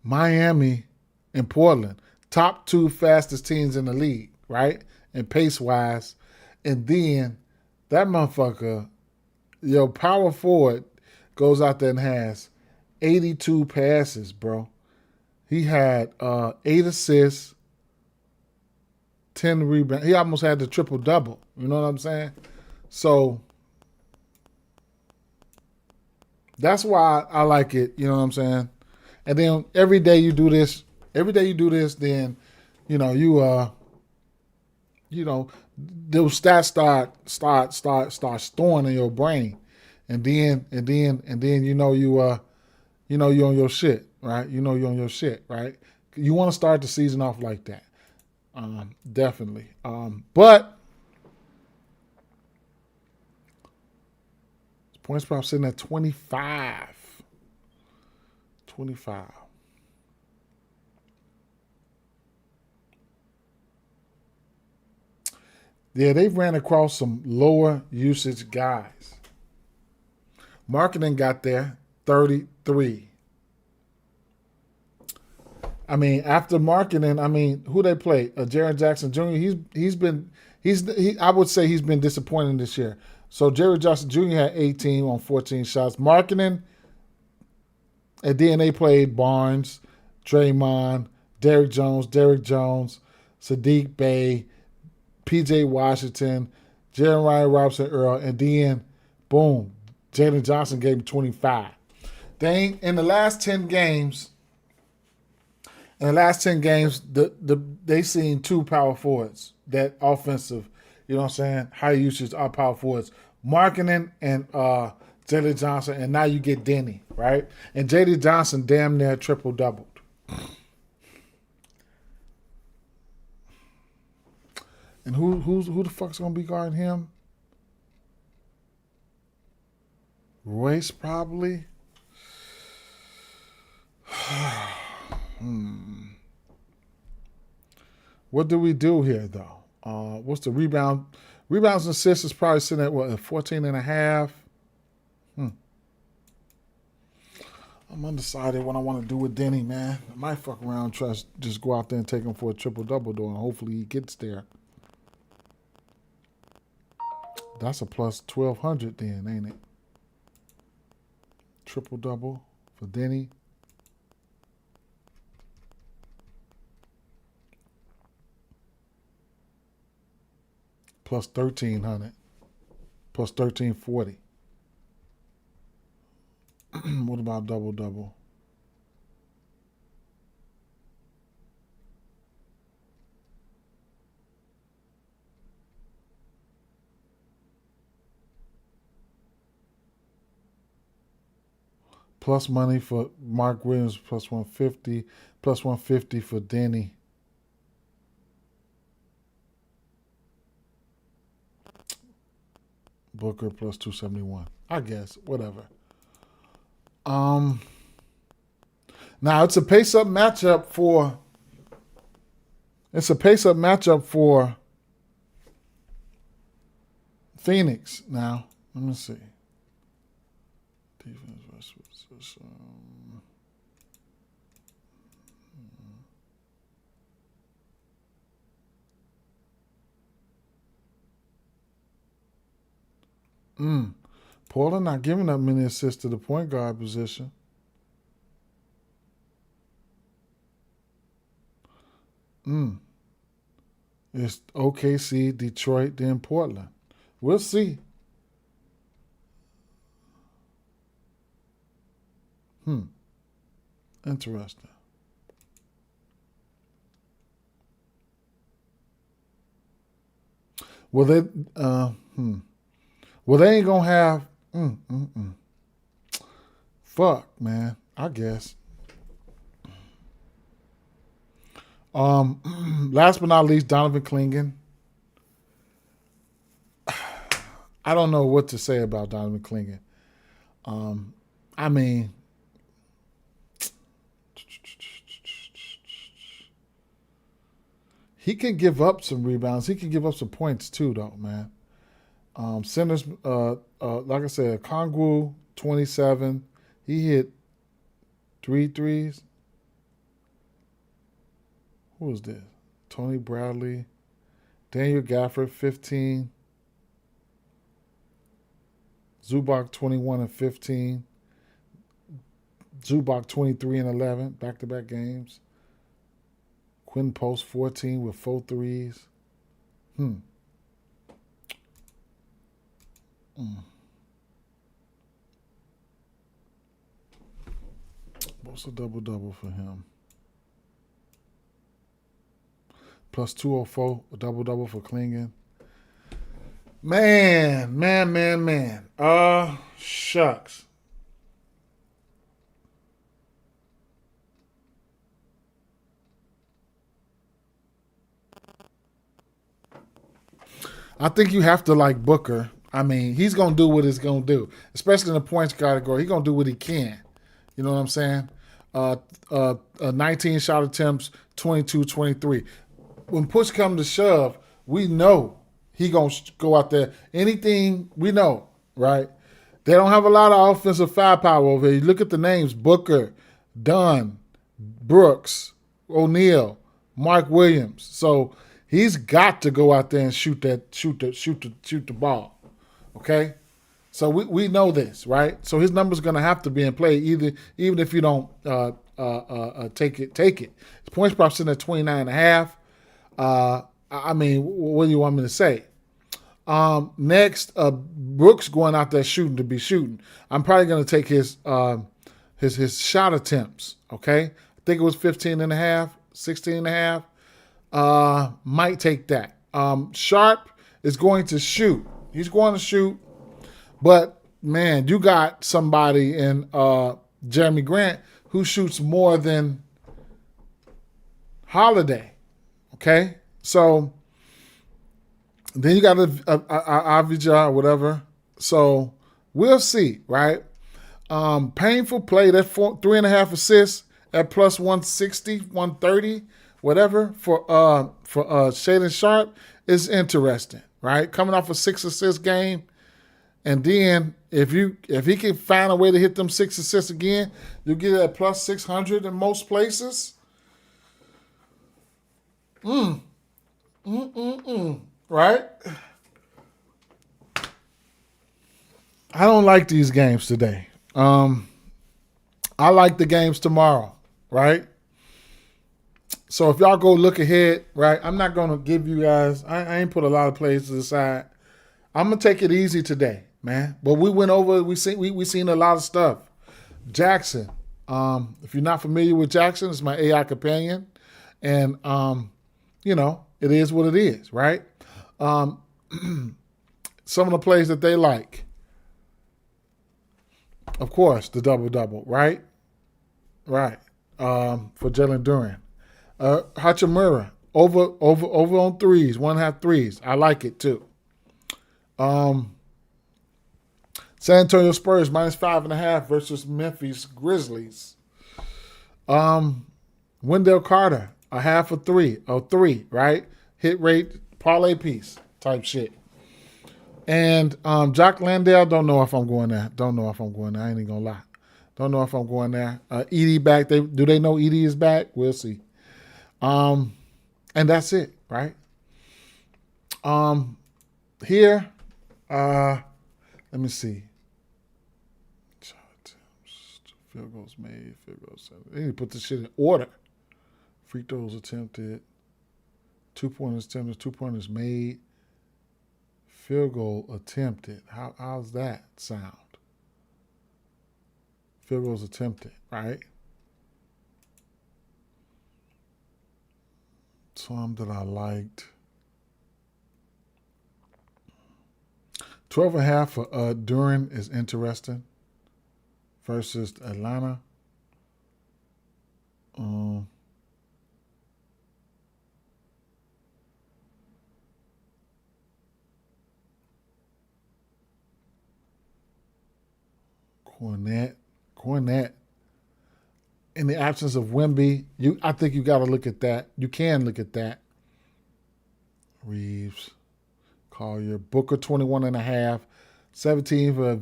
Miami and Portland, top 2 fastest teams in the league, right? And pace wise. And then that motherfucker, your power forward, goes out there and has 82 passes, bro. He had 8 assists, 10 rebounds. He almost had the triple-double. You know what I'm saying? So that's why I like it. You know what I'm saying? And then every day you do this, then, you know, those stats start storing in your brain. And then you're on your shit, right? You know you're on your shit, right? You want to start the season off like that. Definitely. But points per sitting at 25. 25. Yeah, they've ran across some lower usage guys. Marketing got there, 33. I mean, after marketing, I mean, who they play? Jaren Jackson Jr. I would say he's been disappointing this year. So Jerry Jackson Jr. had 18 on 14 shots. Marketing, and then they played Barnes, Draymond, Derrick Jones, Sadiq Bey, P.J. Washington, Jaren Ryan Robinson Earl, and then, boom, Jalen Johnson gave him 25. In the last 10 games, they seen 2 power forwards, that offensive, you know what I'm saying, high usage are power forwards. Marketing and Jalen Johnson, and now you get Denny, right? And Jalen Johnson damn near triple-doubled. And who the fuck's gonna be guarding him? Royce probably. What do we do here though? What's the rebound? Rebounds and assists is probably sitting at 14 and a half. I'm undecided what I want to do with Denny, man. I might fuck around and try to just go out there and take him for a triple-double, though, and hopefully he gets there. That's a plus 1,200 then, ain't it? Triple-double for Denny. Plus 1,300. Plus 1,340. What about double-double? Plus money for Mark Williams, plus 150. Plus 150 for Denny. Booker plus 271. I guess, whatever. Now it's a pace-up matchup for Phoenix. Now, let me see. Defense versus Portland not giving up many assists to the point guard position. It's OKC, Detroit, then Portland. We'll see. Interesting. Well, they ain't gonna have. Fuck, man. I guess. Last but not least, Donovan Clingan. I don't know what to say about Donovan Clingan. I mean, he can give up some rebounds. He can give up some points too, though, man. Centers, like I said, Kongwu, 27. He hit three threes. Who was this? Tony Bradley. Daniel Gafford, 15. Zubac, 21 and 15. Zubac, 23 and 11. Back-to-back games. Quinn Post, 14 with 4 threes. What's a double-double for him? Plus 204, a double-double for Klingen. Man. Shucks. I think you have to like Booker. I mean, he's going to do what he's going to do, especially in the points category. He's going to do what he can. You know what I'm saying? 19 shot attempts, 22, 23. When push comes to shove, we know he going to go out there. Anything we know, right? They don't have a lot of offensive firepower over here. You look at the names: Booker, Dunn, Brooks, O'Neal, Mark Williams. So he's got to go out there and shoot the ball. Okay? So we know this, right? So his number's going to have to be in play, even if you don't take it. His points prop sitting at 29.5. I mean, what do you want me to say? Next, Brooks going out there shooting to be shooting. I'm probably going to take his shot attempts. Okay, I think it was 15.5, 16.5. Might take that. Sharp is going to shoot. He's going to shoot. But, man, you got somebody in Jeremy Grant who shoots more than Holiday. Okay? So, then you got Avija or whatever. So, we'll see, right? Painful play. That 3.5 assists at plus 160, 130, whatever, for Shaedon Sharpe is interesting, right? Coming off a 6-assist game. And then if he can find a way to hit them 6 assists again, you'll get it at plus 600 in most places. Right? I don't like these games today. I like the games tomorrow, right? So if y'all go look ahead, right, I'm not going to give you guys, I ain't put a lot of plays to the side. I'm going to take it easy today, man. But we went over, we seen a lot of stuff. Jackson. If you're not familiar with Jackson, it's my AI companion. And, it is what it is, right? Some of the plays that they like. Of course, the double-double, right? Right. For Jalen Duren. Hachimura, over on threes, 1.5 threes. I like it too. San Antonio Spurs minus 5.5 versus Memphis Grizzlies. Wendell Carter, a half of 3, right? Hit rate, parlay piece type shit. And Jock Landale, don't know if I'm going there. I ain't even gonna lie. Don't know if I'm going there. Edie back. Do they know Edie is back? We'll see. And that's it, right? Here, let me see. Field goals made, field goals. They need to put this shit in order. Free throws attempted, 2-pointers attempted, 2-pointers made, field goal attempted. How's that sound? Field goals attempted, right? Some that I liked. 12.5 for Duren is interesting versus Atlanta. Cornette. Cornette. In the absence of Wemby, I think you got to look at that. You can look at that. Reeves, Collier, Booker 21.5, 17 for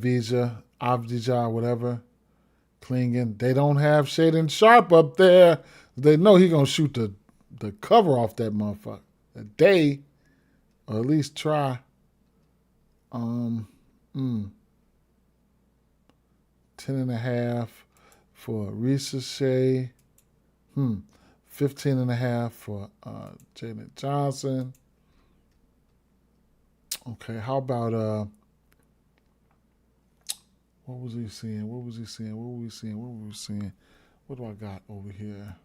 Avdija, whatever. Klingon. They don't have Shaden Sharp up there. They know he's gonna shoot the cover off that motherfucker. A day, or at least try. 10.5 for Risa Shea. 15.5 for Jaden Johnson. Okay, how about what was he seeing? What was he seeing? What were we seeing? What were we seeing? What do I got over here?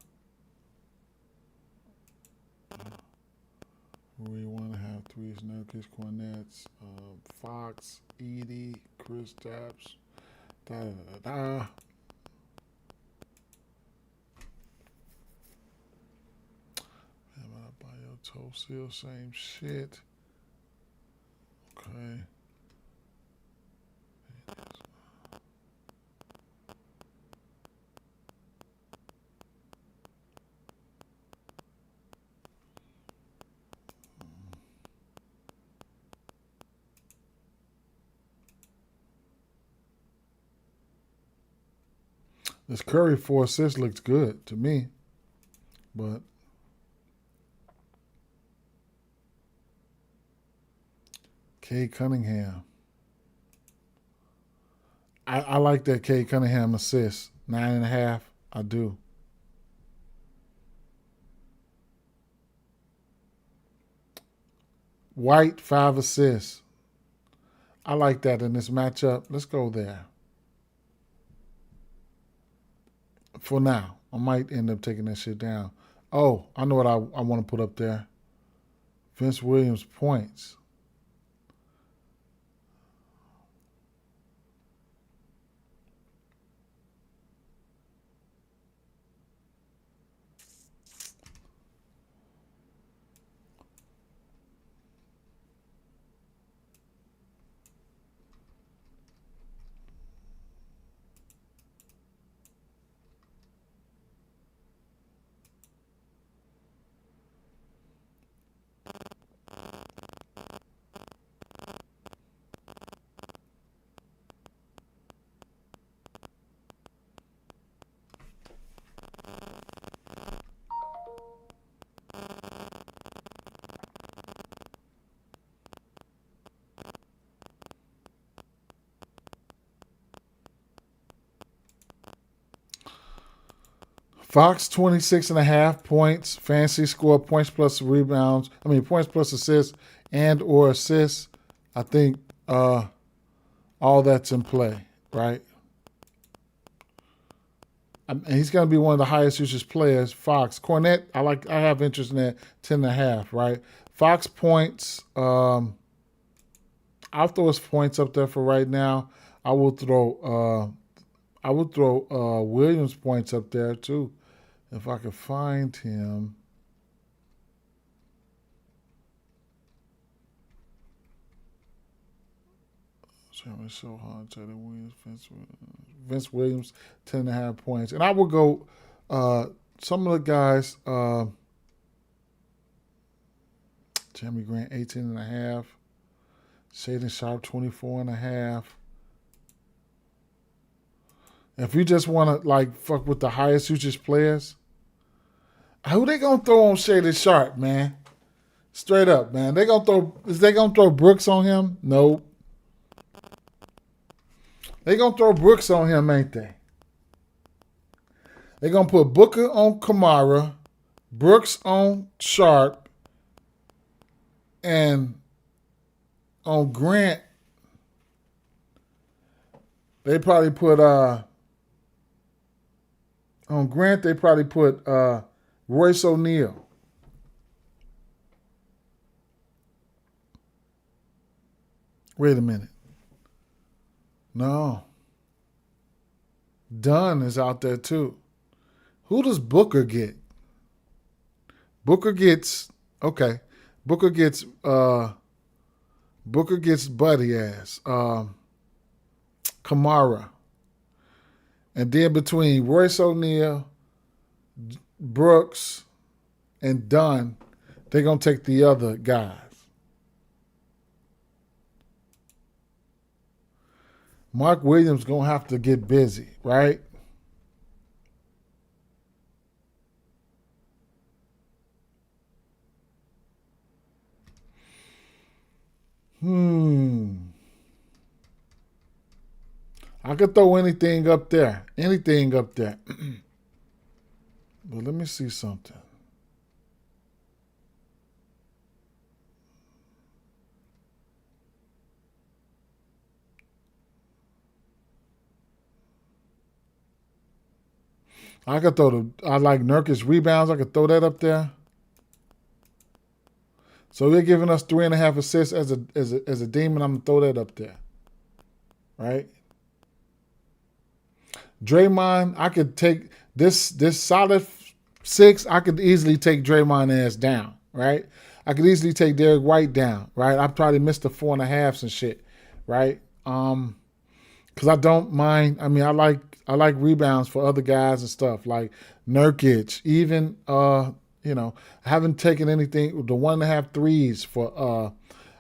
Rui 1.5 threes, Nurkic, Cornets, Fox, Edie, Chris Tapps, da. Tosil, same shit. Okay. This Curry 4 assists looks good to me, but Cade Cunningham. I like that Cade Cunningham assist. 9.5. I do. White 5 assists. I like that in this matchup. Let's go there. For now. I might end up taking that shit down. Oh, I know what I want to put up there. Vince Williams points. Fox 26.5 points, fancy score, points plus rebounds. Points plus assists and or assists. I think all that's in play, right? And he's going to be one of the highest usage players. Fox, Cornette, I have interest in that 10.5, right? Fox points. I'll throw his points up there for right now. I will throw Williams points up there too. If I could find him. So hard. Vince Williams, 10.5 points. And I will go some of the guys, Jeremy Grant, 18.5. Shaden Sharp, 24.5. If you just want to fuck with the highest usage players, who they gonna throw on Shaden Sharp, man? Straight up, man. Is they gonna throw Brooks on him? No. They gonna throw Brooks on him, ain't they? They gonna put Booker on Kamara, Brooks on Sharp, and on Grant, they probably put Royce O'Neal. Wait a minute. No. Dunn is out there too. Who does Booker get? Booker gets buddy ass. Kamara. And then between Royce O'Neal, Brooks, and Dunn, they're going to take the other guys. Mark Williams going to have to get busy, right? I could throw anything up there. Anything up there. But let me see something. I like Nurkic rebounds. I could throw that up there. So they're giving us 3.5 assists as a demon. I'm gonna throw that up there, right? Draymond, I could take this solid 6. I could easily take Draymond ass down, right? I could easily take Derek White down, right? I probably missed the 4.5s and shit, right? Because I don't mind. I mean, I like rebounds for other guys and stuff like Nurkic. Even I haven't taken anything. The 1.5 threes for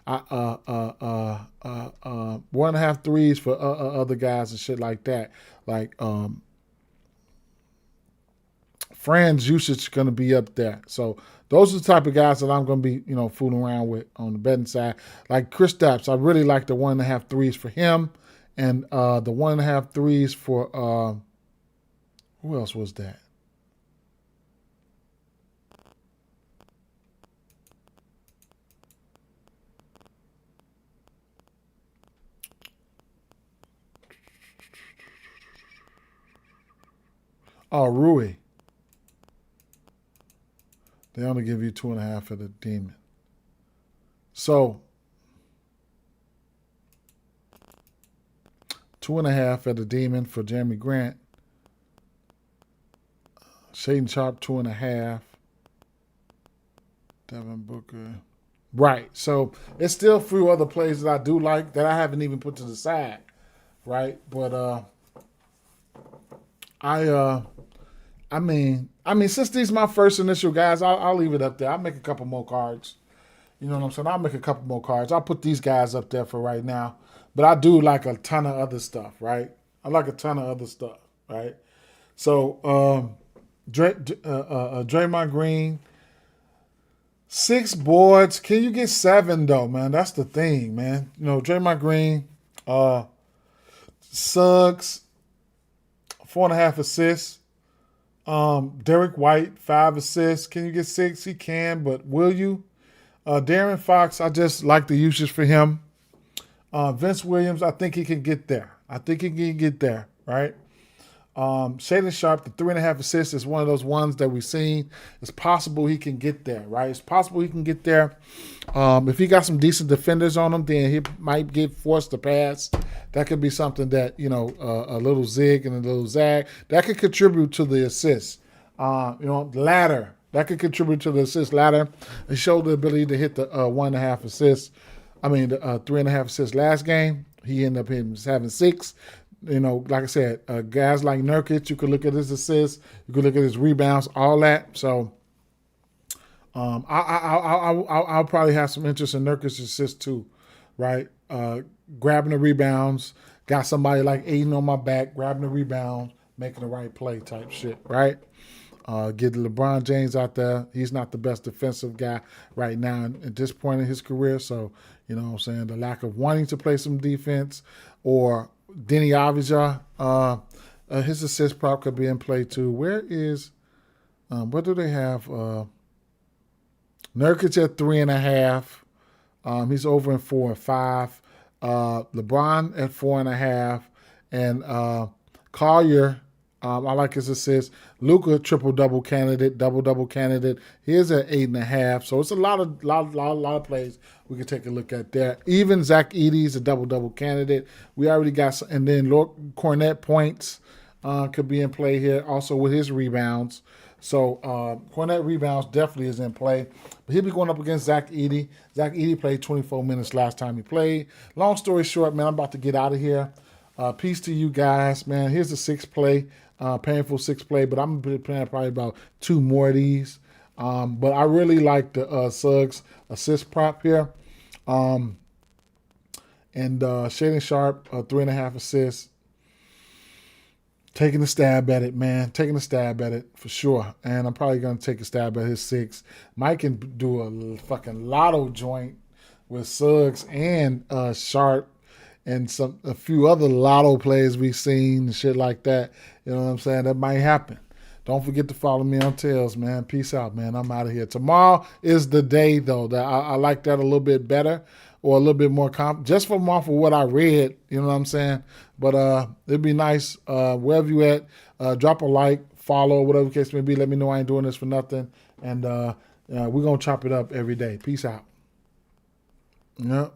1.5 threes for other guys and shit like that. Like Fran's usage going to be up there. So those are the type of guys that I'm going to be, fooling around with on the betting side. Like Kristaps, I really like the 1.5 threes for him, and the 1.5 threes for who else was that? Oh, Rui. They only give you 2.5 for the demon. So 2.5 for the demon for Jeremy Grant. Shaden Sharp 2.5. Devin Booker. Right. So it's still a few other plays that I do like that I haven't even put to the side. Right. But I mean, since these are my first initial guys, I'll leave it up there. I'll make a couple more cards. You know what I'm saying? I'll make a couple more cards. I'll put these guys up there for right now. But I do like a ton of other stuff, right? I like a ton of other stuff, right? So, Draymond Green, 6 boards. Can you get 7 though, man? That's the thing, man. Draymond Green, Suggs, 4.5 assists. Derek White, 5 assists. Can you get 6? He can, but will you? Darren Fox, I just like the usage for him. Vince Williams, I think he can get there. Right? Shaden Sharp, the 3.5 assists is one of those ones that we've seen. It's possible he can get there, right? It's possible he can get there. If he got some decent defenders on him, then he might get forced to pass. That could be something that, a little zig and a little zag, that could contribute to the assists. Ladder, that could contribute to the assist ladder. He showed the ability to hit the 1.5 assists. The 3.5 assists last game. He ended up having 6. Like I said, guys like Nurkic, you could look at his assists, you could look at his rebounds, all that. So I'll probably have some interest in Nurkic's assists too, right? Grabbing the rebounds, got somebody like Aiden on my back, grabbing the rebound, making the right play type shit, right? Get LeBron James out there. He's not the best defensive guy right now at this point in his career. So, you know what I'm saying, the lack of wanting to play some defense, or Denny Avdija, his assist prop could be in play too. Where do they have? Nurkic at 3.5. He's over in 4 and 5. LeBron at 4.5. And Collier, I like his assists. Luka, triple-double candidate, double-double candidate. He is at 8.5. So it's a lot of plays we can take a look at there. Even Zach Edey's a double-double candidate. We already got some, and then Cornette points could be in play here, also with his rebounds. So Cornette rebounds definitely is in play. But he'll be going up against Zach Edey. Zach Edey played 24 minutes last time he played. Long story short, man, I'm about to get out of here. Peace to you guys, man. Here's a 6 play, painful 6 play, but I'm gonna be playing probably about 2 more of these. But I really like the Suggs assist prop here. And Shaden Sharp, 3.5 assists. Taking a stab at it, man. Taking a stab at it for sure. And I'm probably going to take a stab at his 6. Mike can do a fucking lotto joint with Suggs and Sharp and a few other lotto plays we've seen and shit like that. You know what I'm saying? That might happen. Don't forget to follow me on Tails, man. Peace out, man. I'm out of here. Tomorrow is the day, though. That I like that a little bit better or a little bit more just from off of what I read. You know what I'm saying? But it'd be nice, wherever you at, drop a like, follow, whatever the case may be. Let me know I ain't doing this for nothing. And we're going to chop it up every day. Peace out. Yep.